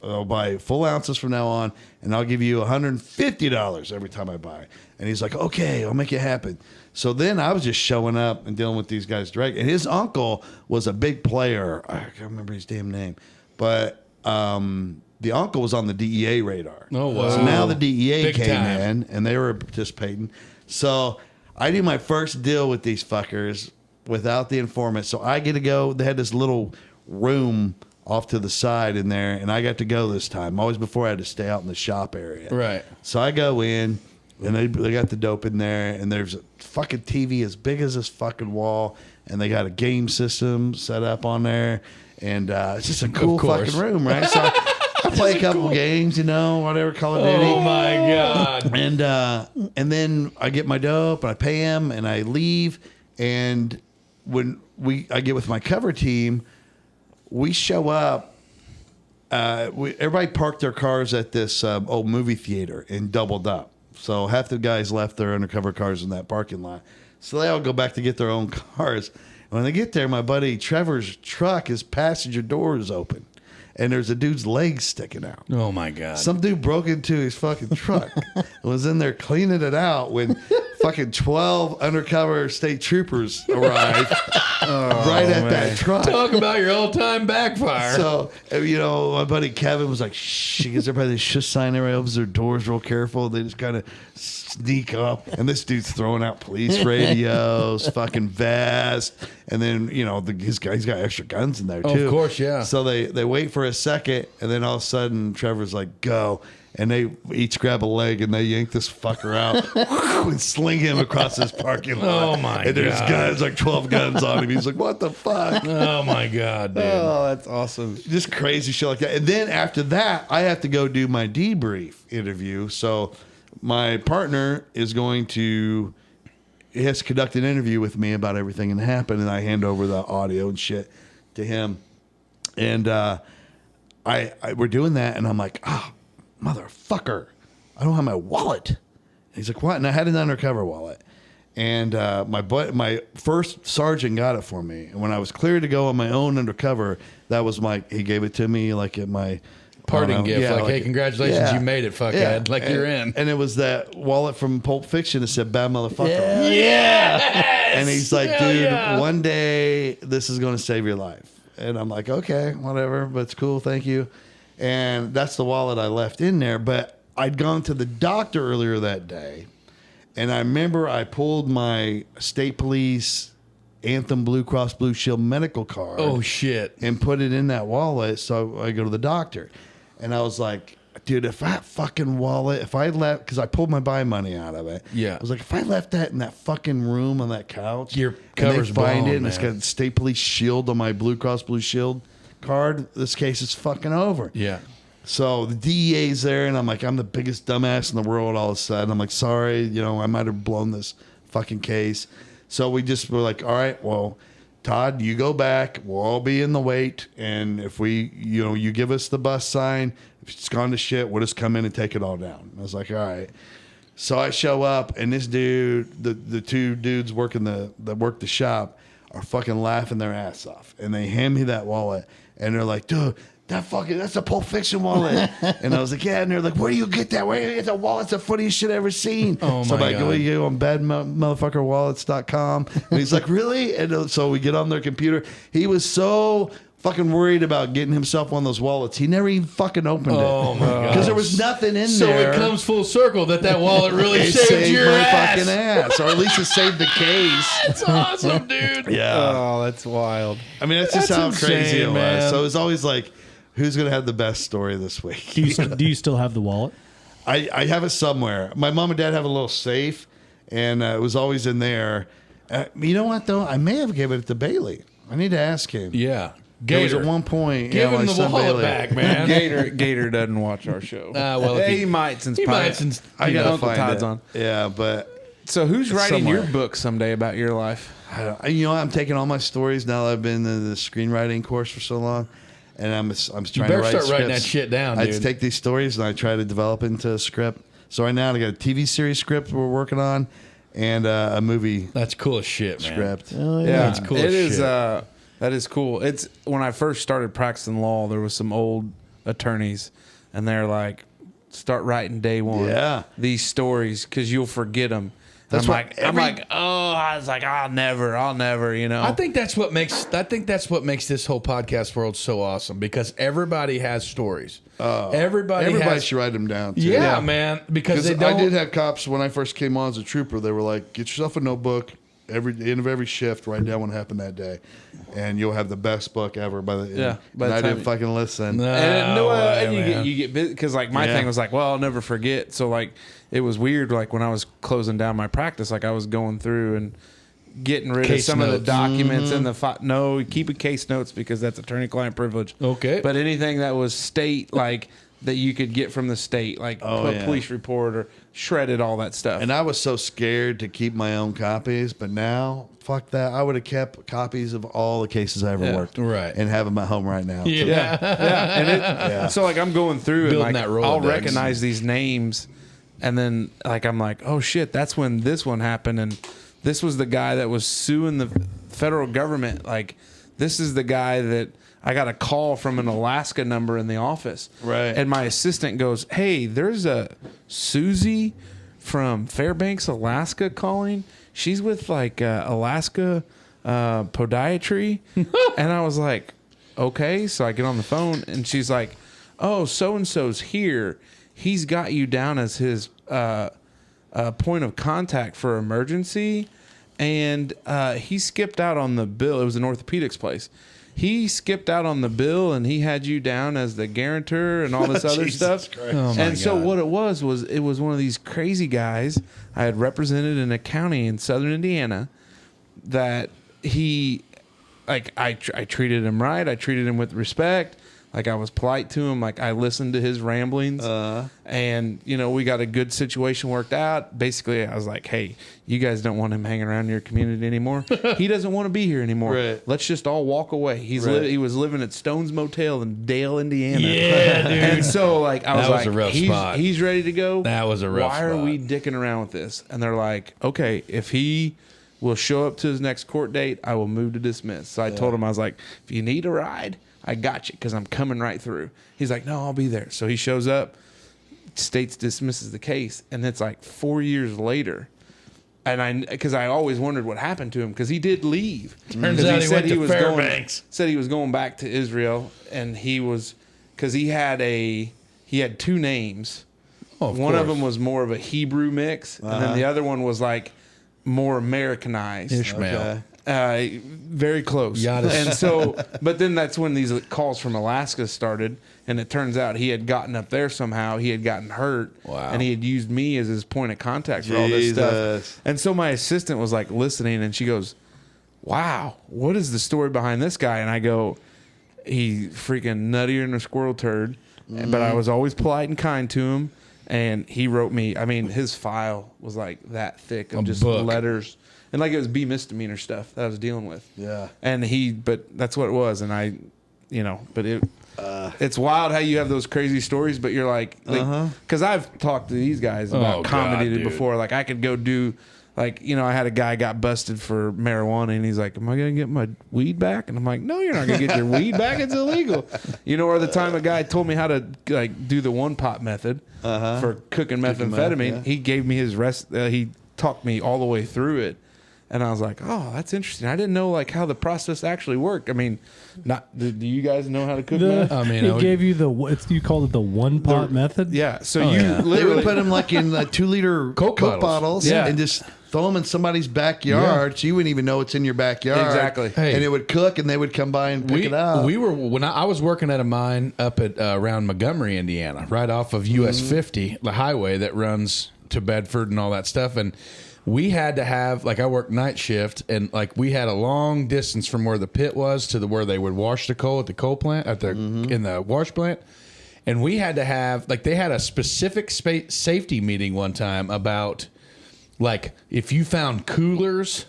I'll buy full ounces from now on, and I'll give you $150 every time I buy." And he's like, "Okay, I'll make it happen." So then I was just showing up and dealing with these guys direct. And his uncle was a big player. I can't remember his damn name. But the uncle was on the DEA radar. Oh, wow. So now the DEA Big came time. in, and they were participating. So I do my first deal with these fuckers without the informant. So I get to go. They had this little room off to the side in there, and I got to go this time. Always before I had to stay out in the shop area. Right. So I go in, and they got the dope in there, and there's a fucking TV as big as this fucking wall, and they got a game system set up on there, and it's just a cool fucking room, right? So I play a couple games, whatever, Call of Duty. Oh my God. And then I get my dope, and I pay him, and I leave, and when I get with my cover team, we show up. Everybody parked their cars at this old movie theater and doubled up. So half the guys left their undercover cars in that parking lot. So they all go back to get their own cars. And when they get there, my buddy Trevor's truck, his passenger door is open, and there's a dude's legs sticking out. Oh my God. Some dude broke into his fucking truck and was in there cleaning it out when fucking 12 undercover state troopers arrived right at that truck. Talk about your all-time backfire. So, my buddy Kevin was like, shh, he gives everybody the shush sign. Everybody opens their doors real careful. They just kind of sneak up. And this dude's throwing out police radios, fucking vest. And then, he's got extra guns in there, too. Of course, yeah. So they wait for a second, and then all of a sudden, Trevor's like, "Go." And they each grab a leg, and they yank this fucker out and sling him across this parking lot. Oh, my And there's God. guns, like 12 guns on him. He's like, "What the fuck?" Oh my God, dude. Oh, that's awesome. Just crazy shit like that. And then after that, I have to go do my debrief interview. So my partner is he has to conduct an interview with me about everything that happened, and I hand over the audio and shit to him. And we're doing that, and I'm like, "Oh, motherfucker, I don't have my wallet." And he's like, "What?" And I had an undercover wallet. And my first sergeant got it for me. And when I was cleared to go on my own undercover, he gave it to me like at my Parting gift. yeah, Hey, congratulations, you made it, fuckhead. Yeah. You're in. And it was that wallet from Pulp Fiction that said "bad motherfucker." Yeah. And he's like, Hell "Dude, yeah. one day this is going to save your life." And I'm like, "Okay, whatever, but it's cool, thank you." And that's the wallet I left in there. But I'd gone to the doctor earlier that day, and I remember I pulled my state police Anthem Blue Cross Blue Shield medical card. Oh shit. And put it in that wallet, so I go to the doctor. And I was like, "Dude, if that fucking wallet, if I left," because I pulled my buy money out of it. Yeah. I was like, if I left that in that fucking room on that couch, Your and they cover's find blown, it, and it's man. got state police shield on my Blue Cross Blue Shield card, this case is fucking over. Yeah. So the DEA's there, and I'm like, I'm the biggest dumbass in the world all of a sudden. I'm like, sorry, I might have blown this fucking case. So we just were like, all right, well, Todd, you go back. We'll all be in the wait. And if you give us the bus sign, if it's gone to shit, we'll just come in and take it all down. I was like, all right. So I show up, and this dude, the two dudes that work the shop are fucking laughing their ass off. And they hand me that wallet, and they're like, dude, that's a Pulp Fiction wallet. And I was like, yeah. And they're like, where do you get that? Where do you get that wallet? It's the funniest shit I've ever seen. Oh, so my I'm like, God. you go on badmotherfuckerwallets.com. And he's like, really? And so we get on their computer. He was so fucking worried about getting himself one of those wallets. He never even fucking opened it. Oh, my God. Because there was nothing in So there. it comes full circle that wallet really It saved your my ass. fucking ass. Or at least it saved the case. That's awesome, dude. Yeah. Oh, that's wild. I mean, that's just That's how insane, crazy it was. man. So it's always like, who's going to have the best story this week? Do you still have the wallet? I have it somewhere. My mom and dad have a little safe, and it was always in there. You know what, though? I may have given it to Bailey. I need to ask him. Yeah. There was Gator. at one point. Give my him the son wallet Bailey. back, man. Gator doesn't watch our show. Well, if he might since he Pi- might since I got Uncle Uncle Todd's Todd's on. Yeah, but So who's writing somewhere. your book someday about your life? I'm taking all my stories now that I've been in the screenwriting course for so long, and I'm trying to better write start writing scripts. that shit down, I dude. take these stories and I try to develop into a script. So right now I got a TV series script we're working on, and a movie That's cool as shit, man. script. Oh, Yeah, That's cool It as is. shit. That is cool. It's when I first started practicing law, there was some old attorneys, and they're like, "Start writing day one. Yeah. These stories because you'll forget them." That's I'm what like, I was like, I'll never. I think that's what makes this whole podcast world so awesome because everybody has stories. Everybody should write them down. Too. Yeah, man. Because they I don't. did have cops when I first came on as a trooper. They were like, "Get yourself a notebook. Every end of every shift, write down what happened that day, and you'll have the best book ever." By the end. Yeah, by and the I time didn't fucking listen. No and way, you get busy because like my Yeah. thing was like, well, I'll never forget. So like it was weird. Like when I was closing down my practice, like I was going through and getting rid Case of some of notes. the documents and the no, keep case notes because that's attorney-client privilege. Okay. But anything that was state like that you could get from the state, like yeah. police report or shredded all that stuff. And I was so scared to keep my own copies, but now, fuck that. I would have kept copies of all the cases I ever Yeah. worked, Right. and have them at home right now. yeah. And so like I'm going through and Building like that Rolodex. I'll recognize these names, and then like I'm like, oh shit, that's when this one happened, and this was the guy that was suing the federal government. Like this is the guy that I got a call from an Alaska number in the office, Right. And my assistant goes, hey, there's a Susie from Fairbanks, Alaska calling. She's with like Alaska podiatry, and I was like, okay. So I get on the phone, and she's like, oh, so and so's here. He's got you down as his point of contact for emergency, and he skipped out on the bill. It was an orthopedics place. He skipped out on the bill, and he had you down as the guarantor and all this other Jesus stuff. Christ. Oh, my And so God. what it was one of these crazy guys I had represented in a county in southern Indiana that he, like, I treated him right. I treated him with respect. Like, I was polite to him. Like, I listened to his ramblings. And, we got a good situation worked out. Basically, I was like, hey, you guys don't want him hanging around your community anymore. He doesn't want to be here anymore. Right. Let's just all walk away. He was living at Stone's Motel in Dale, Indiana. Yeah, dude. And so, like, I was That was like, a rough spot. he's ready to go. That was a rough Why are spot. we dicking around with this? And they're like, okay, if he will show up to his next court date, I will move to dismiss. So I told him, I was like, if you need a ride, I got you because I'm coming right through. He's like, no, I'll be there. So he shows up, states dismisses the case, and it's like 4 years later. And because I always wondered what happened to him because he did leave. Turns 'Cause out he went to was Fairbanks. said he was going back to Israel, and he was because he had two names. Oh, One of them was more of a Hebrew mix, and then the other one was like more Americanized. Ishmael. Okay. Very close. Yadis. And so, but then that's when these calls from Alaska started, and it turns out he had gotten up there somehow. He had gotten hurt, Wow. and he had used me as his point of contact for all this stuff. Jesus. And so my assistant was like listening, and she goes, "Wow, what is the story behind this guy?" And I go, "He freaking nuttier than a squirrel turd." but I was always polite and kind to him. And he wrote me, I mean, his file was like that thick of just book. letters. And like it was B misdemeanor stuff that I was dealing with. Yeah. And but that's what it was. And I, but it's wild how you have those crazy stories, but you're like, because I've talked to these guys about comedy God, before. Like I could go do, like, I had a guy got busted for marijuana and he's like, am I going to get my weed back? And I'm like, no, you're not going to get your weed back. It's illegal. Or the time a guy told me how to like do the one pot method for cooking methamphetamine. He gave me his he talked me all the way through it. And I was like, oh, that's interesting. I didn't know like how the process actually worked. I mean, do you guys know how to cook meth? I mean, It gave you you called it the one pot method? Yeah. So Oh, you yeah. They literally would put them like in 2-liter Coke Coke bottles. bottles Yeah. and just throw them in somebody's backyard, so you wouldn't even know it's in your backyard. Exactly. Hey. And it would cook, and they would come by and pick it up. We were when I was working at a mine up at around Montgomery, Indiana, right off of US 50, the highway that runs to Bedford and all that stuff, and we had to have, like, I worked night shift, and like we had a long distance from where the pit was to where they would wash the coal at the coal plant in the wash plant. And we had to have, like, they had a specific safety meeting one time about, like, if you found coolers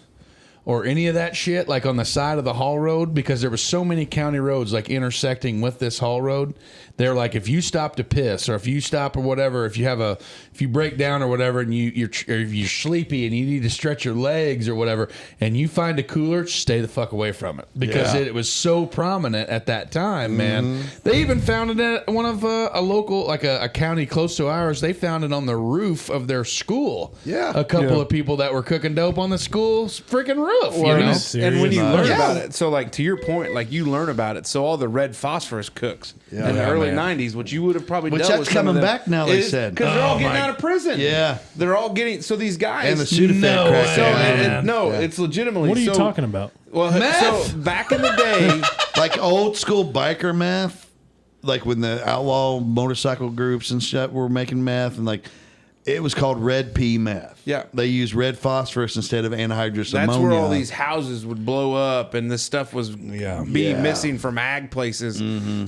or any of that shit, like on the side of the haul road, because there was so many county roads like intersecting with this haul road. They're like, if you stop to piss or if you stop or whatever, if you break down or whatever, and you're sleepy and you need to stretch your legs or whatever, and you find a cooler, stay the fuck away from it, because it was so prominent at that time, man. They even found it at one of a local, like a county close to ours. They found it on the roof of their school. Yeah. A couple of people that were cooking dope on the school's freaking roof. Well, you know? and when you learn Yeah. about it, so like to your point, like you learn about it. So all the red phosphorus cooks in the early '90s, which you would have probably Which dealt that's with some of coming them, back now, they said. because they're all Oh, getting my- out of prison. Yeah. they're all getting. So these guys And the Sudafed No crack. way. So Yeah. it's legitimately. What are you so- talking about? Well, Meth? so back in the day, Like old school biker meth, like when the outlaw motorcycle groups and shit were making meth, and like it was called red pea meth. Yeah. They used red phosphorus instead of anhydrous that's ammonia. where all these houses would blow up, and this stuff was being missing from ag places.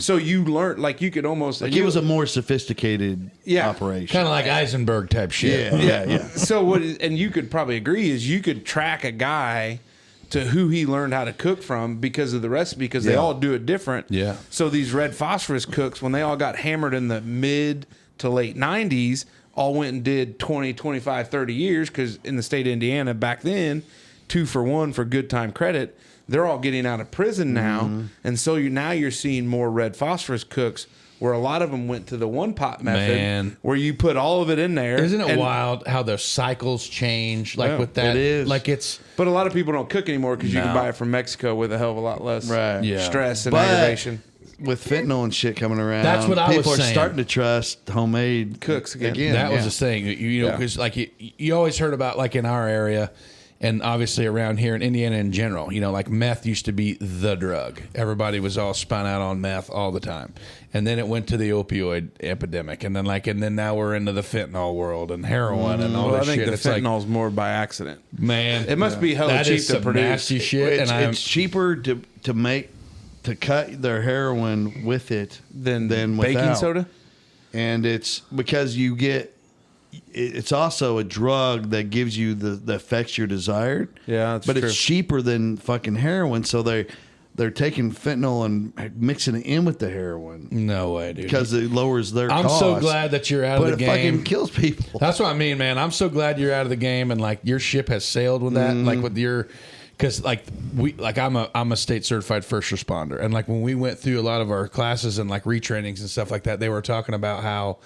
So you learned, like you could almost Like it was a more sophisticated operation. Kind of like Eisenberg type shit. Yeah. So what? And you could probably agree is you could track a guy to who he learned how to cook from because of the recipe, because they all do it different. Yeah. So these red phosphorus cooks, when they all got hammered in the mid to late 90s, all went and did 20, 25, 30 years, because in the state of Indiana back then, 2 for 1 for good time credit, they're all getting out of prison now. And so now you're seeing more red phosphorus cooks, where a lot of them went to the one pot method, Man. where you put all of it in there. Isn't it and- wild how the cycles change? Like Yeah, with that, it is. like it's But a lot of people don't cook anymore because you can No. buy it from Mexico with a hell of a lot less Right. Yeah. stress and But aggravation. with fentanyl and shit coming around, That's what I was people are saying. starting to trust homemade Cooks again. that was yeah. the thing, you know, Yeah. because like you always heard about, like in our area, and obviously around here in Indiana in general, you know, like meth used to be the drug. Everybody was all spun out on meth all the time, and then it went to the opioid epidemic, and then now we're into the fentanyl world and heroin and all Well, I this think shit. the It's like, fentanyl's more by accident. man, It must be hella that cheap is to some produce. nasty shit, It's, and it's cheaper to cut their heroin with it Than than baking without. soda? And it's because it's also a drug that gives you the effects you desired. Yeah, that's but true. it's cheaper than fucking heroin, so they're taking fentanyl and mixing it in with the heroin no way, dude. because it lowers their I'm cost. so glad that you're out but of the it game. fucking kills people. That's what I mean, man. I'm so glad you're out of the game, and like your ship has sailed with that. Like with your, because like I'm a state certified first responder, and like when we went through a lot of our classes and like retrainings and stuff like that, they were talking about how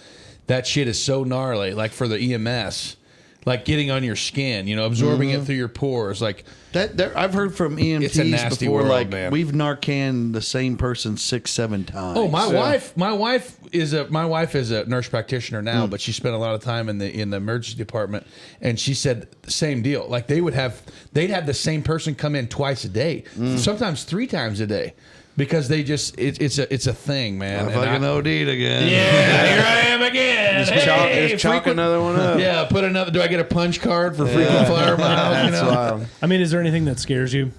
that shit is so gnarly. Like for the EMS, like getting on your skin, you know, absorbing it through your pores, like. I've heard from It's a EMTs nasty before, world, like man. we've Narcan the same person 6-7 times. Oh, my wife is a nurse practitioner now, but she spent a lot of time in the emergency department, and she said the same deal. Like they'd have the same person come in twice a day, sometimes 3 times a day, because they just it's a thing, man. I And fucking OD'd again. yeah, here I am again. Just chalk frequent- another one up. Yeah, put another. Do I get a punch card for frequent flyer miles? You That's know? wild. I mean, is there anything that scares you?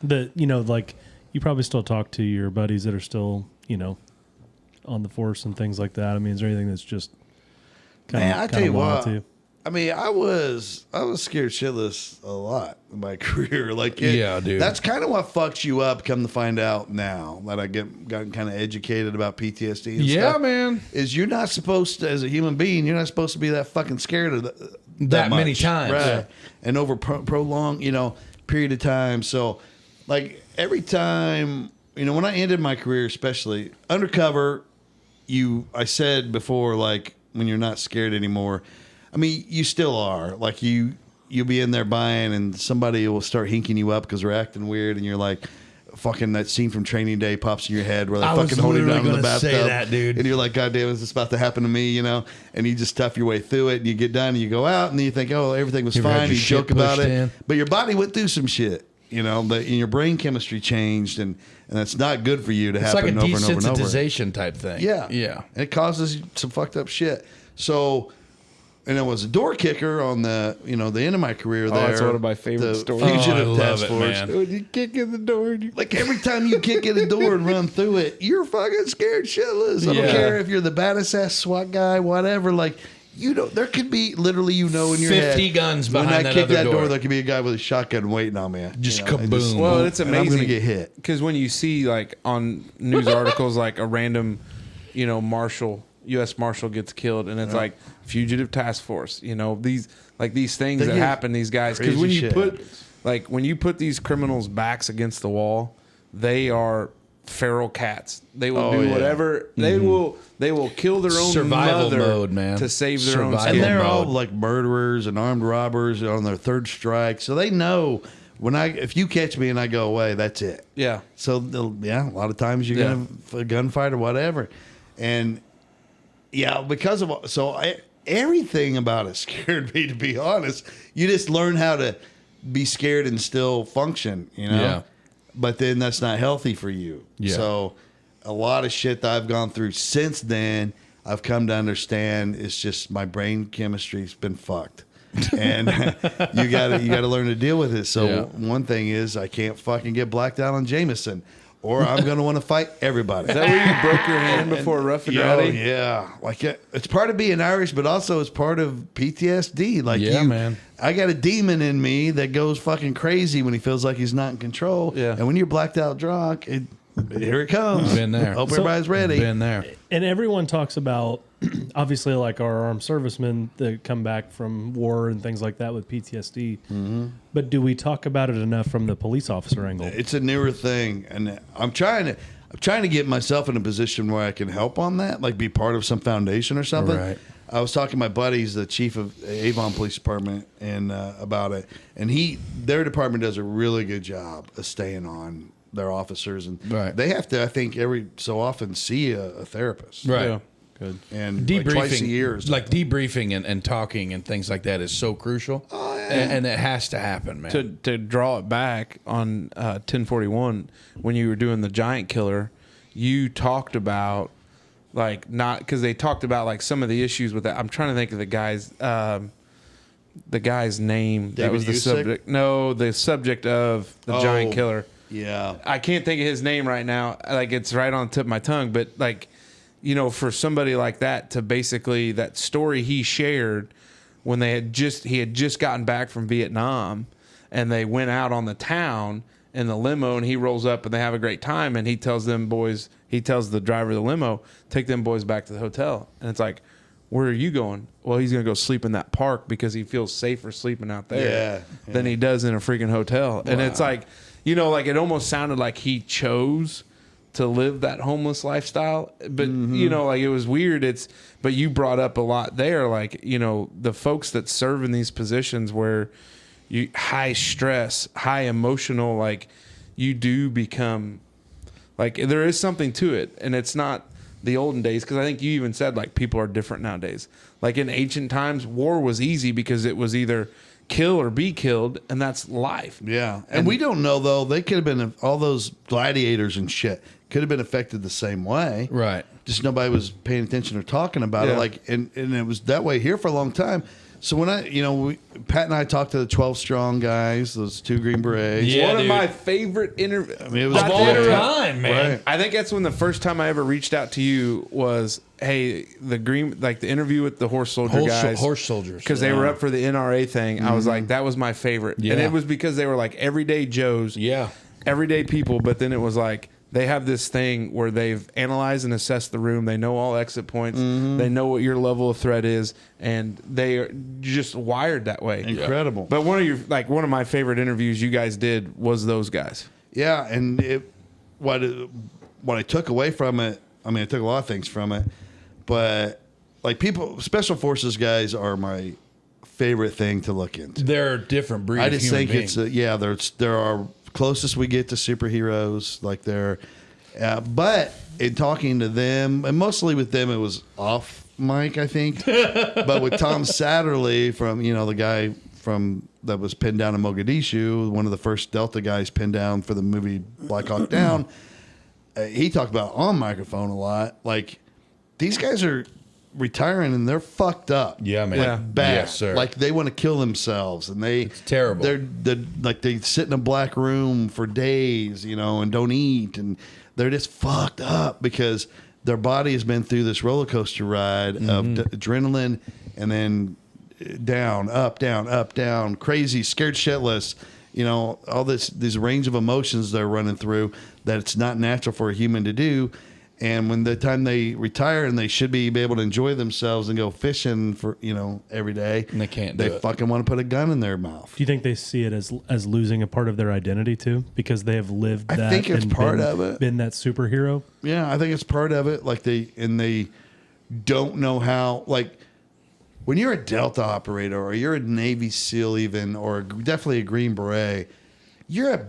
That, you know, like you probably still talk to your buddies that are still, you know, on the force and things like that? I mean, is there anything that's just Man, I tell you wild what. to you? I mean, I was scared shitless a lot in my career. Like, Yeah, dude. That's kind of what fucks you up. Come to find out now that I gotten kind of educated about PTSD. And Yeah, stuff, man. Is you're not supposed to, as a human being, you're not supposed to be that fucking scared of That many much. times. right? Yeah. And over prolonged, period of time. So, like every time, when I ended my career, especially undercover, I said before, like when you're not scared anymore. I mean, you still are. Like you'll be in there buying, and somebody will start hinking you up because they're acting weird, and you're like, fucking that scene from Training Day pops in your head where they fucking hold you down in the bathtub, say that, dude. and you're like, God damn, is this about to happen to me? And you just tough your way through it, and you get done, and you go out, and then you think, oh, everything was You ever had fine. your You shit joke about pushed it, in? but your body went through some shit. And your brain chemistry changed, and that's not good for you to It's like a happen over and over and over. desensitization type thing. Yeah. Yeah. And it causes some fucked up shit. So, and I was a door kicker on the end of my career there. that's one of my favorite the stories. Fugitive Oh, I love Task it, Force. man. When you kick in the door, and you Like every time you kick in the door and run through it, you're fucking scared shitless. I don't Yeah. care if you're the baddest ass SWAT guy, whatever. Like, there could be literally, in your 50 head. guns When behind I that kick other that door, door. there could be a guy with a shotgun waiting on me. Just and kaboom. Well, it's and amazing. I'm gonna get hit. Because when you see like on news articles, like a random, U.S. Marshal gets killed, and it's like fugitive task force. These things They that get happen. These guys, because crazy when shit. when you put these criminals' backs against the wall, they are feral cats. They will do yeah. whatever. They will kill their own Survival mother mode, man. to save their own Survival skin. And they're all mode. like murderers and armed robbers on their third strike, so they know if you catch me and I go away, that's it. Yeah. So a lot of times you're gonna a gunfight or whatever, and because of everything about it scared me, to be honest. You just learn how to be scared and still function, Yeah. But then that's not healthy for you. Yeah. So a lot of shit that I've gone through since then, I've come to understand it's just my brain chemistry's been fucked. And you gotta learn to deal with it. So one thing is I can't fucking get blacked out on Jameson, or I'm gonna want to fight everybody. Is that where you broke your hand before Rough and Rowdy? Yeah, like it's part of being Irish, but also it's part of PTSD. Like, man. I got a demon in me that goes fucking crazy when he feels like he's not in control. Yeah. And when you're blacked out drunk, here it comes. Been there. Hope So- everybody's ready. Been there. And everyone talks about, obviously, like our armed servicemen that come back from war and things like that with PTSD. Mm-hmm. But do we talk about it enough from the police officer angle? It's a newer thing, and I'm trying to get myself in a position where I can help on that, like be part of some foundation or something. Right. I was talking to my buddies, the chief of Avon Police Department, and about it, and their department does a really good job of staying on their officers, and Right. they have to, I think, every so often see a therapist, Right. Yeah. Good. and Debriefing, like twice a year, or something. like debriefing and talking and things like that is so crucial. Oh, yeah. And it has to happen, man. To draw it back on 1041, when you were doing the giant killer, you talked about because they talked about like some of the issues with that. I'm trying to think of the guy's name. That David was the Usick? subject. No, the subject of the giant killer. Yeah. I can't think of his name right now. Like it's right on the tip of my tongue, but for somebody like that to basically that story he shared when he had just gotten back from Vietnam and they went out on the town in the limo and he rolls up and they have a great time and he tells the driver of the limo, take them boys back to the hotel. And it's like, where are you going? Well, he's going to go sleep in that park because he feels safer sleeping out there than he does in a freaking hotel. And it's like, it almost sounded like he chose to live that homeless lifestyle. But, it was weird. But you brought up a lot there, the folks that serve in these positions where you high stress, high emotional, you do become, there is something to it. And it's not the olden days, because I think you even said, people are different nowadays. Like in ancient times, war was easy because it was either kill or be killed, and that's life. Yeah. And we don't know, though. They could have been, all those gladiators and shit could have been affected the same way. Right. Just nobody was paying attention or talking about it. And it was that way here for a long time. So when Pat and I talked to the 12 Strong guys, those 2 Green Berets. Yeah, One dude. of my favorite interviews. I mean, it was Of all great. time, man. Right. I think that's when the first time I ever reached out to you was, hey, the interview with the horse soldier guys. Horse soldiers. Because they were up for the NRA thing. I was like, that was my favorite. Yeah. And it was because they were like everyday Joes. Yeah. Everyday people. But then it was like, they have this thing where they've analyzed and assessed the room. They know all exit points. They know what your level of threat is. And they are just wired that way. Incredible. But one of my favorite interviews you guys did was those guys. Yeah, and what I took away from it, I mean, I took a lot of things from it, but like special forces guys are my favorite thing to look into. They're a different breed. I just of human think being. they're our closest we get to superheroes. Like but in talking to them, and mostly with them, it was off mic, I think. But with Tom Satterley from the guy that was pinned down in Mogadishu, one of the first Delta guys pinned down for the movie Black Hawk Down, he talked about on microphone a lot. Like these guys are retiring and they're fucked up. Yeah, man. Yeah. Bad. Yes, sir. Like they want to kill themselves, and it's terrible. They're like they sit in a black room for days, and don't eat, and they're just fucked up because their body has been through this roller coaster ride of adrenaline, and then down, up, down, crazy, scared shitless. All these range of emotions they're running through that it's not natural for a human to do. And when the time they retire and they should be able to enjoy themselves and go fishing for every day, And they can't They do it. fucking want to put a gun in their mouth. Do you think they see it as losing a part of their identity too, because they have lived I that? think it's and part been, of it. Been that superhero. Yeah, I think it's part of it. Like they don't know how. Like when you're a Delta operator or you're a Navy SEAL even, or definitely a Green Beret, you're a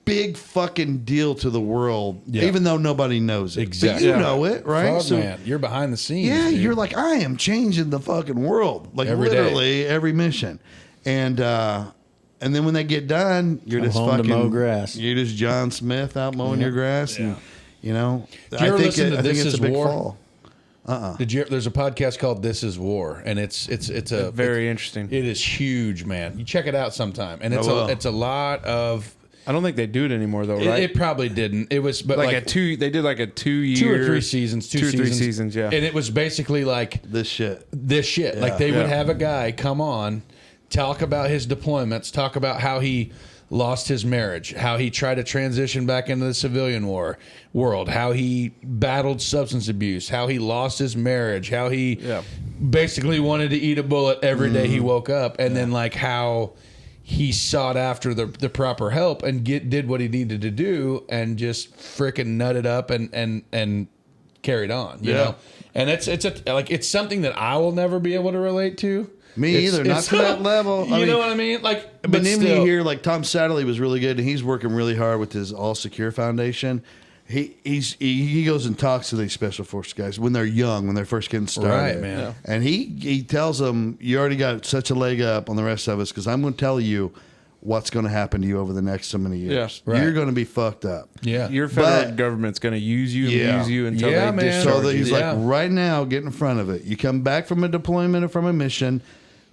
big fucking deal to the world, Yeah. even though nobody knows it. Exactly. But you know it, right? Frog man, you're behind the scenes. Yeah, dude. you're like, I am changing the fucking world, like Every day. literally every mission, and then when they get done, you're Come just home to fucking mow grass. You're just John Smith out mowing your grass, and Did you ever I think listen to This it's Is a big War? fall. There's a podcast called This Is War, and it's a Very interesting. It is huge, man. You check it out sometime, and it's will. it's a lot of. I don't think they do it anymore though, right? It probably didn't. It was, but like like a two. They did like a 2 year, 2 or 3 seasons, two or 3 seasons. Yeah. and it was basically like This shit. this shit. Like they would have a guy come on, talk about his deployments, talk about how he lost his marriage, how he tried to transition back into the civilian world, how he battled substance abuse, how he lost his marriage, how he basically wanted to eat a bullet every day he woke up, and then like how he sought after the proper help and did what he needed to do and just freaking nutted up and carried on, you know? And it's something that I will never be able to relate to. Me either, not to that level. You know what I mean? Like, But but then still, you hear like Tom Satterley was really good, and he's working really hard with his All Secure Foundation. He goes and talks to these special forces guys when they're young, when they're first getting started. Right, man. Yeah. And he tells them, you already got such a leg up on the rest of us because I'm going to tell you what's going to happen to you over the next so many years. Yeah, right. You're going to be fucked up. yeah, Your federal But- government's going to use you and Yeah. use you until Yeah, they man. discharge So that you. he's Yeah. like, right now, get in front of it. You come back from a deployment or from a mission,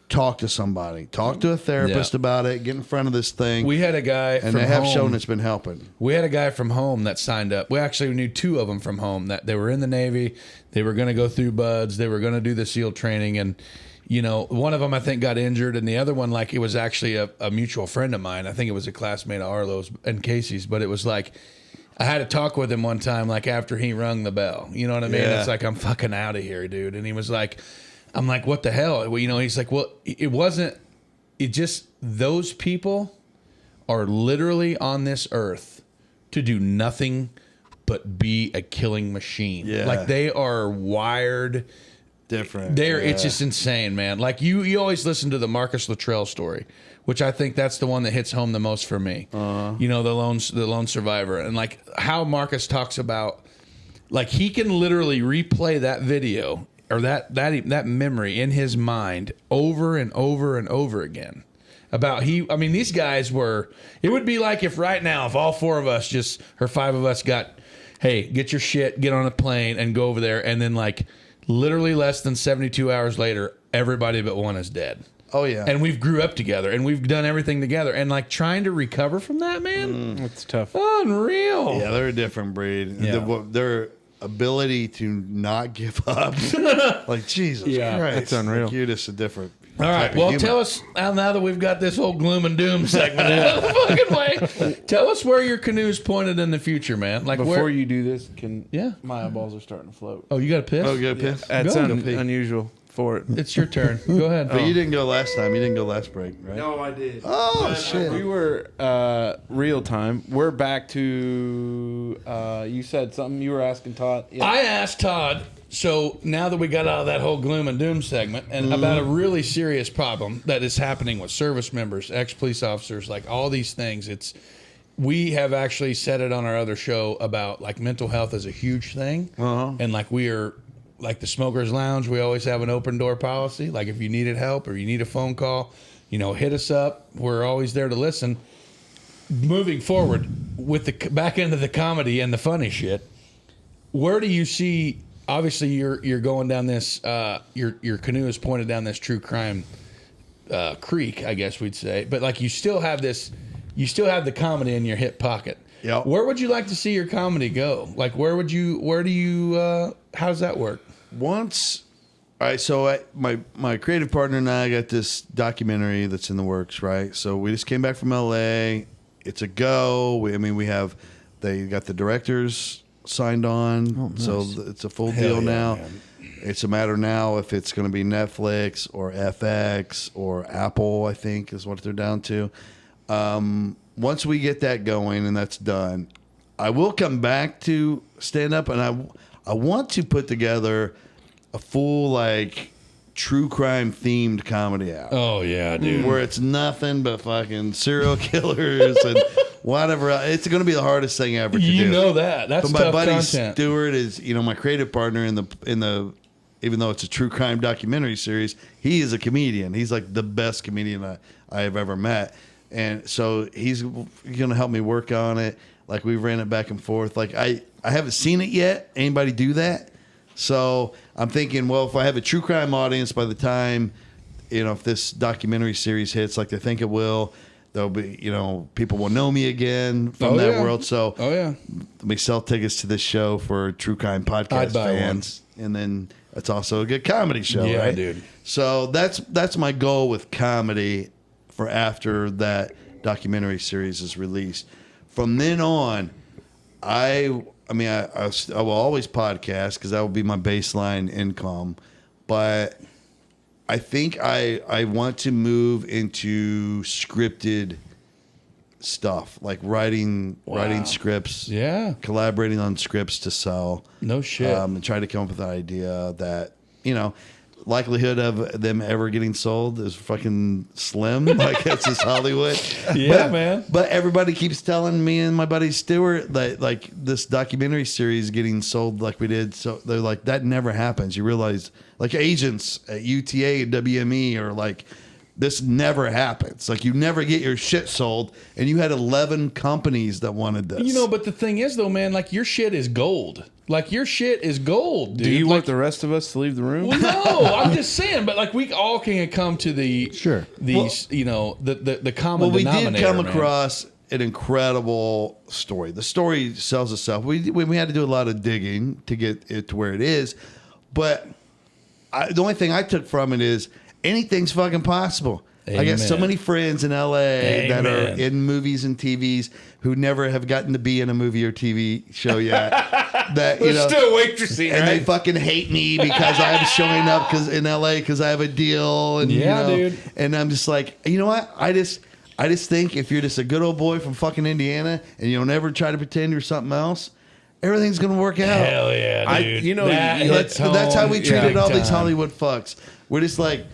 talk to somebody. Talk to a therapist Yeah. about it. Get in front of this thing. we had a guy and from they have home. shown it's been helping. We had a guy from home that signed up. We actually knew 2 of them from home that they were in the Navy. They were going to go through BUDS. They were going to do the SEAL training. And, you know, one of them I think got injured, and the other one, like, it was actually a mutual friend of mine. I think it was a classmate of Arlo's and Casey's, but it was like, I had to talk with him one time, like after he rung the bell. You know what I mean? Yeah. It's like, I'm fucking out of here, dude. And he was like, I'm like, what the hell? Well, you know, he's like, well, it just, those people are literally on this earth to do nothing but be a killing machine. Yeah. Like they are wired Different. it's just insane, man. Like you always listen to the Marcus Luttrell story, which I think that's the one that hits home the most for me. You know, the lone survivor, and like how Marcus talks about, like he can literally replay that video or that memory in his mind over and over and over again. About I mean, these guys were. It would be like if right now, if all 4 of us or 5 of us got, hey, get your shit, get on a plane, and go over there, and then like literally less than 72 hours later, everybody but one is dead. Oh yeah. And we've grew up together and we've done everything together. And like trying to recover from that, man, It's tough. unreal. Yeah, they're a different breed. Yeah. Their ability to not give up, like Jesus Yeah, Christ, that's unreal. Like, you're just a different. All right. Well, tell us now that we've got this whole gloom and doom segment out of the fucking way. Tell us where your canoe's pointed in the future, man. Like Before where? you do this, Yeah. my eyeballs are starting to float. Oh, you got a piss? Oh, good piss. That's Go. unusual for it. It's your turn. Go ahead. But you didn't go last time. You didn't go last break, right? No, I did. Oh shit. We were real time. We're back to. You said something. You were asking Todd. Yeah. I asked Todd. So now that we got out of that whole gloom and doom segment and about a really serious problem that is happening with service members, ex-police officers, like all these things, we have actually said it on our other show about like mental health is a huge thing. And like we are like the Smokers Lounge, we always have an open door policy. Like if you needed help or you need a phone call, hit us up. We're always there to listen. Moving forward with the back end of the comedy and the funny shit, where do you see? Obviously, you're going down this. Your canoe is pointed down this true crime creek, I guess we'd say. But like, you still have this. You still have the comedy in your hip pocket. Yep. Where would you like to see your comedy go? Like, where do you? How does that work? All right. So my creative partner and I got this documentary that's in the works, right? So we just came back from LA. It's a go. They got the directors signed on, nice. so it's a full Hell deal yeah, now. man. It's a matter now if it's going to be Netflix or FX or Apple, I think is what they're down to. Once we get that going and that's done, I will come back to stand up, and I want to put together a full like true crime themed comedy out. Oh yeah, dude. Where it's nothing but fucking serial killers and whatever. It's going to be the hardest thing ever to do. You know that. That's But tough my buddy content. Stewart is, my creative partner in the even though it's a true crime documentary series, he is a comedian. He's like the best comedian I have ever met. And so he's going to help me work on it. Like we ran it back and forth. Like I haven't seen it yet. Anybody do that? So I'm thinking, well, if I have a true crime audience by the time, if this documentary series hits like they think it will, there'll be, people will know me again from that world. So let me sell tickets to this show for true crime podcast fans. And then it's also a good comedy show, Yeah, right? dude. So that's my goal with comedy for after that documentary series is released. From then on, I will always podcast because that will be my baseline income. But I think I want to move into scripted stuff, like writing scripts, collaborating on scripts to sell. No shit. And try to come up with an idea that, likelihood of them ever getting sold is fucking slim. Like that's just Hollywood. Yeah, man. But everybody keeps telling me and my buddy Stewart that like this documentary series getting sold like we did. So they're like, that never happens. You realize like agents at UTA and WME are like, this never happens. Like you never get your shit sold, and you had 11 companies that wanted this. But the thing is though, man, like your shit is gold. Like your shit is gold, dude. Do you like, want the rest of us to leave the room? Well, no, I'm just saying. But like we all can come to the the common Well, we denominator. did come man. across an incredible story. The story sells itself. We had to do a lot of digging to get it to where it is, but the only thing I took from it is anything's fucking possible. I got so Amen. many friends in LA that are Amen. in movies and TVs who never have gotten to be in a movie or TV show yet. That still waitressing, and they right? fucking hate me because I'm showing up in LA because I have a deal, and dude. and I'm just like, you know what? I just think if you're just a good old boy from fucking Indiana and you don't ever try to pretend you're something else, everything's gonna work out. Hell yeah, dude. That's how we treated all these time. Hollywood fucks. We're just like,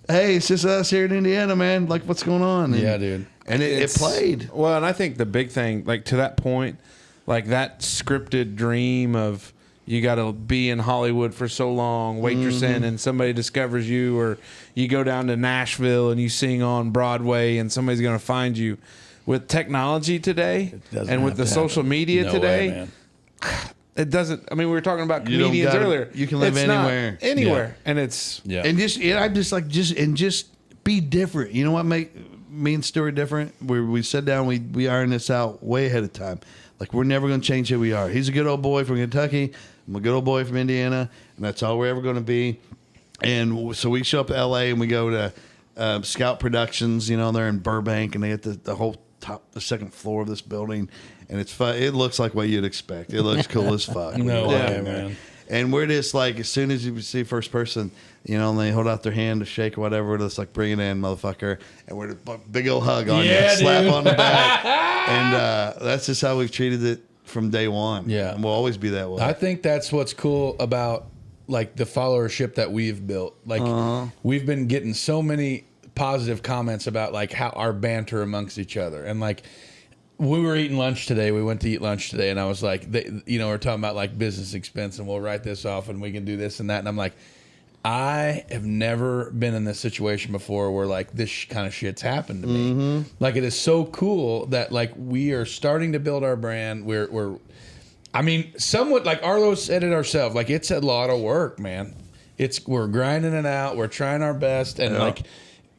hey, it's just us here in Indiana, man. Like, what's going on? And, Yeah, dude. And it played. Well, and I think the big thing, like to that point, like that scripted dream of you got to be in Hollywood for so long, waitressing, and somebody discovers you, or you go down to Nashville and you sing on Broadway and somebody's going to find you. With technology today and with the social media No today, way, man. it doesn't. I mean, we were talking about You don't comedians gotta- earlier. you can live It's not anywhere. anywhere, and it's Yeah. And I'm just like, just be different. You know what make me and Stuart different? We sat down, we ironed this out way ahead of time. Like, we're never going to change who we are. He's a good old boy from Kentucky. I'm a good old boy from Indiana, and that's all we're ever going to be. And so we show up to L.A. and we go to Scout Productions. You know, they're in Burbank, and they get the whole the second floor of this building, and it's fun. It looks like what you'd expect. It looks cool as fuck. No way, man. And we're just like, as soon as you see first person, you know, and they hold out their hand to shake or whatever, we're just like, bring it in, motherfucker. And we're just big old hug on you, slap on the back. And that's just how we've treated it from day one. Yeah. And we'll always be that way. I think that's what's cool about like the followership that we've built. Like we've been getting so many positive comments about like how our banter amongst each other. And like, we were eating lunch today. We went to eat lunch today, and I was like, we're talking about like business expense, and we'll write this off, and we can do this and that. And I'm like, I have never been in this situation before where like this kind of shit's happened to me. Like, it is so cool that like we are starting to build our brand. I mean, somewhat like Arlo said it ourselves. Like, it's a lot of work, man. We're grinding it out. We're trying our best, and like,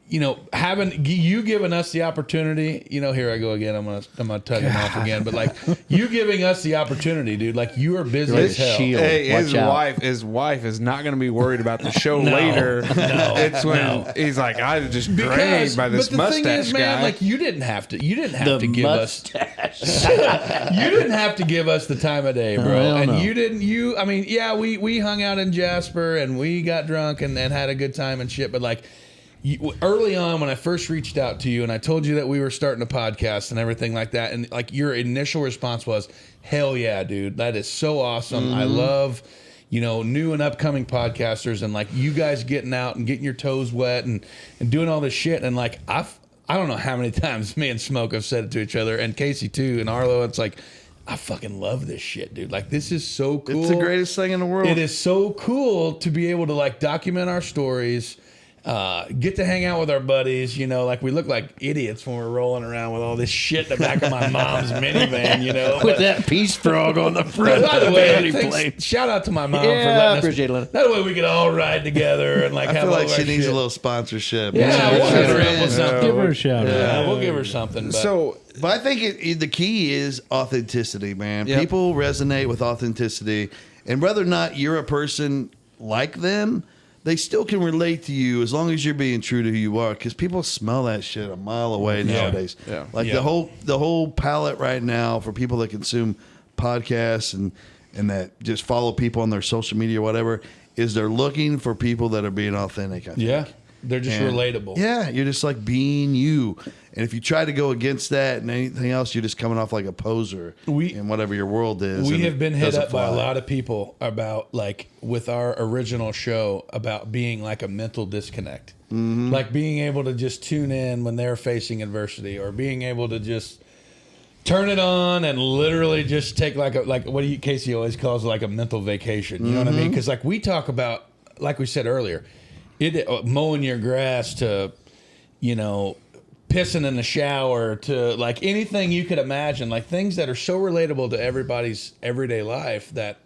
you know, having you giving us the opportunity, you know, here I go again. I'm gonna tug him off again, but like you giving us the opportunity, dude. Like, you are busy as hell. Hey, his wife is not going to be worried about the show later. It's when he's like, I just drained by this mustache thing is, man, guy. like you didn't have to give us. You didn't have to give us the time of day, bro. And you didn't. I mean, yeah, we hung out in Jasper and we got drunk and had a good time and shit, but like. Early on, when I first reached out to you and I told you that we were starting a podcast and everything like that, and like your initial response was, hell yeah, dude, that is so awesome. I love, you know, new and upcoming podcasters, and like you guys getting out and getting your toes wet and doing all this shit. And like, I don't know how many times me and Smoke have said it to each other, and Casey too, and Arlo, it's like, I fucking love this shit, dude. Like, this is so cool. It's the greatest thing in the world. It is so cool to be able to like document our stories. Get to hang out with our buddies, you know, like we look like idiots when we're rolling around with all this shit in the back of my mom's minivan, you know. With that peace frog on the front. By the way, shout out to my mom for letting appreciate us. it. That way we could all ride together and like I have feel all like our she needs shit. a little sponsorship. Yeah, we'll hit her up with something. Give her a shout. Yeah, we'll give her something. But. But I think the key is authenticity, man. Yep. People resonate with authenticity. And whether or not you're a person like them, they still can relate to you as long as you're being true to who you are. Because people smell that shit a mile away nowadays. Yeah. Like the whole palette right now for people that consume podcasts and that just follow people on their social media or whatever is they're looking for people that are being authentic, I think. Yeah. They're just relatable. Yeah, you're just like being you. And if you try to go against that and anything else, you're just coming off like a poser in whatever your world is. We have been hit up by a lot of people about, like, with our original show, about being like a mental disconnect. Like being able to just tune in when they're facing adversity, or being able to just turn it on and literally just take like what Casey always calls like a mental vacation. You know what I mean? Because like we talk about, like we said earlier, mowing your grass to, you know, pissing in the shower to like anything you could imagine, like things that are so relatable to everybody's everyday life that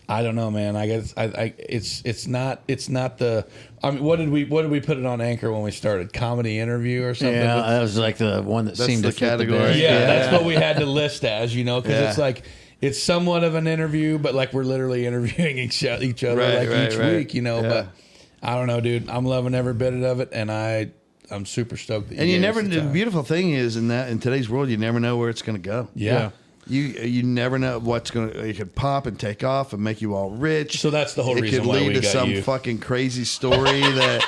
I don't know, man. I guess it's not the. I mean, what did we put it on Anchor when we started? Comedy interview or something? Yeah, that was like the one that seemed to the fit category. the best. Yeah, that's what we had to list as, you know, because it's like it's somewhat of an interview, but like we're literally interviewing each other each week, you know. Yeah. But I don't know, dude. I'm loving every bit of it, and I'm super stoked. That And the beautiful thing is in today's world, you never know where it's going to go. Yeah. You never know what's going to. It could pop and take off and make you all rich. So that's the whole reason why It we could lead to got some you. fucking crazy story that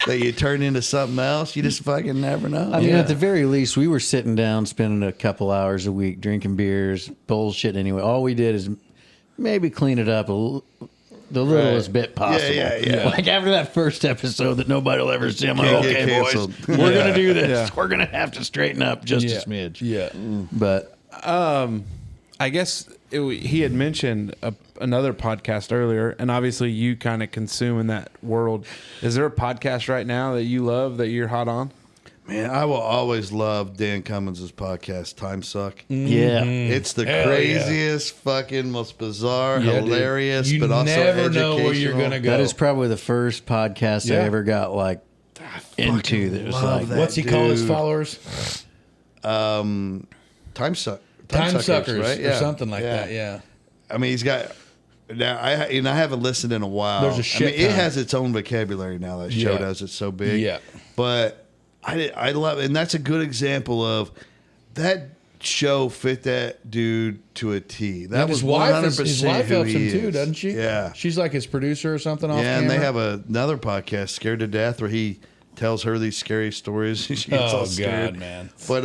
you turn into something else. You just fucking never know. I mean, at the very least, we were sitting down, spending a couple hours a week, drinking beers, bullshit anyway. All we did is maybe clean it up the littlest bit possible. Yeah. Like after that first episode that nobody will ever see, I'm like, Can't get okay, boys, canceled. we're going to do this. Yeah. We're going to have to straighten up just a smidge. Yeah. But I guess he had mentioned another podcast earlier, and obviously you kind of consume in that world. Is there a podcast right now that you love that you're hot on? Man, I will always love Dan Cummins' podcast, Time Suck. yeah, It's the Hell crazy,est fucking, most bizarre, hilarious, You but also never educational. know where you're gonna go. that is probably the first podcast I ever got like into this. love Like, that What's he call his dude. followers? Time Time suckers, suckers, right? or something like that. Yeah. I mean, he's got. Now I haven't listened in a while. There's a shit I mean, it ton. has its own vocabulary now. That show Yeah. does. It's so big. Yeah. But I love, and that's a good example of that show fit that dude to a T. That was his wife, 100% his wife who helps he him too, is. doesn't she? Yeah. She's like his producer or something off Yeah, and camera. they have another podcast, Scared to Death, where he tells her these scary stories. She gets all Oh scared. God, man. But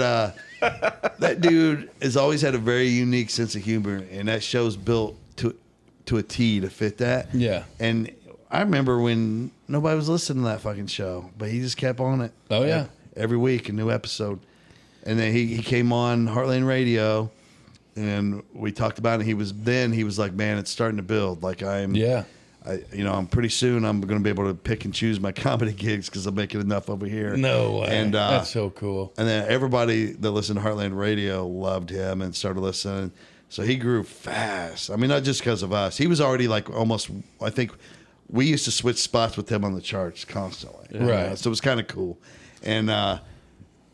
that dude has always had a very unique sense of humor, and that show's built to a T to fit that. Yeah. And I remember when nobody was listening to that fucking show, but he just kept on it. Oh, yeah. Every week, a new episode. And then he came on Heartland Radio, and we talked about it. He was like, man, it's starting to build. Like I'm pretty soon I'm going to be able to pick and choose my comedy gigs because I'm making enough over here. No way. And That's so cool. And then everybody that listened to Heartland Radio loved him and started listening. So he grew fast. I mean, not just because of us. He was already like almost, I think we used to switch spots with him on the charts constantly. Right. So it was kind of cool. And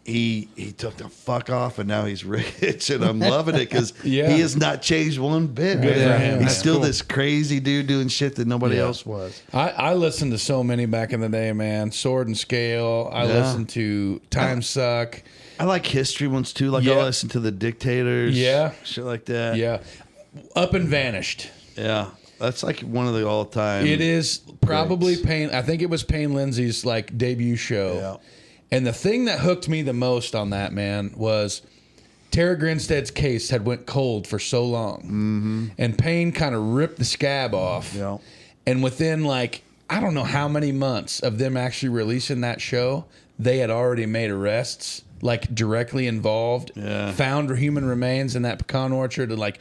he took the fuck off, and now he's rich, and I'm loving it because Yeah. he has not changed one bit. Good for him. He's That's still cool. this crazy dude doing shit that nobody else was. I listened to so many back in the day, man. Sword and Scale. I Yeah. listened to Time Suck. I like history ones too. Like Yeah. I listen to the Dictators. Yeah. Shit like that. Yeah. Up and Vanished. Yeah. That's like one of the all time. It is probably Greats. Payne. I think it was Payne Lindsay's like debut show. Yeah. And the thing that hooked me the most on that, man, was Tara Grinstead's case had went cold for so long. Mm-hmm. And Payne kind of ripped the scab off. Yeah. And within like, I don't know how many months of them actually releasing that show, they had already made arrests, like directly involved, found human remains in that pecan orchard. And like,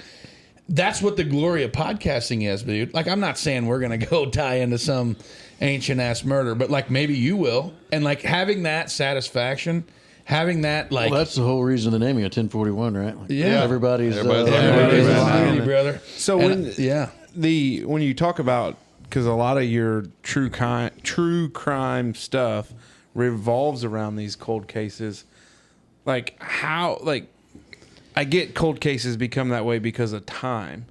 that's what the glory of podcasting is, dude. Like, I'm not saying we're going to go tie into some ancient ass murder, but like maybe you will. And like having that satisfaction, having that like, well, that's the whole reason of the naming of 1041, right? Like, Yeah. everybody's everybody's in Right. unity, brother. So And, when when you talk about, because a lot of your true crime stuff revolves around these cold cases, like how, like, I get cold cases become that way because of time,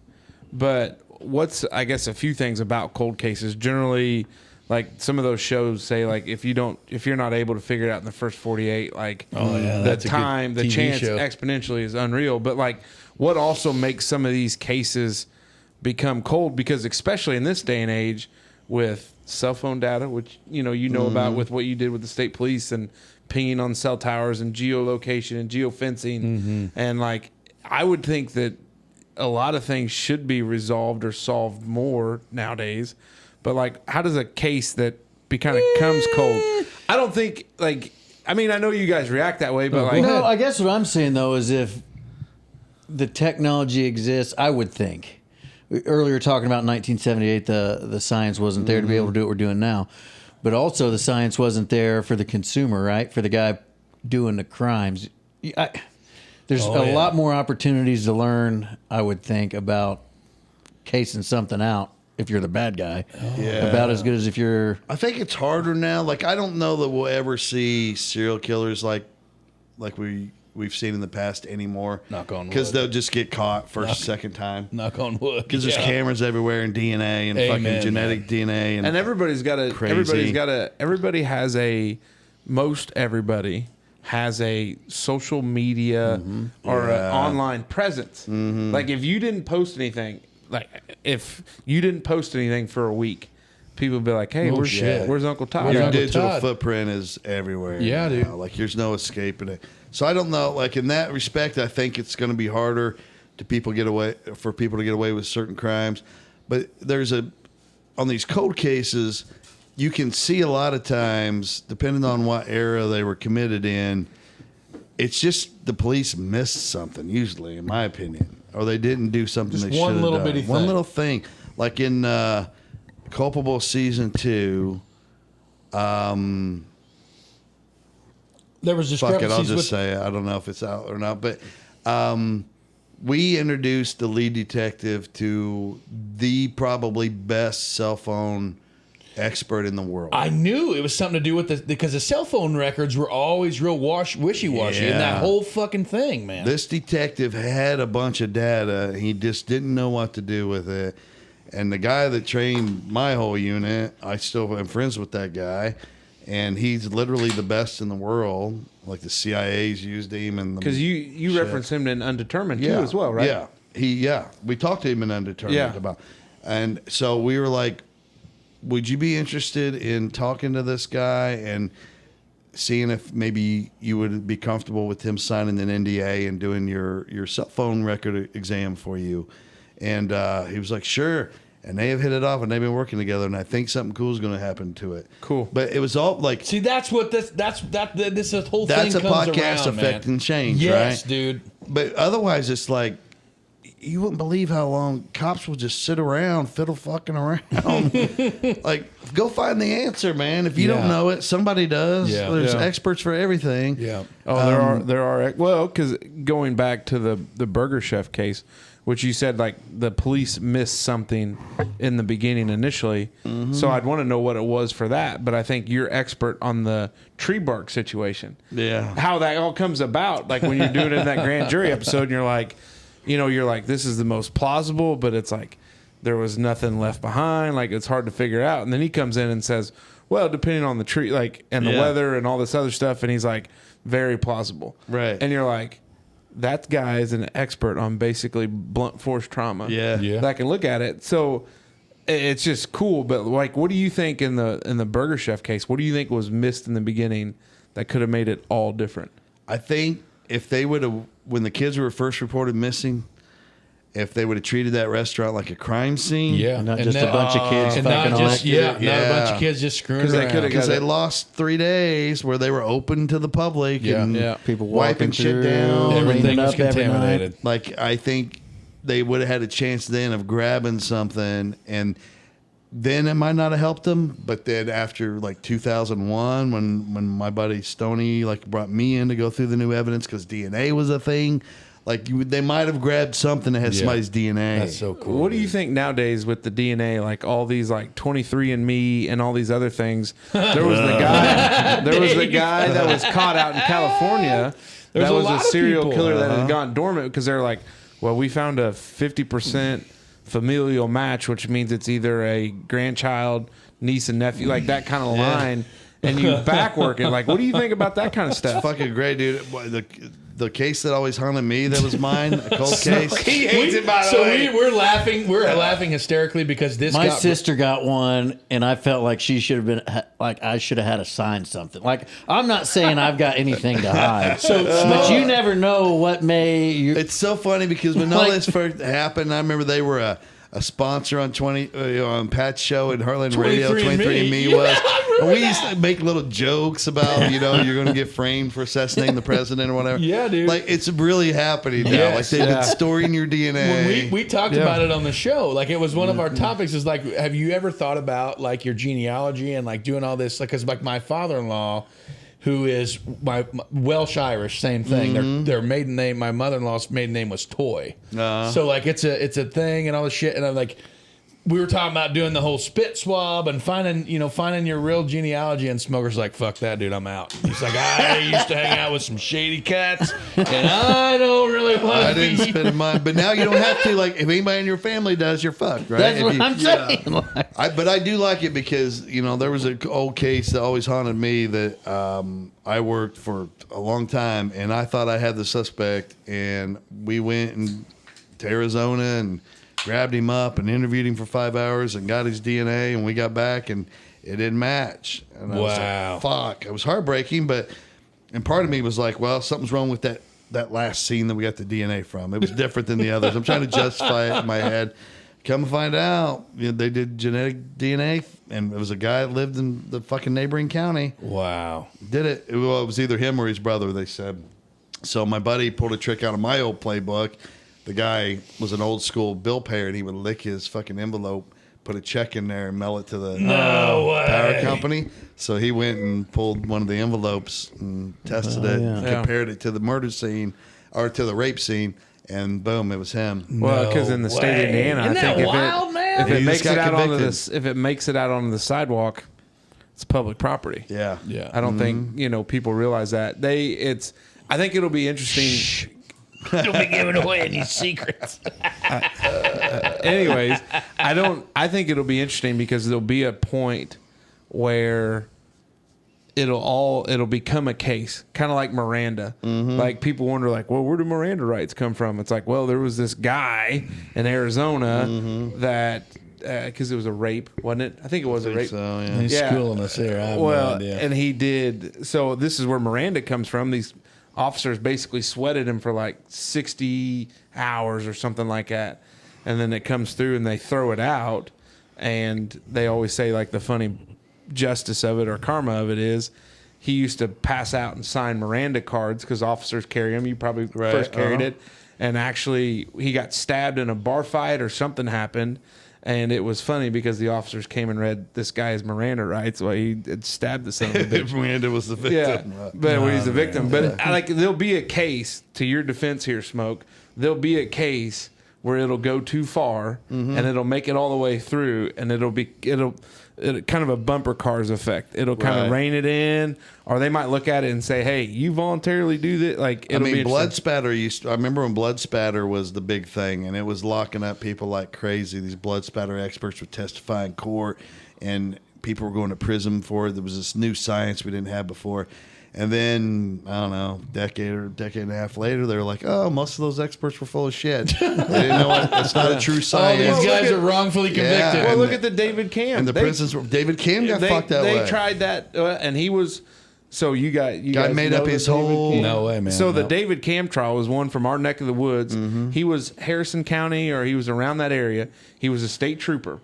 but what's, I guess, a few things about cold cases generally, like some of those shows say, like, if you're not able to figure it out in the first 48, like, the that's a good time, the TV chance show. exponentially is unreal. But like, what also makes some of these cases become cold? Because especially in this day and age with cell phone data, which know about with what you did with the state police and pinging on cell towers and geolocation and geofencing, and like, I would think that a lot of things should be resolved or solved more nowadays. But like, how does a case that becomes cold? I don't think, like, I mean, I know you guys react that way, but like, No, I guess what I'm saying though is if the technology exists, I would think. Earlier talking about 1978, the science wasn't there to be able to do what we're doing now, but also the science wasn't there for the consumer, right? For the guy doing the crimes. There's a lot more opportunities to learn, I would think, about casing something out if you're the bad guy. Yeah. About as good as if you're... I think it's harder now. Like I don't know that we'll ever see serial killers like we've seen in the past anymore. Knock on wood. Because they'll just get caught first, second time. knock on wood. Because there's cameras everywhere and DNA and Amen, fucking genetic DNA and everybody has a social media or an online presence. Like if you didn't post anything, for a week, people would be like, "Hey, where's Uncle Todd?" your Uncle digital Todd. footprint is everywhere. Yeah, dude. now. Like there's no escaping it. So I don't know. Like in that respect, I think it's going to be harder for people to get away with certain crimes. But on these cold cases, you can see a lot of times, depending on what era they were committed in, it's just the police missed something, usually, in my opinion, or they didn't do something Just they should one have little done. bitty One thing. little thing. Like in Culpable Season 2, There was fuck it, I'll discrepancies just with say it. I don't know if it's out or not, but we introduced the lead detective to the probably best cell phone expert in the world. I knew it was something to do with because the cell phone records were always real wishy-washy in that whole fucking thing, man. This detective had a bunch of data. He just didn't know what to do with it. And the guy that trained my whole unit, I still am friends with that guy. And he's literally the best in the world. Like the CIA's used him. Because you reference him in Undetermined too as well, right? Yeah. We talked to him in Undetermined about. And so we were like, would you be interested in talking to this guy and seeing if maybe you would be comfortable with him signing an NDA and doing your cell phone record exam for you? And he was like, sure. And they have hit it off, and they've been working together, and I think something cool is going to happen to it. Cool. But it was all like... See, that's what this whole thing that's comes a podcast around, effect man. and change, yes, right? dude. But otherwise, it's like, you wouldn't believe how long cops will just sit around, fiddle fucking around. Like, go find the answer, man. If you don't know it, somebody does. Yeah. There's experts for everything. Yeah. Oh, there are. Well, because going back to the Burger Chef case, which you said like the police missed something in the beginning initially, so I'd want to know what it was for that. But I think you're expert on the tree bark situation. Yeah. How that all comes about, like when you're doing it in that grand jury episode, and you're like, this is the most plausible, but it's like there was nothing left behind. Like it's hard to figure out. And then he comes in and says, well, depending on the tree, like, and the weather and all this other stuff, and he's like, very plausible. Right. And you're like, that guy is an expert on basically blunt force trauma. Yeah. That can look at it. So it's just cool. But like, what do you think in the Burger Chef case? What do you think was missed in the beginning that could have made it all different? I think if they would have, when the kids were first reported missing, if they would have treated that restaurant like a crime scene. Yeah. And not just a bunch of kids and fucking not on just, it. not a bunch of kids just screwing around. Because they lost 3 days where they were open to the public and People wiping walking shit through, down. Everything cleaning was up every night. contaminated. Like, I think they would have had a chance then of grabbing something, and then it might not have helped them. But then after like 2001, when my buddy Stoney like brought me in to go through the new evidence because DNA was a thing, like they might have grabbed something that had somebody's DNA. That's so cool. What do you think nowadays with the DNA, like all these like 23andMe and all these other things? There was the guy. There was the guy that was caught out in California. There's that a was lot a of serial people. killer that had gone dormant because they're like, well, we found a 50% familial match, which means it's either a grandchild, niece, and nephew, like that kind of line. And you back work it. Like, what do you think about that kind of stuff? Fucking great, dude. The case that always haunted me, that was mine, a cold case. He hates it, by the way. we're laughing. We're laughing hysterically because this. My sister got one, and I felt like she should have been like I should have had to sign something. Like I'm not saying I've got anything to hide, but you never know what may. It's so funny because when all this first happened, I remember they were a sponsor on on Pat's show at Heartland Radio. 23andMe was. And we used to make little jokes about, you're going to get framed for assassinating the president or whatever. Yeah, dude. Like, it's really happening now. Yes, like, they've been storing your DNA. When we talked about it on the show. Like, it was one of our topics is like, have you ever thought about like your genealogy and like doing all this? Like, because like my father-in-law, who is my Welsh Irish, same thing. Their maiden name, my mother-in-law's maiden name was Toy. So like it's a thing and all this shit. And I'm like, we were talking about doing the whole spit swab and finding your real genealogy, and Smoker's like, fuck that, dude, I'm out. He's like, I used to hang out with some shady cats, and I don't really want to I didn't spend mine, but now you don't have to. Like, if anybody in your family does, you're fucked, right? That's what I'm saying. But I do like it because there was an old case that always haunted me that I worked for a long time, and I thought I had the suspect, and we went to Arizona and grabbed him up and interviewed him for 5 hours and got his DNA, and we got back and it didn't match. And I was like, fuck. It was heartbreaking, and part of me was like, well, something's wrong with that last scene that we got the DNA from. It was different than the others. I'm trying to justify it in my head. Come to find out, they did genetic DNA, and it was a guy that lived in the fucking neighboring county. Wow. Did it. Well, it was either him or his brother, they said. So my buddy pulled a trick out of my old playbook. The guy was an old school bill payer, and he would lick his fucking envelope, put a check in there, and mail it to the power company. So he went and pulled one of the envelopes and tested it, and compared it to the murder scene or to the rape scene, and boom, it was him. Well, because in the state of Indiana, Isn't I think that wild, man? If it He makes just it got out onto convicted. this, if it makes it out onto the sidewalk, it's public property. Yeah. Yeah. I don't think people realize that. I think it'll be interesting. Don't be giving away any secrets. Anyways, I think it'll be interesting because there'll be a point where it'll become a case, kind of like Miranda. Like people wonder, like, well, where do Miranda rights come from? It's like, well, there was this guy in Arizona that because it was a rape, wasn't it? I think it was a rape. So, yeah. He's schooling us here. I have no idea. And he did. So this is where Miranda comes from. These officers basically sweated him for like 60 hours or something like that. And then it comes through and they throw it out. And they always say, like, the funny justice of it or karma of it is he used to pass out and sign Miranda cards because officers carry them. You probably first carried it. And actually, he got stabbed in a bar fight or something happened. And it was funny because the officers came and read this guy's Miranda rights. Well, he had stabbed the son of a bitch. Miranda was the victim. Yeah, but when he's the victim. But there'll be a case, to your defense here, Smoke. There'll be a case where it'll go too far and it'll make it all the way through, and it'll kind of a bumper cars effect. It'll kind of rein it in, or they might look at it and say, "Hey, you voluntarily do this." Like, it'll be blood spatter I remember when blood spatter was the big thing, and it was locking up people like crazy. These blood spatter experts would testify in court, and people were going to prison for it. There was this new science we didn't have before. And then, I don't know, decade and a half later, they were like, oh, most of those experts were full of shit. They didn't know what, it's not a true science. These guys are wrongfully convicted. Yeah. Well, And look at the David Cam. And the prisons, David Cam got fucked that way. They tried that, and he was. So you guys made know up the his David whole- Cam? No way, man. So the No. David Cam trial was one from our neck of the woods. He was Harrison County, or he was around that area. He was a state trooper.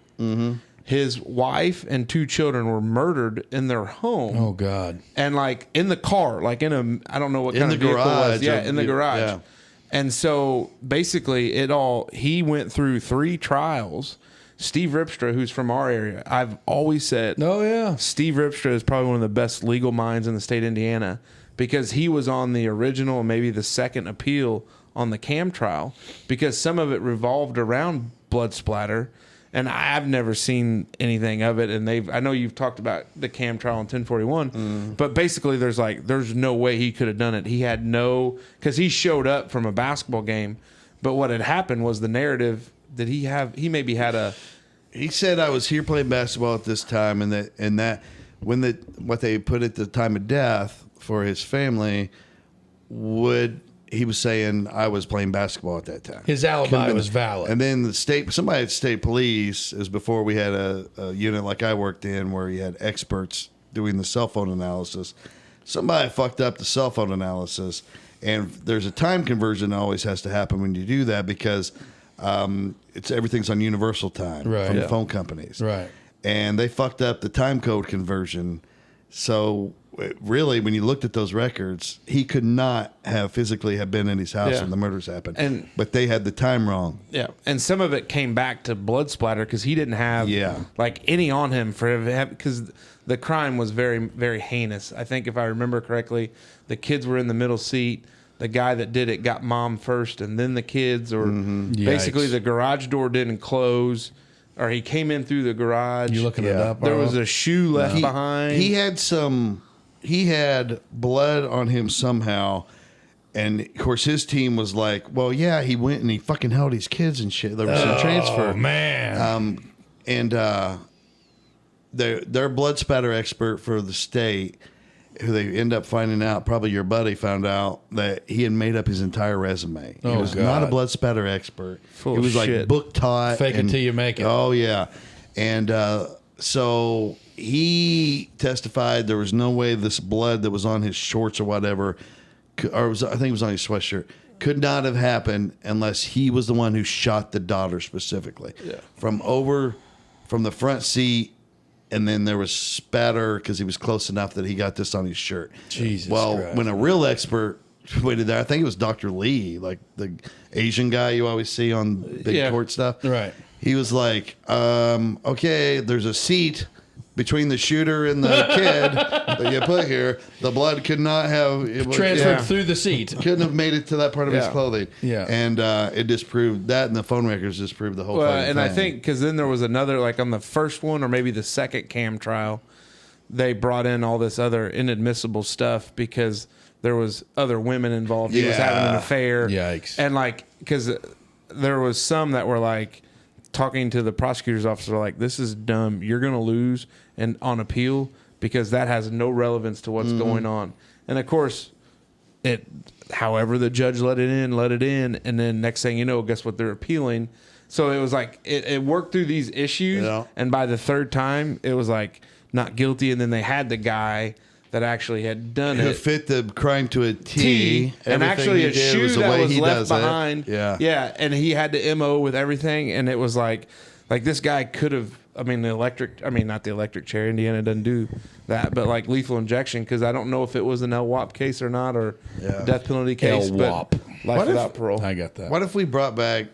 His wife and 2 children were murdered in their home. Oh, God. And like in the car, like in a, I don't know what In kind the of vehicle it was. garage. Yeah, in the garage. Yeah. And so basically he went through 3 trials. Steve Ripstra, who's from our area, I've always said, Oh, yeah. Steve Ripstra is probably one of the best legal minds in the state of Indiana because he was on the original and maybe the second appeal on the Cam trial because some of it revolved around blood splatter. And I've never seen anything of it. And I know you've talked about the Cam trial in 1041, but basically there's no way he could have done it. He had because he showed up from a basketball game, but what had happened was the narrative that he maybe had He said I was here playing basketball at this time, and that when what they put at the time of death for his family he was saying I was playing basketball at that time. His alibi was valid. And then somebody at state police, is before we had a unit like I worked in where you had experts doing the cell phone analysis. Somebody fucked up the cell phone analysis, and there's a time conversion that always has to happen when you do that because everything's on universal time from the phone companies. Right. And they fucked up the time code conversion. So really, when you looked at those records, he could not have physically have been in his house when the murders happened. But they had the time wrong. Yeah, and some of it came back to blood splatter because he didn't have like any on him because the crime was very, very heinous. I think if I remember correctly, the kids were in the middle seat. The guy that did it got mom first and then the kids, or basically the garage door didn't close, or he came in through the garage. You looking it up? There was a shoe left behind. He had blood on him somehow. And of course, his team was like, well, yeah, he went and he fucking held his kids and shit. There was some transfer. Oh, man. And their blood spatter expert for the state, who they end up finding out, probably your buddy found out that he had made up his entire resume. He was not a blood spatter expert. He was like book taught. Fake it till you make it. Oh, yeah. And so he testified there was no way this blood that was on his shorts or whatever, I think it was on his sweatshirt, could not have happened unless he was the one who shot the daughter specifically. Yeah. From the front seat. And then there was spatter because he was close enough that he got this on his shirt. Jesus Well, Christ. when a real expert waited there, I think it was Dr. Lee, like the Asian guy you always see on big court stuff. Right. He was like, okay, there's a seat between the shooter and the kid that you put here, the blood could not have Transferred through the seat. Couldn't have made it to that part of his Yeah. clothing. Yeah. And it disproved that, and the phone records disproved the whole Well, fucking and thing. I think because then there was another, like on the first one or maybe the second cam trial, they brought in all this other inadmissible stuff because there was other women involved. He was having an Yeah. affair. Yikes. And like, because there was some that were like talking to the prosecutor's officer, like, this is dumb. You're going to lose and on appeal because that has no relevance to what's going on. And of course, however the judge let it in, and then next thing you know, guess what, they're appealing. So it was like it worked through these issues, and by the third time it was like not guilty, and then they had the guy that actually had done who it, fit the crime to a T, and Everything actually he a did shoe was the that way was he left does it. behind. Yeah. And he had the MO with everything, and it was like this guy could have. I mean, not the electric chair. Indiana doesn't do that, but like lethal injection, because I don't know if it was an LWOP case or not, or death penalty case. LWOP. But life What if- without parole. I got that. What if we brought back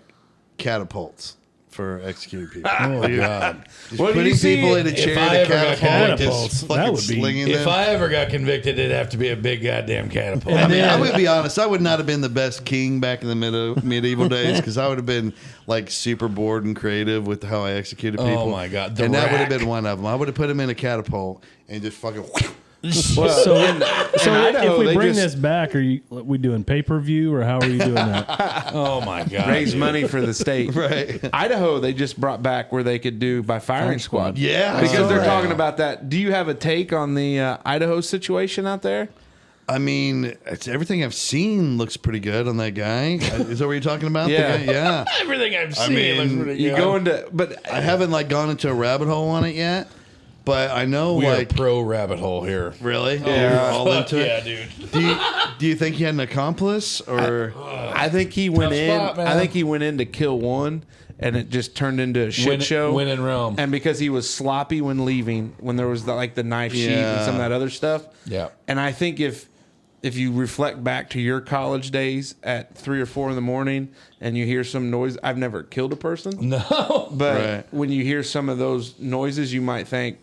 catapults for executing people? Oh, God. Just What do you putting see people in a if chair I to ever got catapult, catapults, just that fucking would be- slinging If them. I ever got convicted, it'd have to be a big goddamn catapult. I mean, I would be honest. I would not have been the best king back in the medieval days because I would have been like super bored and creative with how I executed people. Oh, my God. The and that would have rack. been one of them. I would have put him in a catapult and just fucking. Well, So, in Idaho, if we they bring just this back, are we doing pay per view or how are you doing that? Oh, my God. raise dude. money for the state. Right. Idaho, they just brought back where they could do by firing squad. Yeah, I because saw they're that. talking about that. Do you have a take on the Idaho situation out there? I mean, everything I've seen looks pretty good on that guy. Is that what you're talking about? Yeah. The guy? Yeah. Everything I've I seen mean, looks pretty You good. go into, but I haven't like gone into a rabbit hole on it yet, but I know We like are pro rabbit hole here. really. Yeah. You're all into Yeah, it. dude. Do you think he had an accomplice or? I think he went in. spot, man. I think he went in to kill one, and it just turned into a shit show. Win in Rome. And because he was sloppy when leaving, when there was the knife sheath and some of that other stuff. Yeah. And I think if you reflect back to your college days at 3 or 4 in the morning and you hear some noise, I've never killed a person. No. But Right. when you hear some of those noises, you might think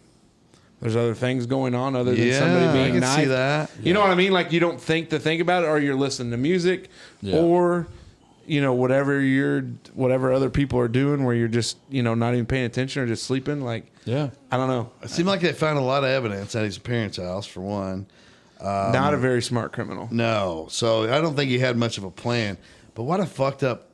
there's other things going on other than somebody Yeah, being I can knifed. see that. You know what I mean? Like you don't think to think about it, or you're listening to music, Yeah. or whatever other people are doing, where you're just not even paying attention or just sleeping. Like Yeah. I don't know. It seemed like they found a lot of evidence at his parents' house for one. Not a very smart criminal. No, so I don't think he had much of a plan. But what a fucked up.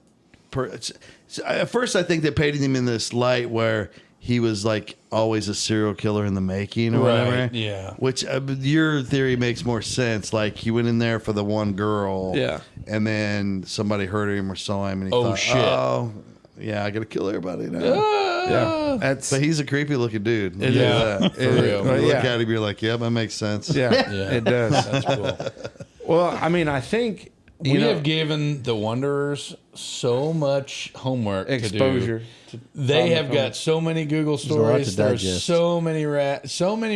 At first, I think they painted him in this light where he was like always a serial killer in the making or Right, whatever. yeah. Which your theory makes more sense. Like he went in there for the one girl. Yeah. And then somebody hurt him or saw him, and he Oh, thought, shit. "Oh, yeah, I gotta kill everybody now." Yeah, that's But he's a creepy looking dude. Look Yeah. at that. For real. You look Yeah. at him, you're like, "Yeah, that makes sense." yeah, Yeah. it does. That's cool. Well, I mean, I think We have given the Wanderers so much homework exposure. to do. They have got so many Google a lot to stories. There's digest. so many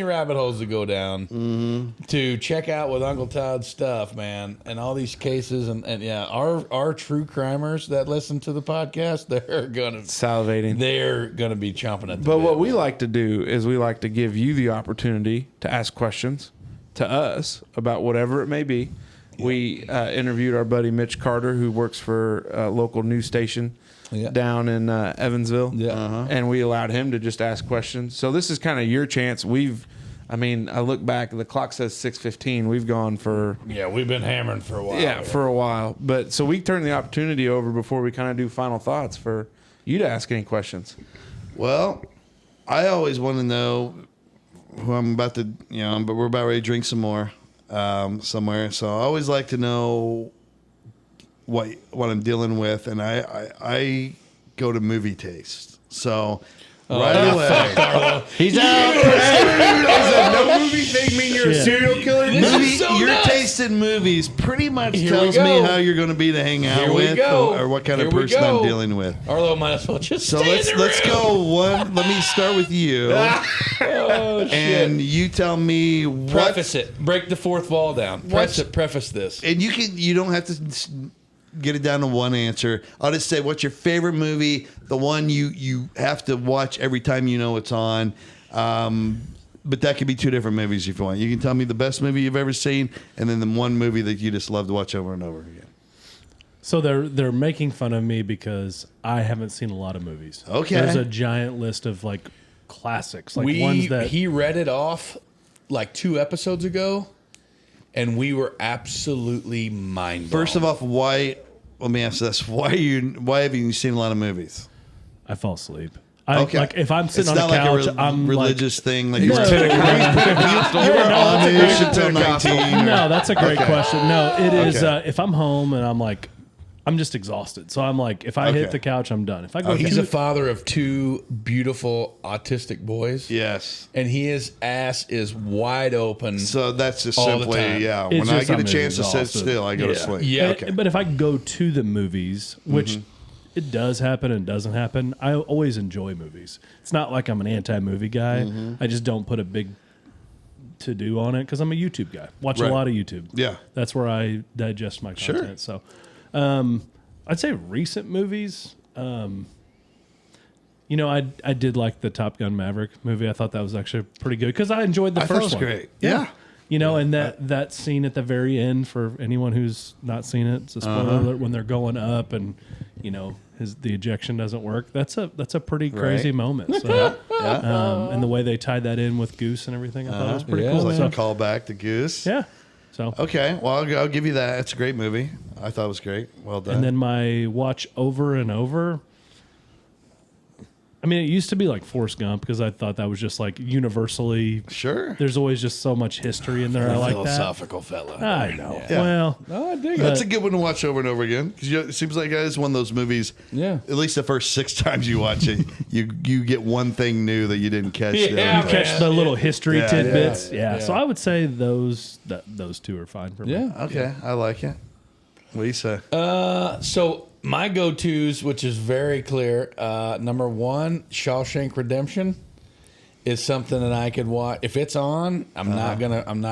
rabbit holes to go down to check out with Uncle Todd's stuff, man, and all these cases. And yeah, our true crimers that listen to the podcast, they're gonna Salivating. be chomping at the But bit. what we like to do is we like to give you the opportunity to ask questions to us about whatever it may be. We interviewed our buddy Mitch Carter, who works for a local news station Yeah. down in Evansville. Yeah. And we allowed him to just ask questions. So this is kind of your chance. I look back, the clock says 6:15. We've gone for Yeah, we've been hammering for a while. for a while. But so we turn the opportunity over before we kind of do final thoughts for you to ask any questions. Well, I always want to know who I'm about to, but we're about ready to drink some more somewhere. So I always like to know what I'm dealing with, and I go to movie taste. So right away, He's out. Does a no movie thing mean you're a Shit. serial killer? This is so your nuts. taste in movies pretty much Here we tells me go. how you're going to be to hang out Here we with, go. or what kind of Here we person go. I'm dealing with. Arlo might as well just So stay in the let's room. go one. Let me start with you, Oh, shit. and you tell me what. Preface it. Break the fourth wall down. Preface this. And you don't have to get it down to one answer. I'll just say, what's your favorite movie? The one you have to watch every time you know it's on. But that could be two different movies if you want. You can tell me the best movie you've ever seen, and then the one movie that you just love to watch over and over again. So they're making fun of me because I haven't seen a lot of movies. Okay. There's a giant list of like classics, like ones that he read it off like 2 episodes ago, and we were absolutely mind blown. First of all, let me ask this: why haven't you seen a lot of movies? I fall asleep. Okay. Like if I'm sitting It's on not a couch, like a I'm religious thing. Like No. you were Amish until 19. No, that's a great Okay. question. No, it is Okay. if I'm home and I'm just exhausted. So I'm like, if I Okay. hit the couch, I'm done. If I go, He's a father of 2 beautiful autistic boys. Yes. And his ass is wide open. So that's just All the simply, time. yeah. It's When I just get a I'm chance to sit exhausted. still, I go to sleep. Yeah. Okay. But if I go to the movies, which it does happen and doesn't happen, I always enjoy movies. It's not like I'm an anti-movie guy. I just don't put a big to do on it because I'm a YouTube guy. Watch Right. a lot of YouTube. Yeah. That's where I digest my Sure. content. So I'd say recent movies. You know, I did like the Top Gun Maverick movie. I thought that was actually pretty good because I enjoyed the I first thought it was one. great. Yeah. You know, and that scene at the very end for anyone who's not seen it, it's a spoiler alert when they're going up and you know the ejection doesn't work. That's a pretty crazy moment. So, and the way they tied that in with Goose and everything, I thought it was pretty Yeah. cool. Like So, a callback to Goose. yeah. So Okay. Well, I'll give you that. It's a great movie. I thought it was great. Well done. and then my watch over and over. I mean, it used to be like Forrest Gump because I thought that was just like universally. Sure. There's always just so much history in there. I like that. Philosophical fella. I know. Yeah. Well, Oh, I dig it. That's a good one to watch over and over again because it seems like it's one of those movies. Yeah. At least the first 6 times you watch it, you get one thing new that you didn't catch. the Yeah, other you time. catch the little history Yeah, tidbits. yeah, Yeah. So I would say those 2 are fine for me. Yeah. Okay, I like it. What do you say? So my go-tos, which is very clear, number 1, Shawshank Redemption, is something that I could watch if it's on. I'm not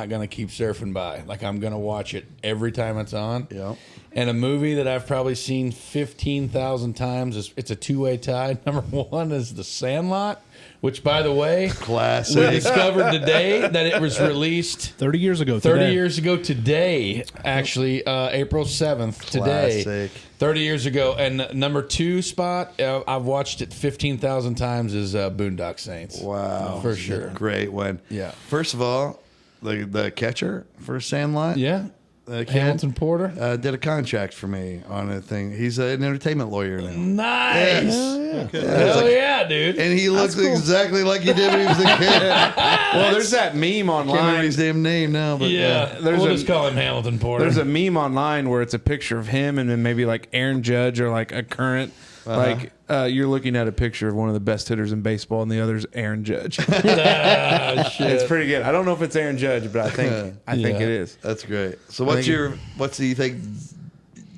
gonna keep surfing by. Like I'm gonna watch it every time it's on. Yeah. And a movie that I've probably seen 15,000 times it's a 2-way tie. Number 1 is The Sandlot, which by the way, Classic. we discovered today that it was released 30 years ago. 30 today. years ago today, actually, April 7th, today. Classic. 30 years ago. And number 2 spot, I've watched it 15,000 times, is Boondock Saints. Wow. For sure. Great one. Yeah. First of all, the catcher for Sandlot. Yeah. Kid, Hamilton Porter. did a contract for me on a thing. He's an entertainment lawyer now. Nice. Yes. Hell yeah, dude. And he looks exactly like he did when he was a kid. Well, there's that meme Can't remember online. his damn name now, but Yeah. There's We'll a- just call him Hamilton Porter. There's a meme online where it's a picture of him and then maybe like Aaron Judge or like a current. Like you're looking at a picture of one of the best hitters in baseball, and the other's Aaron Judge. Ah, shit. It's pretty good. I don't know if it's Aaron Judge, but I think Yeah. it is. That's great. So I think what's do you think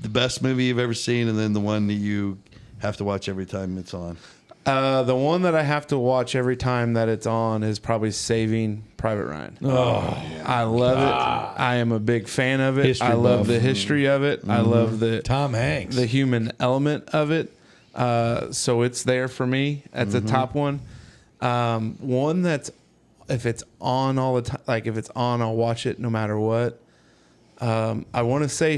the best movie you've ever seen, and then the one that you have to watch every time it's on? The one that I have to watch every time that it's on is probably Saving Private Ryan. Oh, I love it. I am a big fan of it. History I love buff. the history of it. I love the Tom Hanks. the human element of it. So it's there for me. That's a top one. One that's if it's on all the time, like if it's on, I'll watch it no matter what. I want to say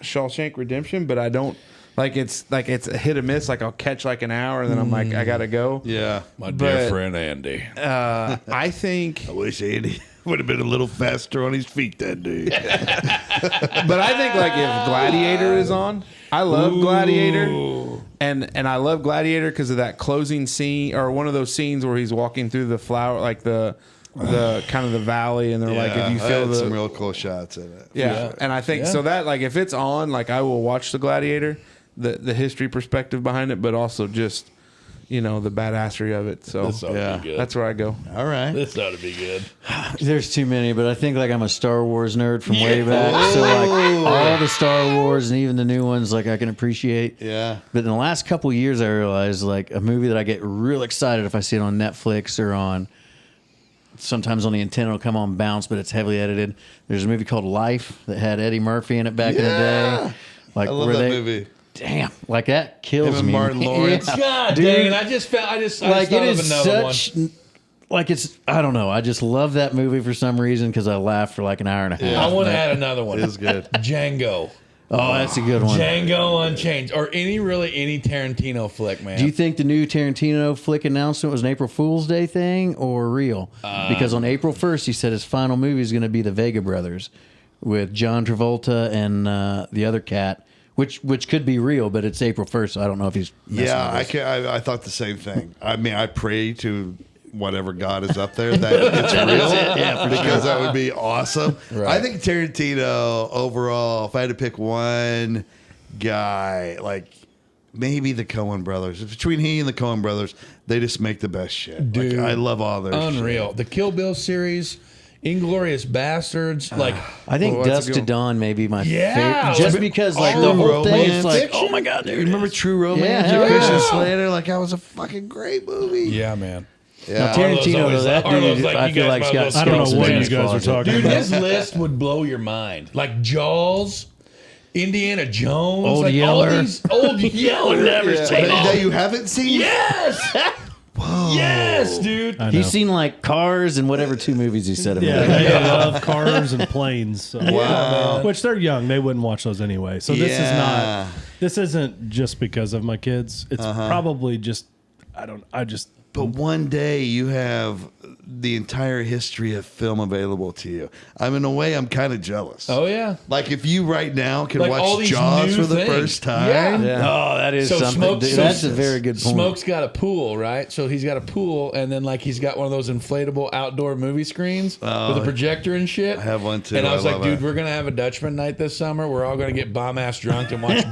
Shawshank Redemption, but I don't it's a hit or miss. Like I'll catch like an hour and then I'm like I gotta go. Yeah. My dear but- friend Andy. I think I wish Andy would have been a little faster on his feet that day. But I think like if Gladiator is on, I love Gladiator, and I love Gladiator because of that closing scene or one of those scenes where he's walking through the flower, like the kind of the valley, and they're like if you I feel had some the real cool shots in it. yeah, and I think Yeah. so that like if it's on, like I will watch the Gladiator, the history perspective behind it, but also just the badassery of it. So This ought to be good. that's where I go. All right. This ought to be good. There's too many, but I think like I'm a Star Wars nerd from way back. So like all the Star Wars and even the new ones, like I can appreciate. Yeah. But in the last couple of years, I realized like a movie that I get real excited if I see it on Netflix or on. Sometimes on the antenna it'll come on Bounce, but it's heavily edited. There's a movie called Life that had Eddie Murphy in it back in the day. Like I love where that they, movie. Damn, like that kills Him and me. Martin Lawrence. God Dude. dang it! I just Like thought it of is another such like it's, I don't know. I just love that movie for some reason because I laughed for like an hour and a half. I want to add another one. It is good. Django. Oh, that's a good one. Django Unchained. Or any Tarantino flick, man. Do you think the new Tarantino flick announcement was an April Fool's Day thing or real? Because on April 1st, he said his final movie is going to be The Vega Brothers with John Travolta and the other cat, which could be real, but it's April 1st, so I don't know if he's messing with us. I thought the same thing. I mean, I pray to whatever God is up there that it's real, because that would be awesome. Right. I think Tarantino overall, if I had to pick one guy, like maybe the Coen brothers. Between he and the Coen brothers, they just make the best shit. Dude, like, I love all their unreal. shit. The Kill Bill series, Inglorious Bastards, like I think Well, that's Dusk a to good Dawn may be my Yeah. favorite. Just because like True the whole thing, Romance. it's like, Fiction? oh my God, there You it remember is. True Romance? Yeah, with hell Christian yeah. Slater? Like, that was a fucking great movie. yeah, man. Yeah. Tarantino, always- though, that Harlow's dude, like, I you feel guys like might Scott. as well I don't know skip what some you of guys are this. talking Dude, about. his list would blow your mind. Like Jaws, Indiana Jones, Old like Yeller. all these Old Yeller. Never That you haven't seen? Yes. Yes, dude. I know. He's seen like Cars and whatever 2 movies he said. Yeah, About. they love cars and planes. So. Wow. Which they're young; they wouldn't watch those anyway. So this is Yeah. not. This isn't just because of my kids. It's probably just. I just. But one day you have the entire history of film available to you. I mean, in a way, I'm kind of jealous. Oh yeah. Like if you right now can Like all watch these Jaws new for the things. first time. Yeah. Oh, that is So something. Smoke- Dude, so- that's a very good point. Smoke's got a pool, right? So he's got a pool, and then like he's got one of those inflatable outdoor movie screens with a projector and shit. I have one, too. And I I was like, love dude, it. we're gonna have a Dutchman night this summer. We're all gonna get bomb ass drunk and watch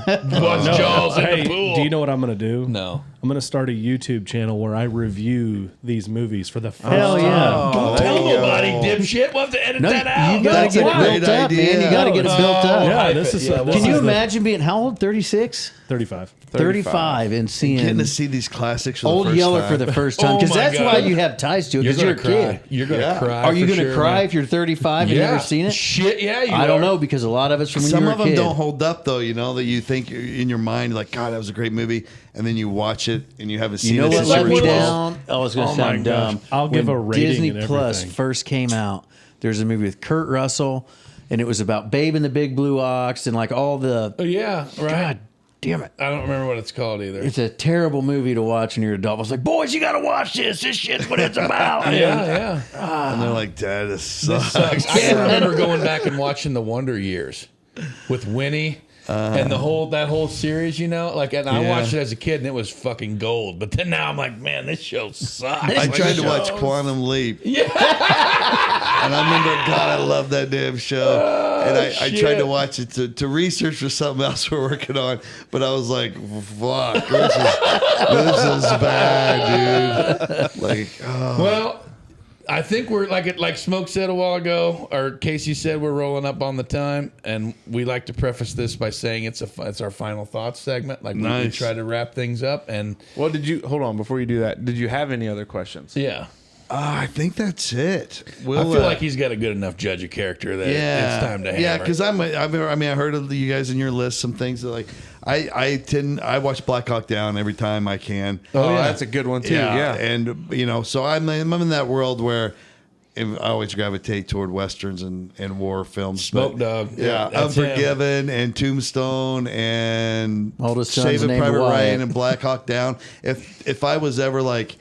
Jaws in Hey, the pool. do you know what I'm going to do? No. I'm going to start a YouTube channel where I review these movies for the first Hell time. yeah. Don't tell nobody, dipshit. We'll have to edit No, that out. you gotta That's get a it great built up, idea. man. You gotta get it built up. Yeah, this is. Yeah, this Can you is the- imagine being how old? 36? 35. 35 and seeing Getting to see these classics for Old the first Yeller time. for the first time Oh because my that's God. why you have ties to it because you're a kid. You're gonna Yeah. cry. Are you for going to sure, cry man. if you're 35 and Yeah. you've never seen it? Shit, yeah. You I don't are. know because a lot of it's from when Some you were of a them kid. don't hold up though, you know, that you think in your mind, like, God, that was a great movie. And then you watch it and you haven't seen You know it what since let you were me 12. down? Oh, it's going to Oh my sound gosh. dumb. I'll give When a rating Disney and Plus everything. first came out, there's a movie with Kurt Russell, and it was about Babe and the Big Blue Ox and like all the. Oh, yeah, right. God damn it. I don't remember what it's called either. It's a terrible movie to watch when you're an adult. I was like, boys, you got to watch this. This shit's what it's about. yeah, yeah. And they're like, Dad, this sucks. I can remember going back and watching the Wonder Years with Winnie and that whole series, you know, like, and I Yeah. watched it as a kid and it was fucking gold. But then now I'm like, man, this show sucks. I tried to watch Quantum Leap. Yeah. And I remember, God, I love that damn show. And I tried shit. to watch it to research for something else we're working on. But I was like, fuck, this is bad, dude. Like, oh. Well, I think we're like Smoke said a while ago, or Casey said, we're rolling up on the time, and we like to preface this by saying it's our final thoughts segment. Like we Nice. try to wrap things up, and Well, hold on before you do that? Did you have any other questions? yeah, I think that's it. I feel like he's got a good enough judge of character that it's time to hammer. Yeah, because I heard of you guys in your list some things that like I watch Black Hawk Down every time I can. Oh, yeah, that's a good one too. Yeah. And you know, so I'm in that world where I always gravitate toward westerns and war films. Smoke but, Dog. Yeah, That's him. Unforgiven and Tombstone and Oldest son's Saving named Private Wyatt. Ryan and Black Hawk Down. If I was ever like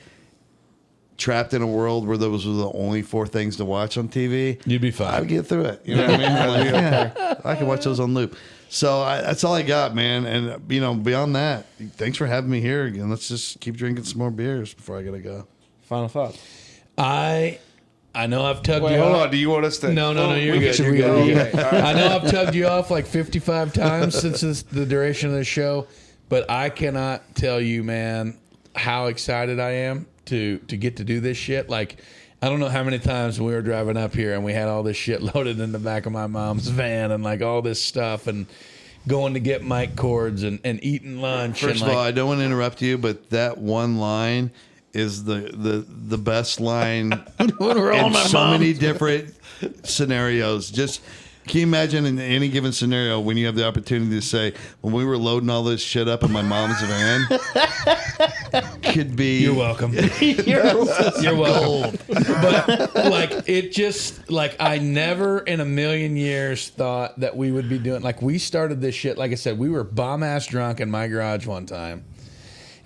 trapped in a world where those were the only 4 things to watch on TV, You'd be fine. I'd get through it. You know what I mean? I'm like, yeah, I can watch those on loop. So that's all I got, man. And you know, beyond that, thanks for having me here again. Let's just keep drinking some more beers before I gotta go. Final thoughts. I know I've tugged Wait, you hold off. on. Do you want us to? No, you're good. should You're we good. go? You're Okay. good. I know I've tugged you off like 55 times since the duration of the show, but I cannot tell you, man, how excited I am to get to do this shit. Like, I don't know how many times we were driving up here and we had all this shit loaded in the back of my mom's van and like all this stuff and going to get mic cords and eating lunch. First and of all, I don't want to interrupt you, but that one line is the best line We're all in my so mom. many different scenarios. Just Can you imagine in any given scenario when you have the opportunity to say, when we were loading all this shit up in my mom's van, could be. You're welcome. You're welcome. But like it just like I never in a million years thought that we would be doing like we started this shit. Like I said, we were bomb ass drunk in my garage one time.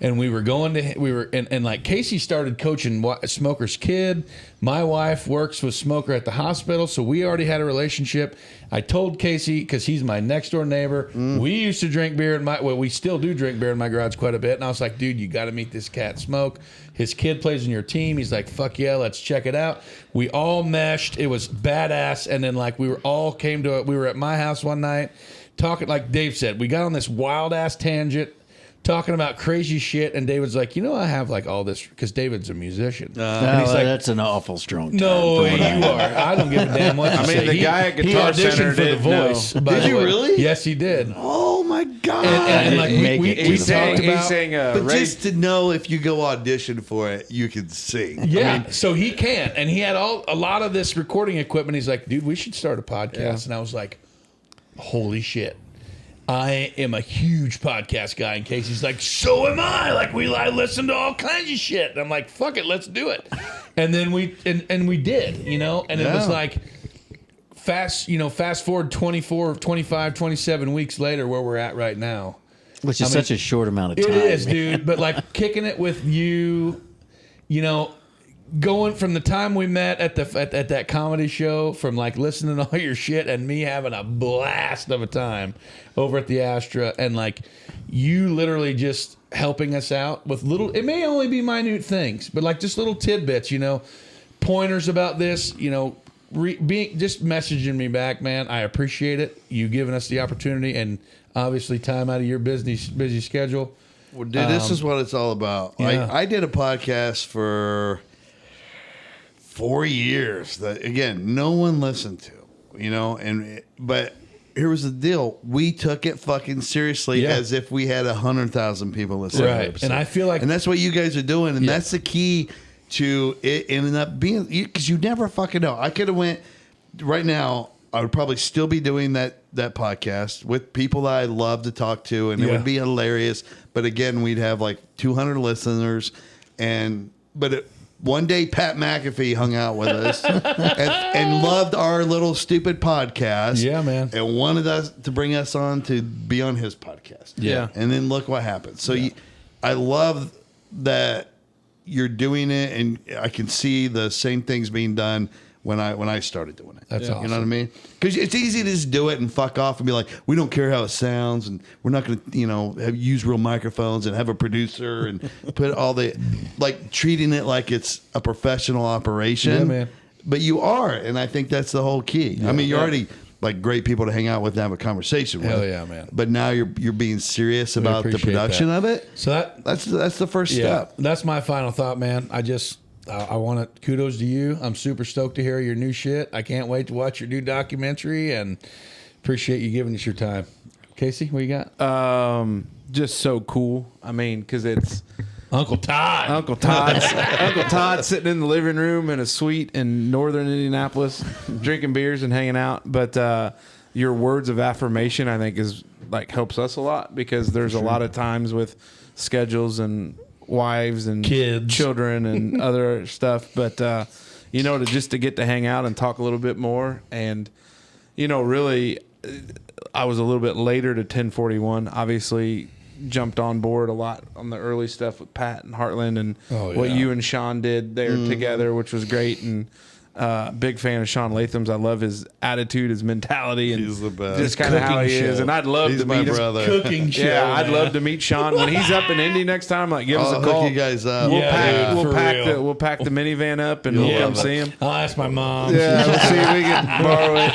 And we were and like Casey started coaching Smoker's kid. My wife works with Smoker at the hospital, so we already had a relationship. I told Casey, because he's my next door neighbor, we used to drink beer we still do drink beer in my garage quite a bit. And I was like, dude, you got to meet this cat Smoke. His kid plays in your team. He's like, fuck yeah, let's check it out. We all meshed. It was badass. And then like we were at my house one night talking, like Dave said, we got on this wild ass tangent. Talking about crazy shit, and David's like, I have like all this because David's a musician. And he's like, that's an awful strong term. No, you are. I don't give a damn what you say. The guy at Guitar Center for the voice. Did you really? Yes, he did. Oh my God! And like we talked about, but just to know if you go audition for it, you can sing. Yeah, so he can, and he had a lot of this recording equipment. He's like, dude, we should start a podcast, and I was like, holy shit. I am a huge podcast guy. In case he's like, so am I. Like I listen to all kinds of shit. And I'm like, fuck it, let's do it. And then we did, and it was like fast forward 24, 25, 27 weeks later where we're at right now. Which is such a short amount of time. It is, dude. But like kicking it with you, going from the time we met at that comedy show, from like listening to all your shit and me having a blast of a time over at the Astra, and like you literally just helping us out with little, it may only be minute things, but like just little tidbits, pointers about this, just messaging me back, man. I appreciate it. You giving us the opportunity and obviously time out of your busy schedule. Well, dude, this is what it's all about. Yeah. I did a podcast for 4 years that, again, no one listened to, but here was the deal. We took it fucking seriously as if we had 100,000 people listening to the episode. And I feel like, and that's what you guys are doing, and that's the key to it ending up being, because you never fucking know. I could have went right now. I would probably still be doing that podcast with people that I love to talk to, and it would be hilarious. But again, we'd have like 200 listeners, one day Pat McAfee hung out with us and loved our little stupid podcast. Yeah, man. And wanted us to bring us on to be on his podcast. Yeah. And then look what happened. So I love that you're doing it, and I can see the same things being done when I started doing it. That's awesome. You know what I mean? Because it's easy to just do it and fuck off and be like, we don't care how it sounds, and we're not going to, use real microphones and have a producer and put all the, like, treating it like it's a professional operation. Yeah, man. But you are, and I think that's the whole key. Yeah. I mean, you're already like great people to hang out with and have a conversation with. Hell yeah, man. But now you're being serious about the production of it. So that's the first step. That's my final thought, man. I want to kudos to you. I'm super stoked to hear your new shit. I can't wait to watch your new documentary, and appreciate you giving us your time. Casey, what you got? Just so cool. I mean, because it's Uncle Todd. Uncle Todd sitting in the living room in a suite in northern Indianapolis, drinking beers and hanging out. But your words of affirmation, I think, is like helps us a lot, because there's a lot of times with schedules and wives and kids, children and other stuff, but to get to hang out and talk a little bit more, and really I was a little bit later to 1041, obviously jumped on board a lot on the early stuff with Pat and Heartland and what you and Sean did there together, which was great. And big fan of Sean Latham's. I love his attitude, his mentality, and he's the best. Just kind of how he show. is. And I'd love to meet him. Cooking show. Yeah, I'd love to meet Sean when he's up in Indy next time. Like, give us a call. Hook you guys up. We'll pack the minivan up and we'll come see him. I'll ask my mom. Yeah, we'll see if we can borrow it.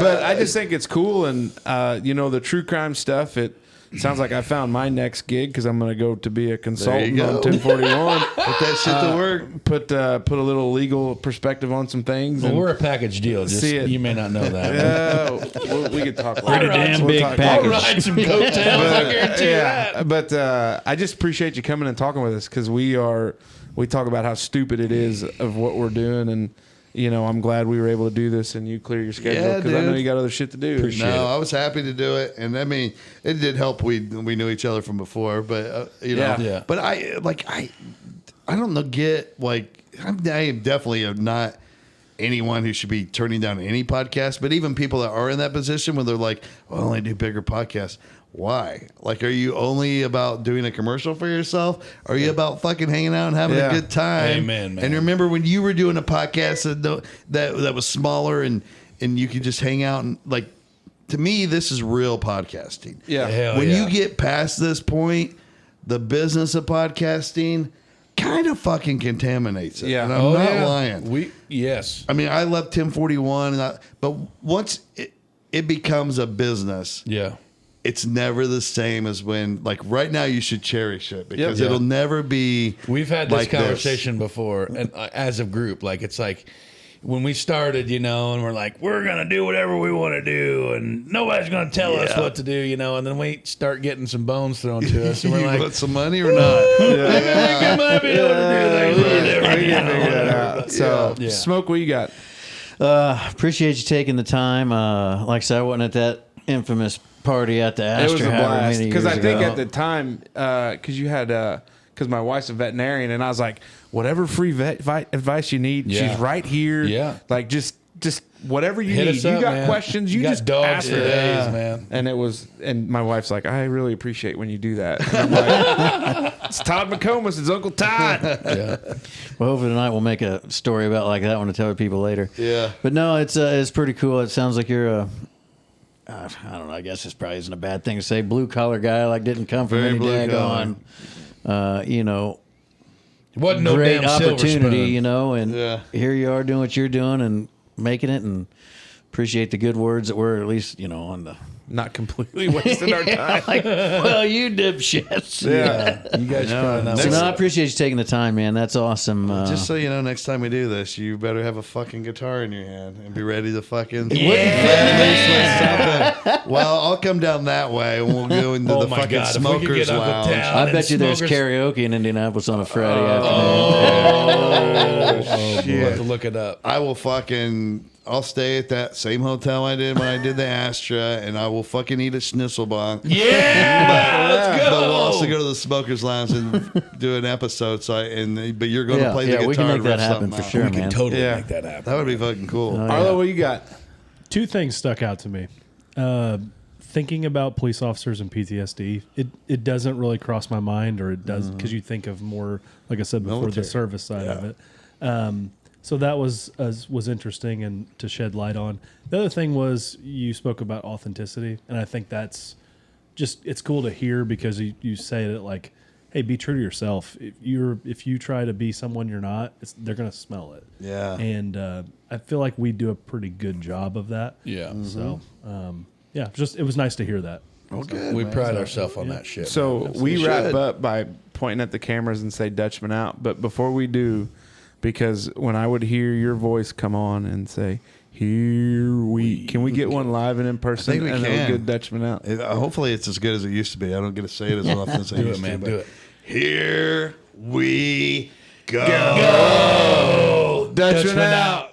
But I just think it's cool, and the true crime stuff. It sounds like I found my next gig, because I'm going to go to be a consultant on 1041. Put that shit to work. Put a little legal perspective on some things. Well, we're a package deal. Just, you may not know that. Yeah, we could talk. Pretty damn big package. I'll ride some coattails. I guarantee you that. But I just appreciate you coming and talking with us, because we talk about how stupid it is of what we're doing, and I'm glad we were able to do this and you clear your schedule because I know you got other shit to do. I was happy to do it, and I mean, it did help. We knew each other from before, but Yeah. But I don't know. I am definitely not anyone who should be turning down any podcast. But even people that are in that position where they're like, "Well, I only do bigger podcasts." Why? Like, are you only about doing a commercial for yourself? Are you about fucking hanging out and having a good time? Amen, man. And remember when you were doing a podcast that was smaller and you could just hang out and like. To me, this is real podcasting. Yeah. Hell When yeah. you get past this point, the business of podcasting kind of fucking contaminates it. Yeah. And I'm not lying. Yes. I mean, I love Tim 41, but once it becomes a business, Yeah. it's never the same as when, like right now, you should cherish it because Yep. it'll never be. We've had this like conversation before, and as a group, like it's like when we started, and we're like, we're gonna do whatever we want to do, and nobody's gonna tell us what to do, and then we start getting some bones thrown to us, and we're You like, want some money or not? I think I might be able to do things a little different. We can figure that out. So, Yeah. Smoke, what you got? Appreciate you taking the time. Like I said, I wasn't at that infamous party at the Astor. It was a however blast many because I years think ago. at the time, because you had, because my wife's a veterinarian, and I was like, whatever free vet advice you need, Yeah. she's right here. Yeah. Like just whatever you Hit need. us You up, got man. questions, you got just dogs ask for her. days, man. And my wife's like, I really appreciate when you do that. And I'm like, it's Todd McComas. It's Uncle Todd. Yeah. Well, hopefully tonight we'll make a story about like that one to tell people later. Yeah. But no, it's pretty cool. It sounds like you're I don't know. I guess this probably isn't a bad thing to say. Blue collar guy, like didn't come from Very any blue daggone, It wasn't no great damn silver opportunity, spoon. and Yeah. here you are doing what you're doing and making it, and appreciate the good words that were at least on the. Not completely wasting our time. Like, well, you dipshits. You guys probably know. So no, I appreciate you taking the time, man. That's awesome. Just so you know, next time we do this, you better have a fucking guitar in your hand and be ready to fucking. Well, I'll come down that way and we'll go into Oh the my fucking God, if we could smokers get Uncle lounge. Town. I and bet you there's smokers- karaoke in Indianapolis on a Friday afternoon. We'll have to look it up. I'll stay at that same hotel I did when I did the Astra, and I will fucking eat a Schnitzelbank. Yeah, let's go. But we'll also go to the smokers lounge and do an episode. But you're going to play the guitar. we can make and that riff happen something for out. sure, We can man. totally Yeah. make that happen. That would be fucking cool. Arlo, what you got? Two things stuck out to me. Thinking about police officers and PTSD, it doesn't really cross my mind, or it does because you think of more, like I said before, Military. the service side of it. So that was interesting and to shed light on. The other thing was you spoke about authenticity, and I think that's it's cool to hear because you say that like, hey, be true to yourself. If you try to be someone you're not, they're gonna smell it. Yeah. And I feel like we do a pretty good job of that. Yeah. So it was nice to hear that. Well, good, We man. pride ourselves on that shit. So we You wrap should. up by pointing at the cameras and say Dutchman out. But before we do, because when I would hear your voice come on and say, "Here we," can we get one live and in person? think we and can. then good Dutchman out. Hopefully, it's as good as it used to be. I don't get to say it as often as I do used it, man. to. Do but it. Here we go. Dutchman out.